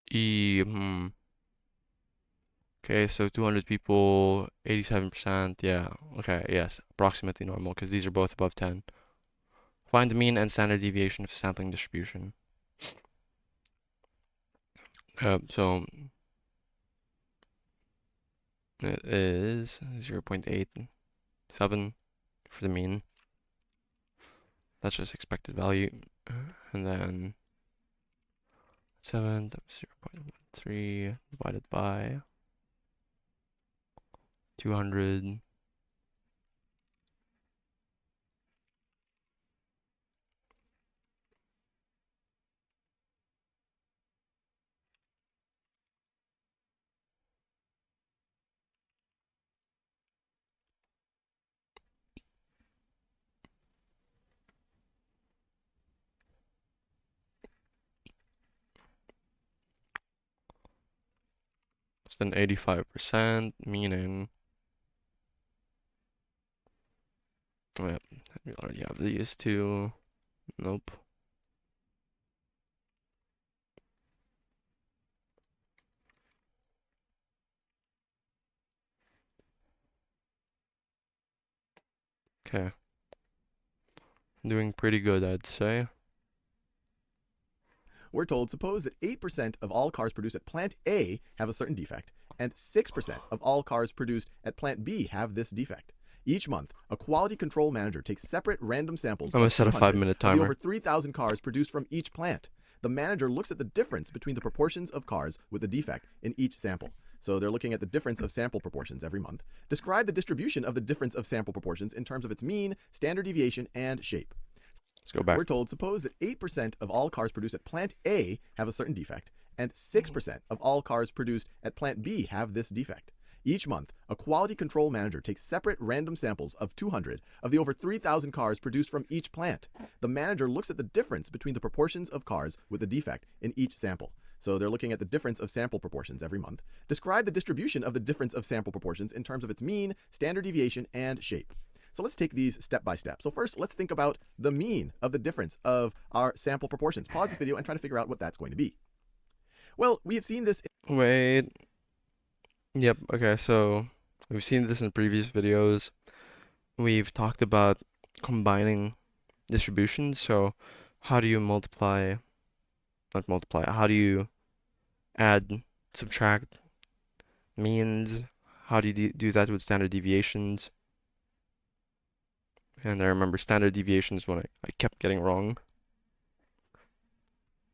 [SPEAKER 1] Hmm. Okay, so 200 people, 87%. Yeah, okay, yes, approximately normal, because these are both above 10. Find the mean and standard deviation of sampling distribution. So it is 0.87 for the mean. That's just expected value. And then 7 times 0.13 divided by 200. Less than 85%, meaning, oh yeah, we already have these two. Nope. Okay. Doing pretty good, I'd say.
[SPEAKER 2] We're told, suppose that 8% of all cars produced at plant A have a certain defect, and 6% of all cars produced at plant B have this defect. Each month, a quality control manager takes separate random samples
[SPEAKER 1] I'm gonna
[SPEAKER 2] of
[SPEAKER 1] set a
[SPEAKER 2] 200
[SPEAKER 1] 5-minute
[SPEAKER 2] of the over
[SPEAKER 1] timer.
[SPEAKER 2] 3,000 cars produced from each plant. The manager looks at the difference between the proportions of cars with a defect in each sample. So they're looking at the difference of sample proportions every month. Describe the distribution of the difference of sample proportions in terms of its mean, standard deviation, and shape.
[SPEAKER 1] Let's go back.
[SPEAKER 2] We're told, suppose that 8% of all cars produced at plant A have a certain defect, and 6% of all cars produced at plant B have this defect. Each month, a quality control manager takes separate random samples of 200 of the over 3,000 cars produced from each plant. The manager looks at the difference between the proportions of cars with a defect in each sample. So they're looking at the difference of sample proportions every month. Describe the distribution of the difference of sample proportions in terms of its mean, standard deviation, and shape. So let's take these step by step. So first, let's think about the mean of the difference of our sample proportions. Pause this video and try to figure out what that's going to be. Well, we have seen this.
[SPEAKER 1] Wait. Yep, okay, so we've seen this in previous videos. We've talked about combining distributions. So how do you not multiply, how do you add, subtract means? How do you do that with standard deviations? And I remember standard deviations when I kept getting wrong.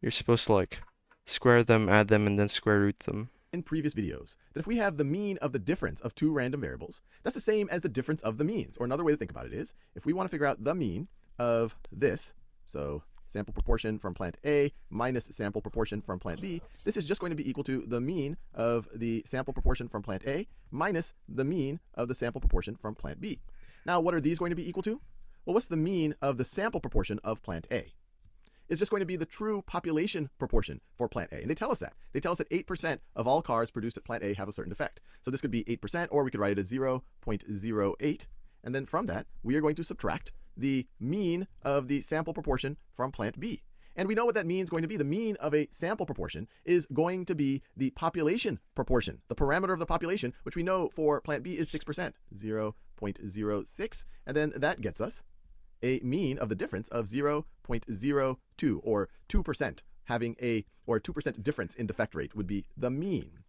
[SPEAKER 1] You're supposed to like square them, add them, and then square root them.
[SPEAKER 2] In previous videos, that if we have the mean of the difference of two random variables, that's the same as the difference of the means. Or another way to think about it is, if we want to figure out the mean of this, so sample proportion from plant A minus sample proportion from plant B, this is just going to be equal to the mean of the sample proportion from plant A minus the mean of the sample proportion from plant B. Now, what are these going to be equal to? Well, what's the mean of the sample proportion of plant A? It's just going to be the true population proportion for plant A. And they tell us that. They tell us that 8% of all cars produced at plant A have a certain defect. So this could be 8%, or we could write it as 0.08. And then from that, we are going to subtract the mean of the sample proportion from plant B. And we know what that means going to be. The mean of a sample proportion is going to be the population proportion, the parameter of the population, which we know for plant B is 6%, 0.06. And then that gets us a mean of the difference of 0.02, or 2%. Having a 2% difference in defect rate would be the mean.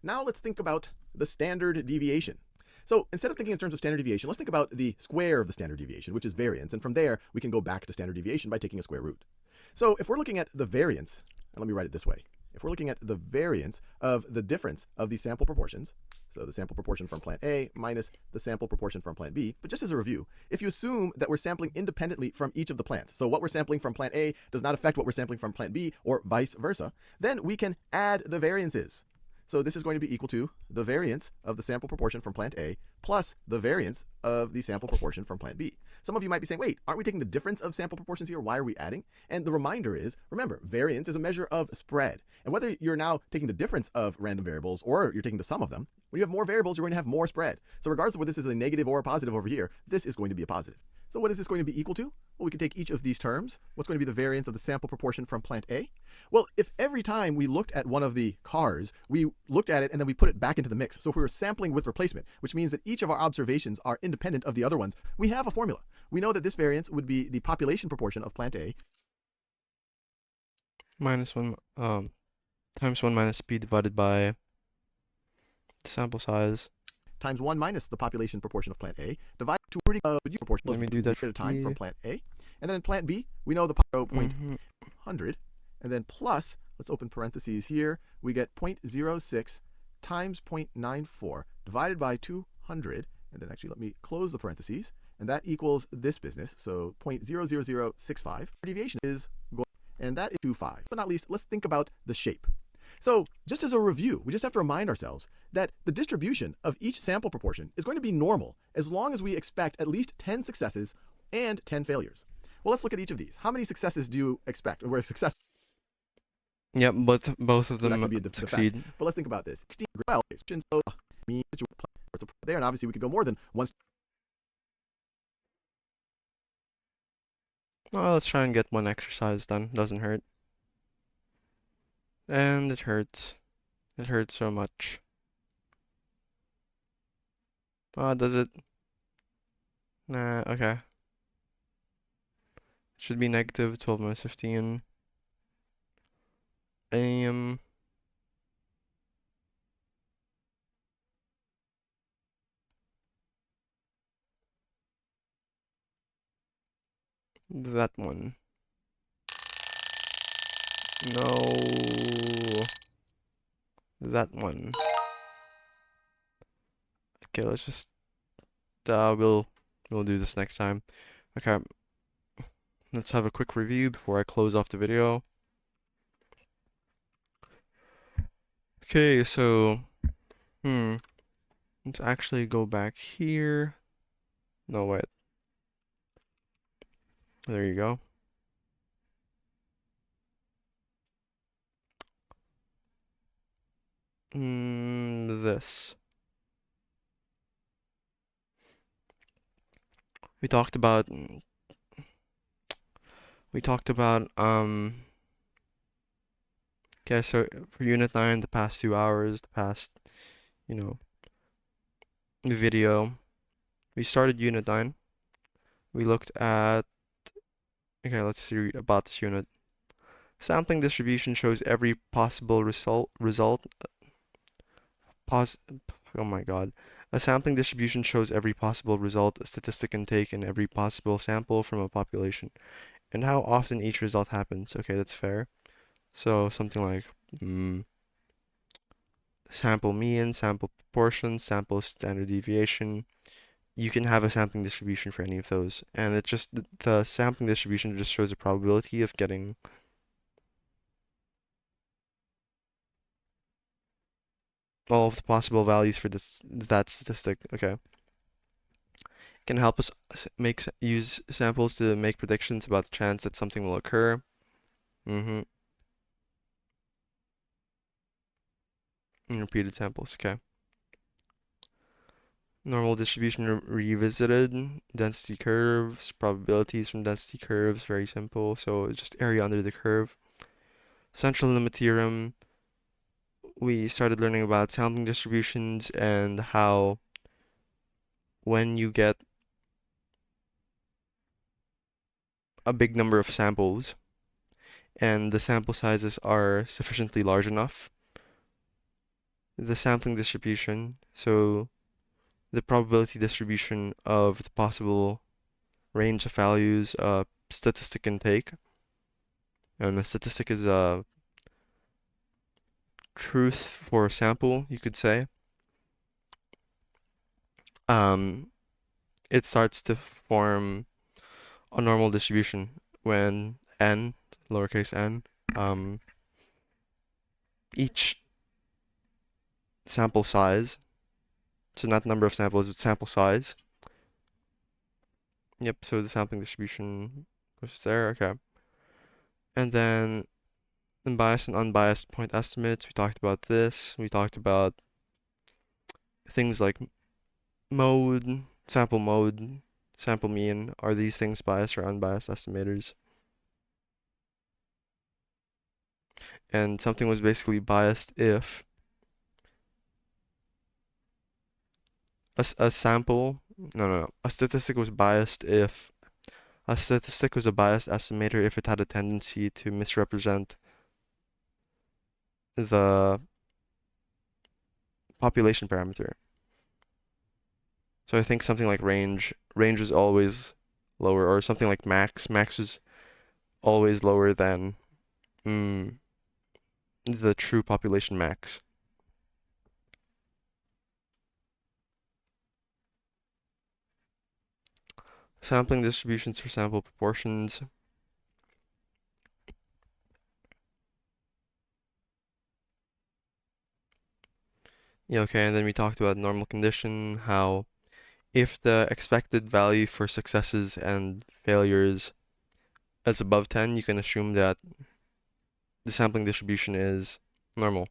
[SPEAKER 2] Now let's think about the standard deviation. So instead of thinking in terms of standard deviation, let's think about the square of the standard deviation, which is variance. And from there, we can go back to standard deviation by taking a square root. So if we're looking at the variance, and let me write it this way. If we're looking at the variance of the difference of the sample proportions, so the sample proportion from plant A minus the sample proportion from plant B, but just as a review, if you assume that we're sampling independently from each of the plants, so what we're sampling from plant A does not affect what we're sampling from plant B, or vice versa, then we can add the variances. So this is going to be equal to the variance of the sample proportion from plant A plus the variance of the sample proportion from plant B. Some of you might be saying, wait, aren't we taking the difference of sample proportions here? Why are we adding? And the reminder is, remember, variance is a measure of spread. And whether you're now taking the difference of random variables or you're taking the sum of them, when you have more variables, you're going to have more spread. So regardless of whether this is a negative or a positive over here, this is going to be a positive. So what is this going to be equal to? Well, we can take each of these terms. What's going to be the variance of the sample proportion from plant A? Well, if every time we looked at one of the cars, we looked at it and then we put it back into the mix. So if we were sampling with replacement, which means that each of our observations are independent of the other ones, we have a formula. We know that this variance would be the population proportion of plant A
[SPEAKER 1] Minus one, times 1 minus p divided by the sample size.
[SPEAKER 2] Times 1 minus the population proportion of plant A, divided to a proportion
[SPEAKER 1] Let me
[SPEAKER 2] of
[SPEAKER 1] do
[SPEAKER 2] 0
[SPEAKER 1] that for
[SPEAKER 2] at a time
[SPEAKER 1] p.
[SPEAKER 2] from plant A. And then in plant B, we know the 0.100, and then plus, let's open parentheses here, we get 0.06 times 0.94 divided by 200, and then actually let me close the parentheses, and that equals this business, so 0.00065. Deviation is going, and that is 25. But not least, let's think about the shape. So just as a review, we just have to remind ourselves that the distribution of each sample proportion is going to be normal as long as we expect at least 10 successes and 10 failures. Well, let's look at each of these. How many successes do you expect? Or where success?
[SPEAKER 1] Yep, but both of
[SPEAKER 2] That
[SPEAKER 1] them
[SPEAKER 2] could be a
[SPEAKER 1] succeed.
[SPEAKER 2] fact. But let's think about this. 16 well, so there, and obviously we could go more than one.
[SPEAKER 1] Well, let's try and get one exercise done. Doesn't hurt. And it hurts. It hurts so much. Does it? Nah, okay. It should be negative 12 minus 15. Um, that one. No. That one. Okay, let's just we'll do this next time. Okay. Let's have a quick review before I close off the video. Okay, so let's actually go back here. No, wait. There you go. This. We talked about okay, so for Unit 9, the past 2 hours, the past, video, we started Unit 9. We looked at, okay, let's see about this unit. Sampling distribution shows every possible oh my god. A sampling distribution shows every possible result a statistic can take in every possible sample from a population, and how often each result happens. Okay, that's fair. So something like sample mean, sample proportion, sample standard deviation. You can have a sampling distribution for any of those, and it just the sampling distribution just shows a probability of getting all of the possible values for that statistic. Okay, it can help us use samples to make predictions about the chance that something will occur. And repeated samples. Okay. Normal distribution revisited, density curves, probabilities from density curves, very simple. So just area under the curve. Central limit theorem. We started learning about sampling distributions and how when you get a big number of samples and the sample sizes are sufficiently large enough, the sampling distribution, so the probability distribution of the possible range of values a statistic can take, and a statistic is a truth for a sample, you could say. It starts to form a normal distribution when n, lowercase n, each sample size, so not number of samples, but sample size. Yep, so the sampling distribution goes there, okay. And then unbiased and unbiased point estimates, we talked about this. We talked about things like mode, sample mean. Are these things biased or unbiased estimators? And something was basically biased if a sample, no, a statistic was biased if a statistic was a biased estimator if it had a tendency to misrepresent the population parameter. So I think something like range is always lower, or something like max is always lower than the true population max. Sampling distributions for sample proportions. Yeah, okay, and then we talked about normal condition, how if the expected value for successes and failures is above 10, you can assume that the sampling distribution is normal.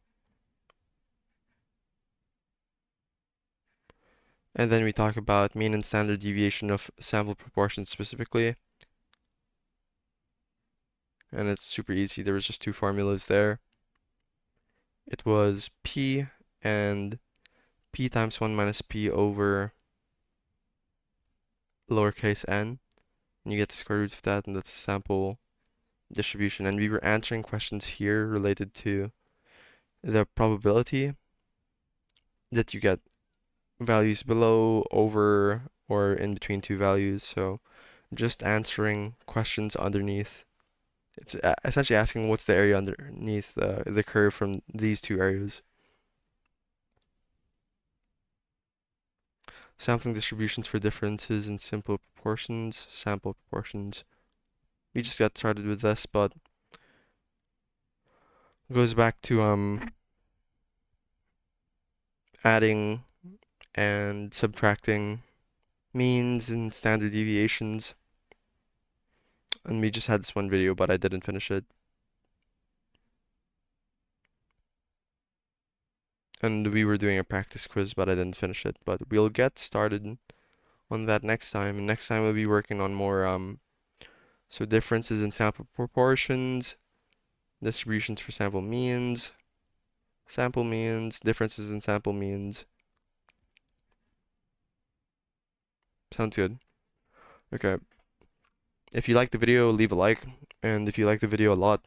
[SPEAKER 1] And then we talk about mean and standard deviation of sample proportions specifically. And it's super easy. There was just two formulas there. It was P and P times 1 minus P over lowercase n. And you get the square root of that, and that's the sample distribution. And we were answering questions here related to the probability that you get values below, over, or in between two values. So just answering questions underneath. It's essentially asking what's the area underneath the curve from these two areas. Sampling distributions for differences in simple proportions, sample proportions. We just got started with this, but it goes back to adding and subtracting means and standard deviations. And we just had this one video, but I didn't finish it. And we were doing a practice quiz, but I didn't finish it. But we'll get started on that next time. And next time we'll be working on more so differences in sample proportions, distributions for sample means, differences in sample means. Sounds good. Okay. If you like the video, leave a like. And if you like the video a lot,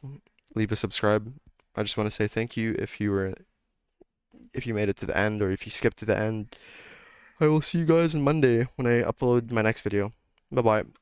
[SPEAKER 1] leave a subscribe. I just want to say thank you if you made it to the end, or if you skipped to the end. I will see you guys on Monday when I upload my next video. Bye bye.